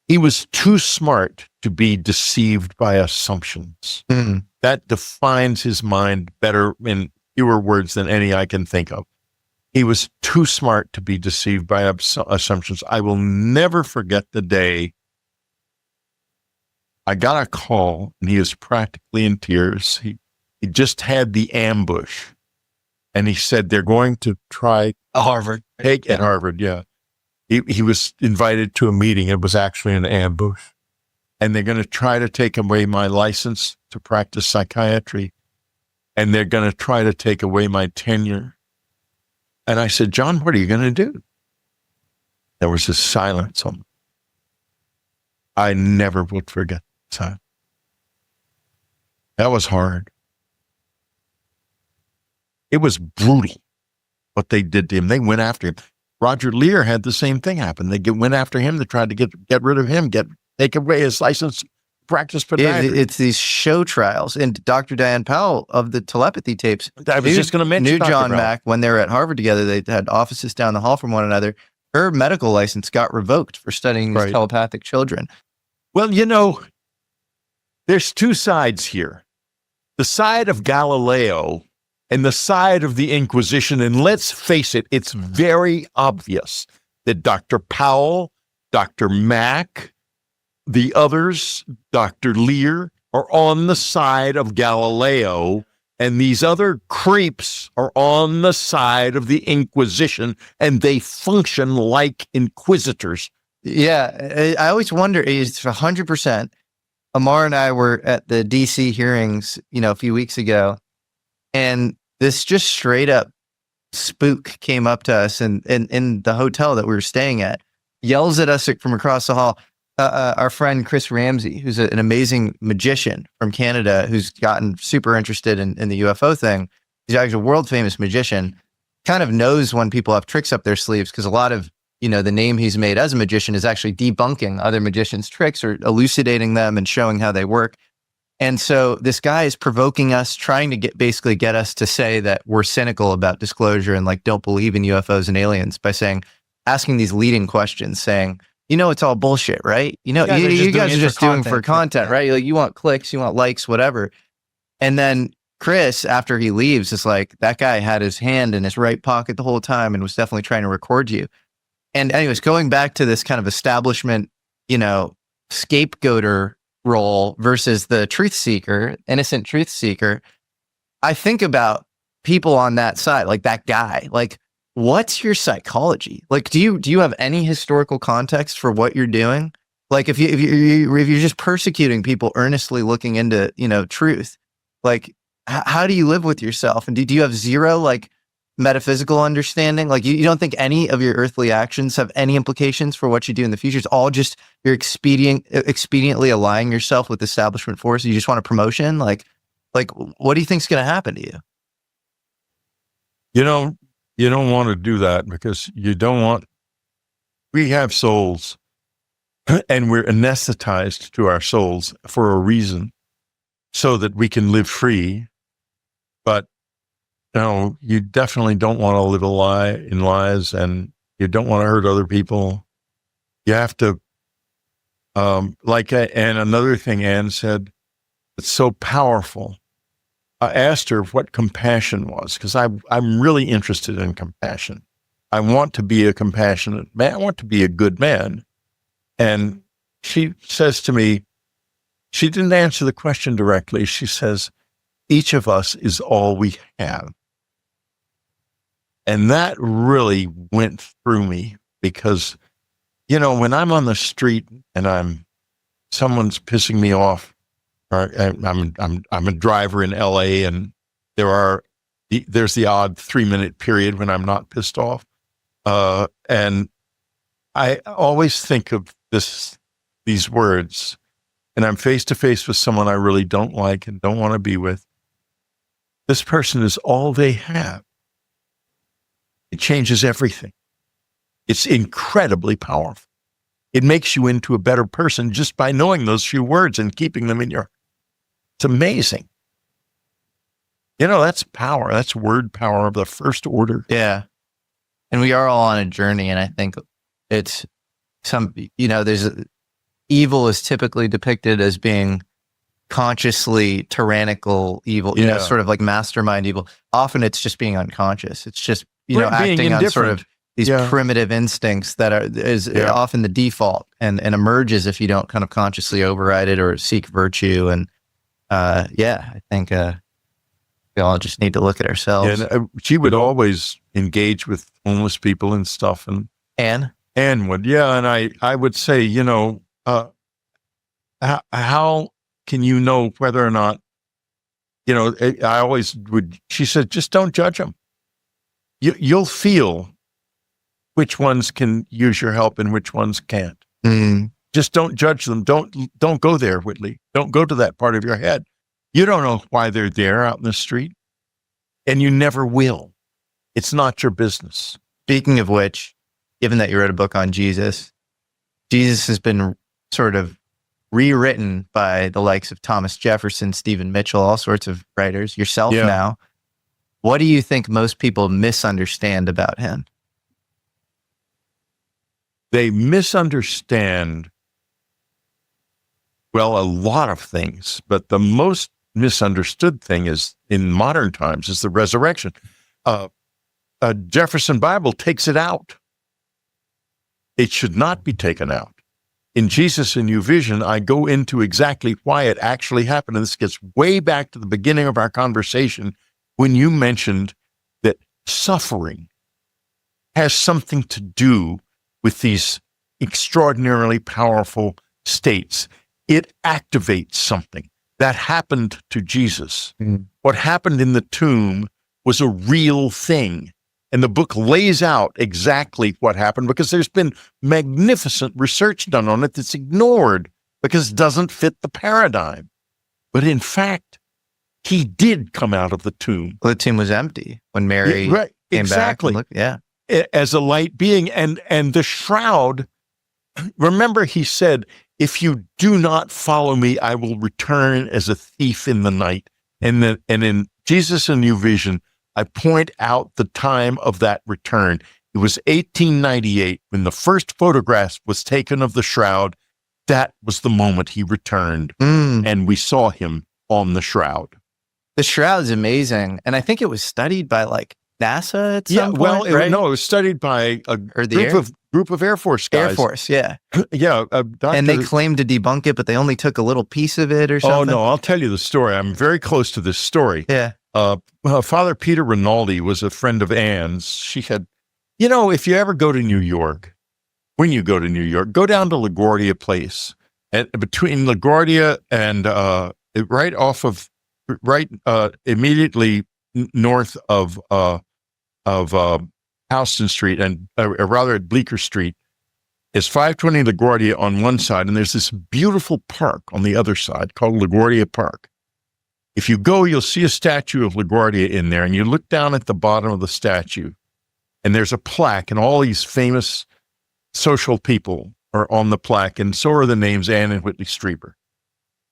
He was too smart to be deceived by assumptions. Mm. That defines his mind better in fewer words than any I can think of. He was too smart to be deceived by assumptions. I will never forget the day I got a call, and he was practically in tears. He just had the ambush, and he said they're going to try Harvard. at Harvard. Yeah, he was invited to a meeting. It was actually an ambush, and they're going to try to take away my license to practice psychiatry, and they're going to try to take away my tenure. And I said, John, what are you going to do? There was a silence on. I never would forget that time. That was hard. It was brutal what they did to him. They went after him. Roger Lear had the same thing happen. They went after him. They tried to get rid of him, take away his license, practice podiatry. It's these show trials. And Dr. Diane Powell of the telepathy tapes I was just going to mention knew Dr. John Powell. Mack when they were at Harvard together. They had offices down the hall from one another. Her medical license got revoked for studying these telepathic children. Well, there's two sides here. The side of Galileo and the side of the Inquisition. And let's face it, it's very obvious that Dr. Powell, Dr. Mack, the others, Dr. Lear, are on the side of Galileo, and these other creeps are on the side of the Inquisition, and they function like inquisitors. Yeah, I always wonder. It's 100%. Amar and I were at the DC hearings, a few weeks ago, and this just straight up spook came up to us and in the hotel that we were staying at, yells at us from across the hall. Our friend Chris Ramsey, who's an amazing magician from Canada, who's gotten super interested in the UFO thing. He's actually a world famous magician, kind of knows when people have tricks up their sleeves, because a lot of, the name he's made as a magician is actually debunking other magicians' tricks or elucidating them and showing how they work. And so this guy is provoking us, trying to basically get us to say that we're cynical about disclosure and like don't believe in UFOs and aliens by asking these leading questions, saying, it's all bullshit, right? You guys are just doing for content, right? Like, you want clicks, you want likes, whatever. And then Chris, after he leaves, is like, that guy had his hand in his right pocket the whole time and was definitely trying to record you. And anyways, going back to this kind of establishment, scapegoater role versus the truth seeker, innocent truth seeker, I think about people on that side, like that guy, like, what's your psychology? Like, do you have any historical context for what you're doing? Like, if you're just persecuting people earnestly looking into, truth, like, how do you live with yourself? And do you have zero, like, metaphysical understanding? Like, you don't think any of your earthly actions have any implications for what you do in the future? It's all just you're expediently aligning yourself with establishment force. You just want a promotion. Like, what do you think's going to happen to you? You don't want to do that, because we have souls and we're anesthetized to our souls for a reason, so that we can live free. But you definitely don't want to live in lies, and you don't want to hurt other people. You have to, and another thing Anne said, it's so powerful. I asked her what compassion was, because I'm really interested in compassion. I want to be a compassionate man. I want to be a good man. And she says to me, she didn't answer the question directly. She says, each of us is all we have. And that really went through me, because, when I'm on the street and someone's pissing me off, or I'm a driver in LA, and there's the odd 3-minute period when I'm not pissed off. And I always think of these words, and I'm face to face with someone I really don't like and don't want to be with. This person is all they have. It changes everything. It's incredibly powerful. It makes you into a better person just by knowing those few words and keeping them in your. It's amazing. That's power. That's word power of the first order. Yeah. And we are all on a journey. And I think it's evil is typically depicted as being consciously tyrannical evil, sort of like mastermind evil. Often it's just being unconscious. It's just, acting on sort of these primitive instincts that is often the default and emerges if you don't kind of consciously override it or seek virtue. And I think we all just need to look at ourselves. And she would always engage with homeless people and stuff. And Anne would, and I would say, how can you know whether or not, I always would, she said, just don't judge them. You'll feel which ones can use your help and which ones can't. Mm. Just don't judge them. Don't go there, Whitley. Don't go to that part of your head. You don't know why they're there out in the street, and you never will. It's not your business. Speaking of which, given that you wrote a book on Jesus has been sort of rewritten by the likes of Thomas Jefferson, Stephen Mitchell, all sorts of writers, yourself now. What do you think most people misunderstand about him? They misunderstand, well, a lot of things, but the most misunderstood thing is, in modern times, is the resurrection. Jefferson Bible takes it out. It should not be taken out. in Jesus and New Vision, I go into exactly why it actually happened. And this gets way back to the beginning of our conversation when you mentioned that suffering has something to do with these extraordinarily powerful states. It activates something that happened to Jesus. What happened in the tomb was a real thing. And the book lays out exactly what happened because there's been magnificent research done on it that's ignored because it doesn't fit the paradigm. But in fact, he did come out of the tomb. Well, the tomb was empty when Mary Right, came exactly. back. And looked, As a light being. And the shroud, remember he said, if you do not follow me, I will return as a thief in the night. And in Jesus and New Vision, I point out the time of that return. It was 1898 when the first photograph was taken of the shroud. That was the moment he returned, and we saw him on the shroud. The shroud is amazing, and I think it was studied by like NASA at some point, right? No, it was studied by a Or the group of Air Force guys. Air Force, yeah. Yeah, And they claimed to debunk it, but they only took a little piece of it or something. Oh no, I'll tell you the story. I'm very close to this story. Yeah. Father Peter Rinaldi was a friend of Anne's. She had, if you ever go to New York, when you go to New York, go down to LaGuardia Place, and between LaGuardia and immediately north of Houston Street and rather at Bleecker Street is 520 LaGuardia on one side, and there's this beautiful park on the other side called LaGuardia Park. If you go, you'll see a statue of LaGuardia in there, and you look down at the bottom of the statue, and there's a plaque, and all these famous social people are on the plaque, and so are the names Anne and Whitley Strieber.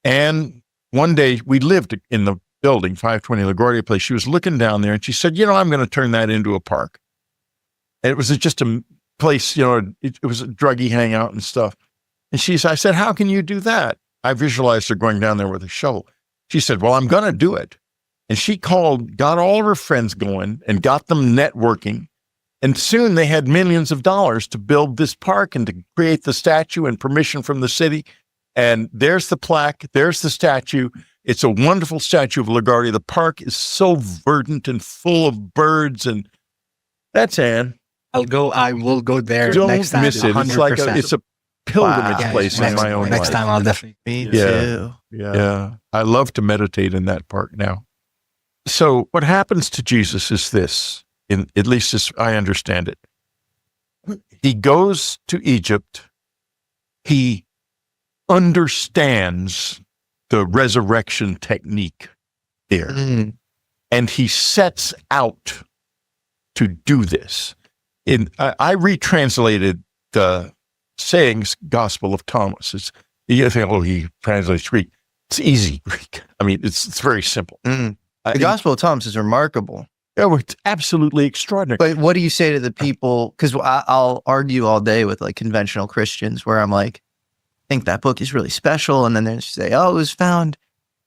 And one day, we lived in the building, 520 LaGuardia Place. She was looking down there, and she said, I'm going to turn that into a park. And it was just a place, it was a druggie hangout and stuff. And I said, how can you do that? I visualized her going down there with a shovel. She said, well, I'm going to do it. And she got all of her friends going and got them networking. And soon they had millions of dollars to build this park and to create the statue and permission from the city. And there's the plaque. There's the statue. It's a wonderful statue of LaGuardia. The park is so verdant and full of birds. And that's Anne. I will go there. Don't next time, miss it. 100%. It's a pilgrimage Wow. place in my own Next life. time I'll definitely. Me Yeah. too. Yeah. I love to meditate in that park now. So what happens to Jesus is this, at least as I understand it. He goes to Egypt. He understands the resurrection technique there. And he sets out to do this. I retranslated the sayings Gospel of Thomas. You think, he translates Greek. It's easy Greek. I mean, it's very simple. The Gospel of Thomas is remarkable. It's absolutely extraordinary. But what do you say to the people? Because I'll argue all day with like conventional Christians where I'm like, I think that book is really special. And then they say, it was found,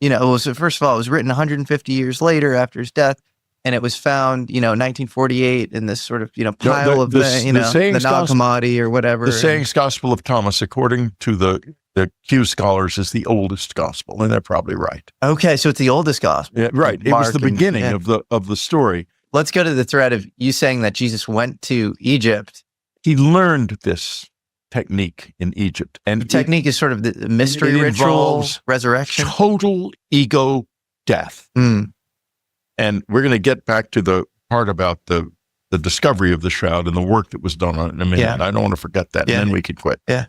first of all, it was written 150 years later after his death. And it was found, 1948 in this sort of, pile of the Nag Hammadi or whatever. The sayings Gospel of Thomas, according to the Q scholars, is the oldest gospel, and they're probably right. Okay, so it's the oldest gospel. Yeah, right. It was the beginning and- of the story. Let's go to the thread of you saying that Jesus went to Egypt. He learned this technique in Egypt, and The technique is sort of the mystery it ritual, involves resurrection. total ego death. And we're going to get back to the part about the discovery of the shroud and the work that was done on it in a minute. Yeah. I don't want to forget that, Yeah. and then we can quit. Yeah.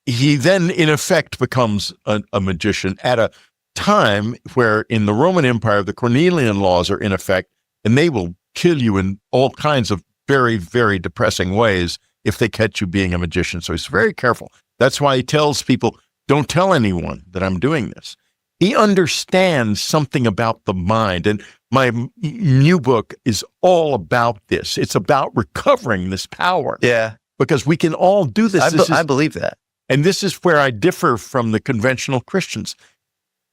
He then, in effect, becomes a magician at a time where in the Roman Empire, the Cornelian laws are in effect, and they will kill you in all kinds of very, very depressing ways if they catch you being a magician. So he's very careful. That's why he tells people, don't tell anyone that I'm doing this. He understands something about the mind. And my new book is all about this. It's about recovering this power. Yeah. Because we can all do this. I believe that. And this is where I differ from the conventional Christians.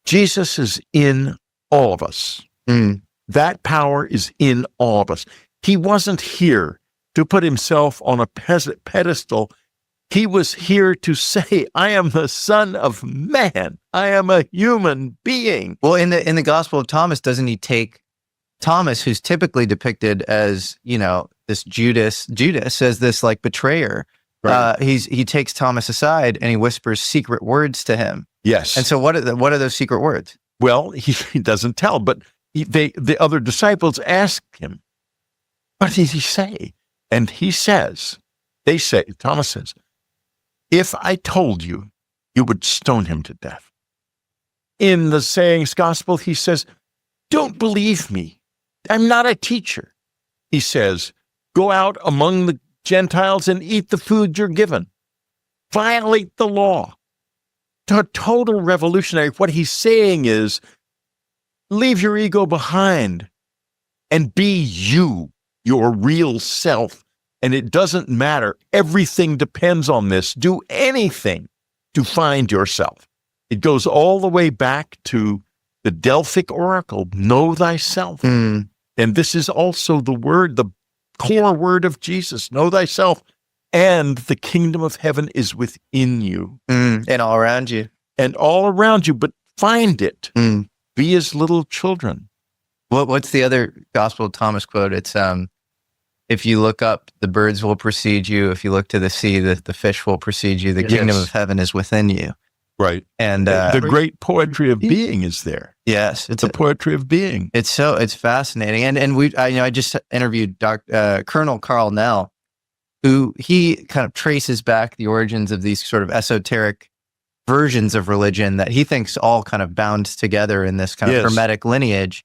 Jesus is in all of us. That power is in all of us. He wasn't here to put himself on a pedestal. He was here to say, I am the Son of Man. I am a human being. Well, in the Gospel of Thomas, doesn't he take Thomas, who's typically depicted as, this Judas as this like betrayer? Right. He takes Thomas aside and he whispers secret words to him. Yes. And so what are those secret words? Well, he doesn't tell, but the other disciples ask him, what did he say? And Thomas says, if I told you, you would stone him to death. In the Sayings Gospel, he says, don't believe me. I'm not a teacher. He says, go out among the Gentiles and eat the food you're given. Violate the law. A total revolutionary. What he's saying is, leave your ego behind and be you, your real self. And it doesn't matter. Everything depends on this. Do anything to find yourself. It goes all the way back to the Delphic oracle, know thyself. And this is also the core word of Jesus, know thyself. And the kingdom of heaven is within you. And all around you. And all around you, but find it. Be as little children. What's the other Gospel of Thomas quote? It's, if you look up, the birds will precede you. If you look to the sea, the fish will precede you. The kingdom of heaven is within you. Right. And the great poetry of being is there. Yes. It's the poetry of being. It's fascinating. And I just interviewed Colonel Carl Nell, who he kind of traces back the origins of these sort of esoteric versions of religion that he thinks all kind of bound together in this kind of hermetic lineage.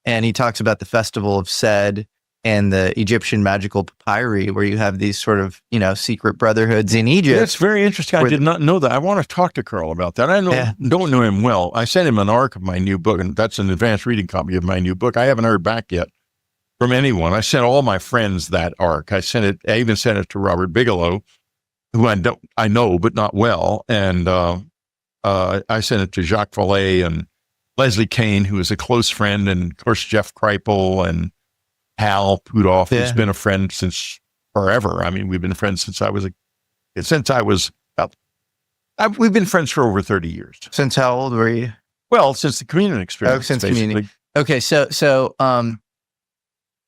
And he talks about the festival of Sed and the Egyptian magical papyri, where you have these sort of, secret brotherhoods in Egypt. That's very interesting. I did not know that. I want to talk to Carl about that. I don't know him well. I sent him an ARC of my new book, and that's an advanced reading copy of my new book. I haven't heard back yet from anyone. I sent all my friends that ARC. I even sent it to Robert Bigelow, who I know, but not well. And I sent it to Jacques Vallée and Leslie Kane, who is a close friend, and of course, Jeff Kripal and Hal Pudoff, who's been a friend since forever. I mean, we've been friends since we've been friends for over 30 years. Since how old were you? Well, since the communion experience. Oh, since communion. Okay, so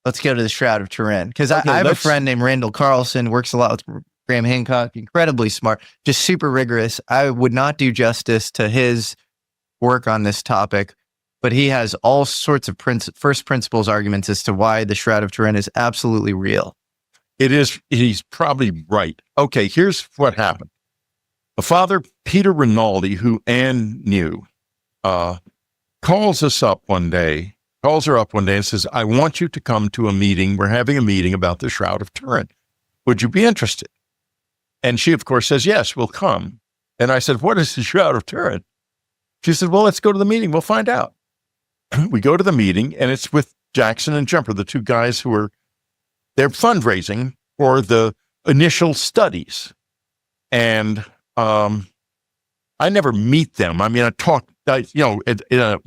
let's go to the Shroud of Turin, because I have a friend named Randall Carlson, works a lot with Graham Hancock, incredibly smart, just super rigorous. I would not do justice to his work on this topic, but he has all sorts of first principles arguments as to why the Shroud of Turin is absolutely real. It is. He's probably right. Okay, here's what happened. Father Peter Rinaldi, who Anne knew, calls her up one day and says, I want you to come to a meeting. We're having a meeting about the Shroud of Turin. Would you be interested? And she, of course, says, yes, we'll come. And I said, what is the Shroud of Turin? She said, well, let's go to the meeting. We'll find out. We go to the meeting, and it's with Jackson and Jumper, the two guys they're fundraising for the initial studies. And I never meet them. I mean, I talk, in a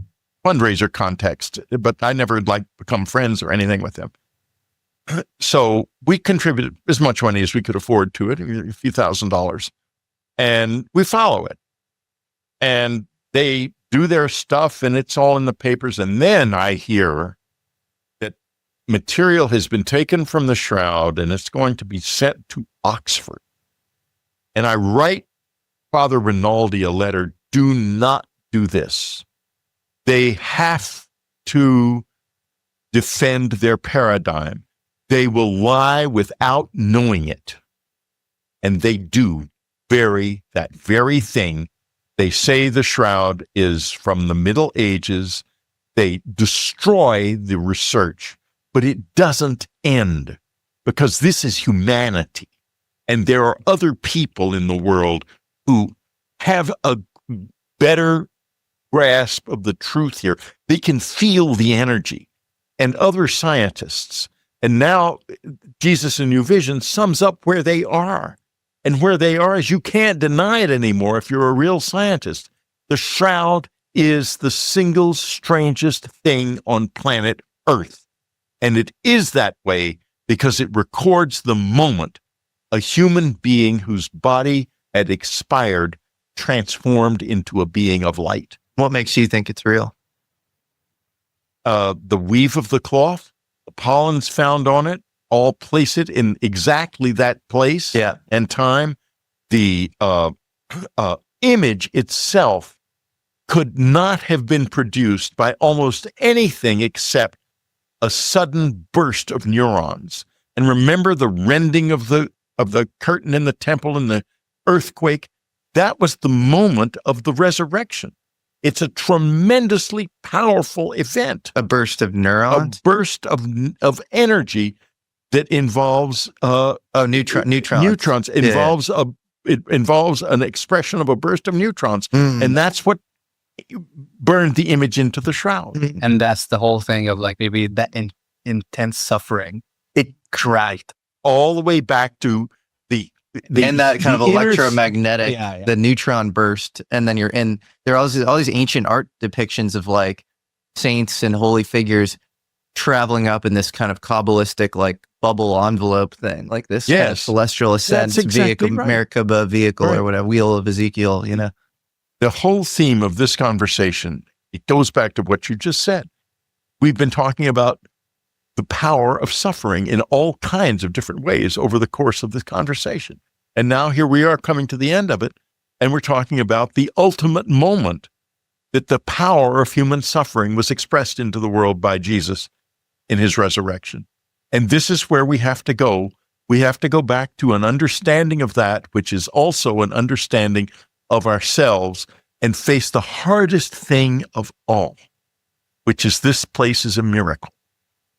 fundraiser context, but I never become friends or anything with them. So we contributed as much money as we could afford to it, a few $1,000s, and we follow it. And they do their stuff, and it's all in the papers. And then I hear that material has been taken from the Shroud, and it's going to be sent to Oxford. And I write Father Rinaldi a letter, do not do this. They have to defend their paradigm. They will lie without knowing it. And they do that very thing. They say the Shroud is from the Middle Ages. They destroy the research, but it doesn't end, because this is humanity. And there are other people in the world who have a better grasp of the truth here. They can feel the energy, and other scientists. And now Jesus in New Vision sums up where they are. And where they are is, you can't deny it anymore if you're a real scientist. The Shroud is the single strangest thing on planet Earth. And it is that way because it records the moment a human being whose body had expired, transformed into a being of light. What makes you think it's real? The weave of the cloth, the pollens found on it, all place it in exactly that place and time. The image itself could not have been produced by almost anything except a sudden burst of neurons. And remember the rending of the curtain in the temple and the earthquake? That was the moment of the resurrection. It's a tremendously powerful event. A burst of neurons? A burst of energy that involves neutrons. It involves an expression of a burst of neutrons, and that's what burned the image into the shroud. And that's the whole thing of like maybe that intense suffering. It cried all the way back to the and that kind of electromagnetic, the neutron burst, and then you're in. There are all these ancient art depictions of like saints and holy figures traveling up in this kind of Kabbalistic like bubble envelope thing, like this kind of celestial ascent vehicle, Merkaba vehicle or whatever, wheel of Ezekiel, you know. The whole theme of this conversation, it goes back to what you just said. We've been talking about the power of suffering in all kinds of different ways over the course of this conversation. And now here we are coming to the end of it, and we're talking about the ultimate moment that the power of human suffering was expressed into the world by Jesus in his resurrection. And this is where we have to go. We have to go back to an understanding of that, which is also an understanding of ourselves, and face the hardest thing of all, which is this place is a miracle.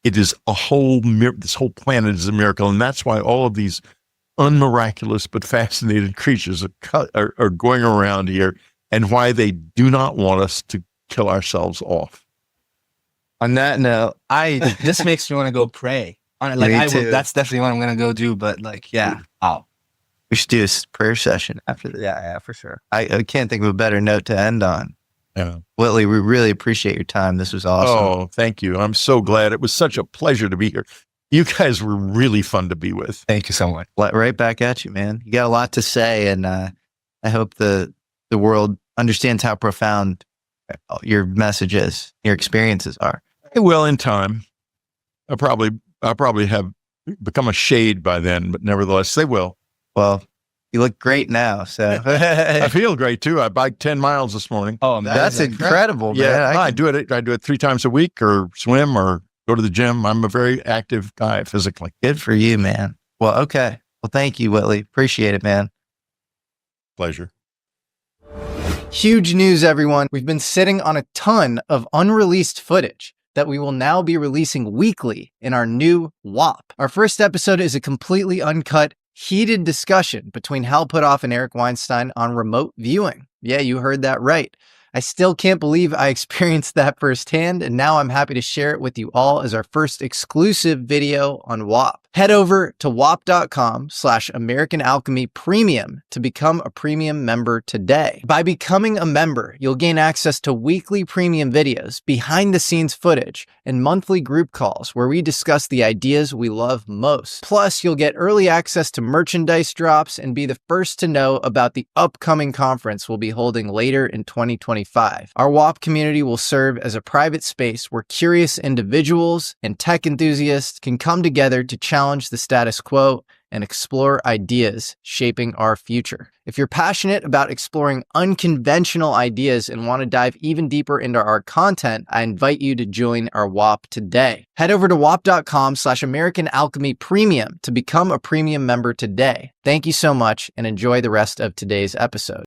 It is a whole, this whole planet is a miracle. And that's why all of these unmiraculous but fascinated creatures are going around here, and why they do not want us to kill ourselves off. On that note, this makes me want to go pray. That's definitely what I'm going to go do. But like, we should do a prayer session after this. Yeah, for sure. I can't think of a better note to end on. Yeah. Whitley, we really appreciate your time. This was awesome. Oh, thank you. I'm so glad. It was such a pleasure to be here. You guys were really fun to be with. Thank you so much. Right back at you, man. You got a lot to say, and I hope the world understands how profound your messages, your experiences are. Well, in time, I'll probably have become a shade by then, but nevertheless, they will. Well, you look great now, so I feel great too. I biked 10 miles this morning. Oh, man, that's incredible, man. Yeah, I do it 3 times a week, or swim, or go to the gym. I'm a very active guy physically. Good for you, man. Well, okay. Well, thank you, Whitley. Appreciate it, man. Pleasure. Huge news, everyone. We've been sitting on a ton of unreleased footage that we will now be releasing weekly in our new WAP. Our first episode is a completely uncut, heated discussion between Hal Puthoff and Eric Weinstein on remote viewing. Yeah, you heard that right. I still can't believe I experienced that firsthand, and now I'm happy to share it with you all as our first exclusive video on WAP. Head over to wap.com/American Alchemy Premium to become a premium member today. By becoming a member, you'll gain access to weekly premium videos, behind-the-scenes footage, and monthly group calls where we discuss the ideas we love most. Plus, you'll get early access to merchandise drops and be the first to know about the upcoming conference we'll be holding later in 2025. Our WAP community will serve as a private space where curious individuals and tech enthusiasts can come together to challenge the status quo and explore ideas shaping our future. If you're passionate about exploring unconventional ideas and want to dive even deeper into our content, I invite you to join our WAP today. Head over to wap.com/American Alchemy Premium to become a premium member today. Thank you so much, and enjoy the rest of today's episode.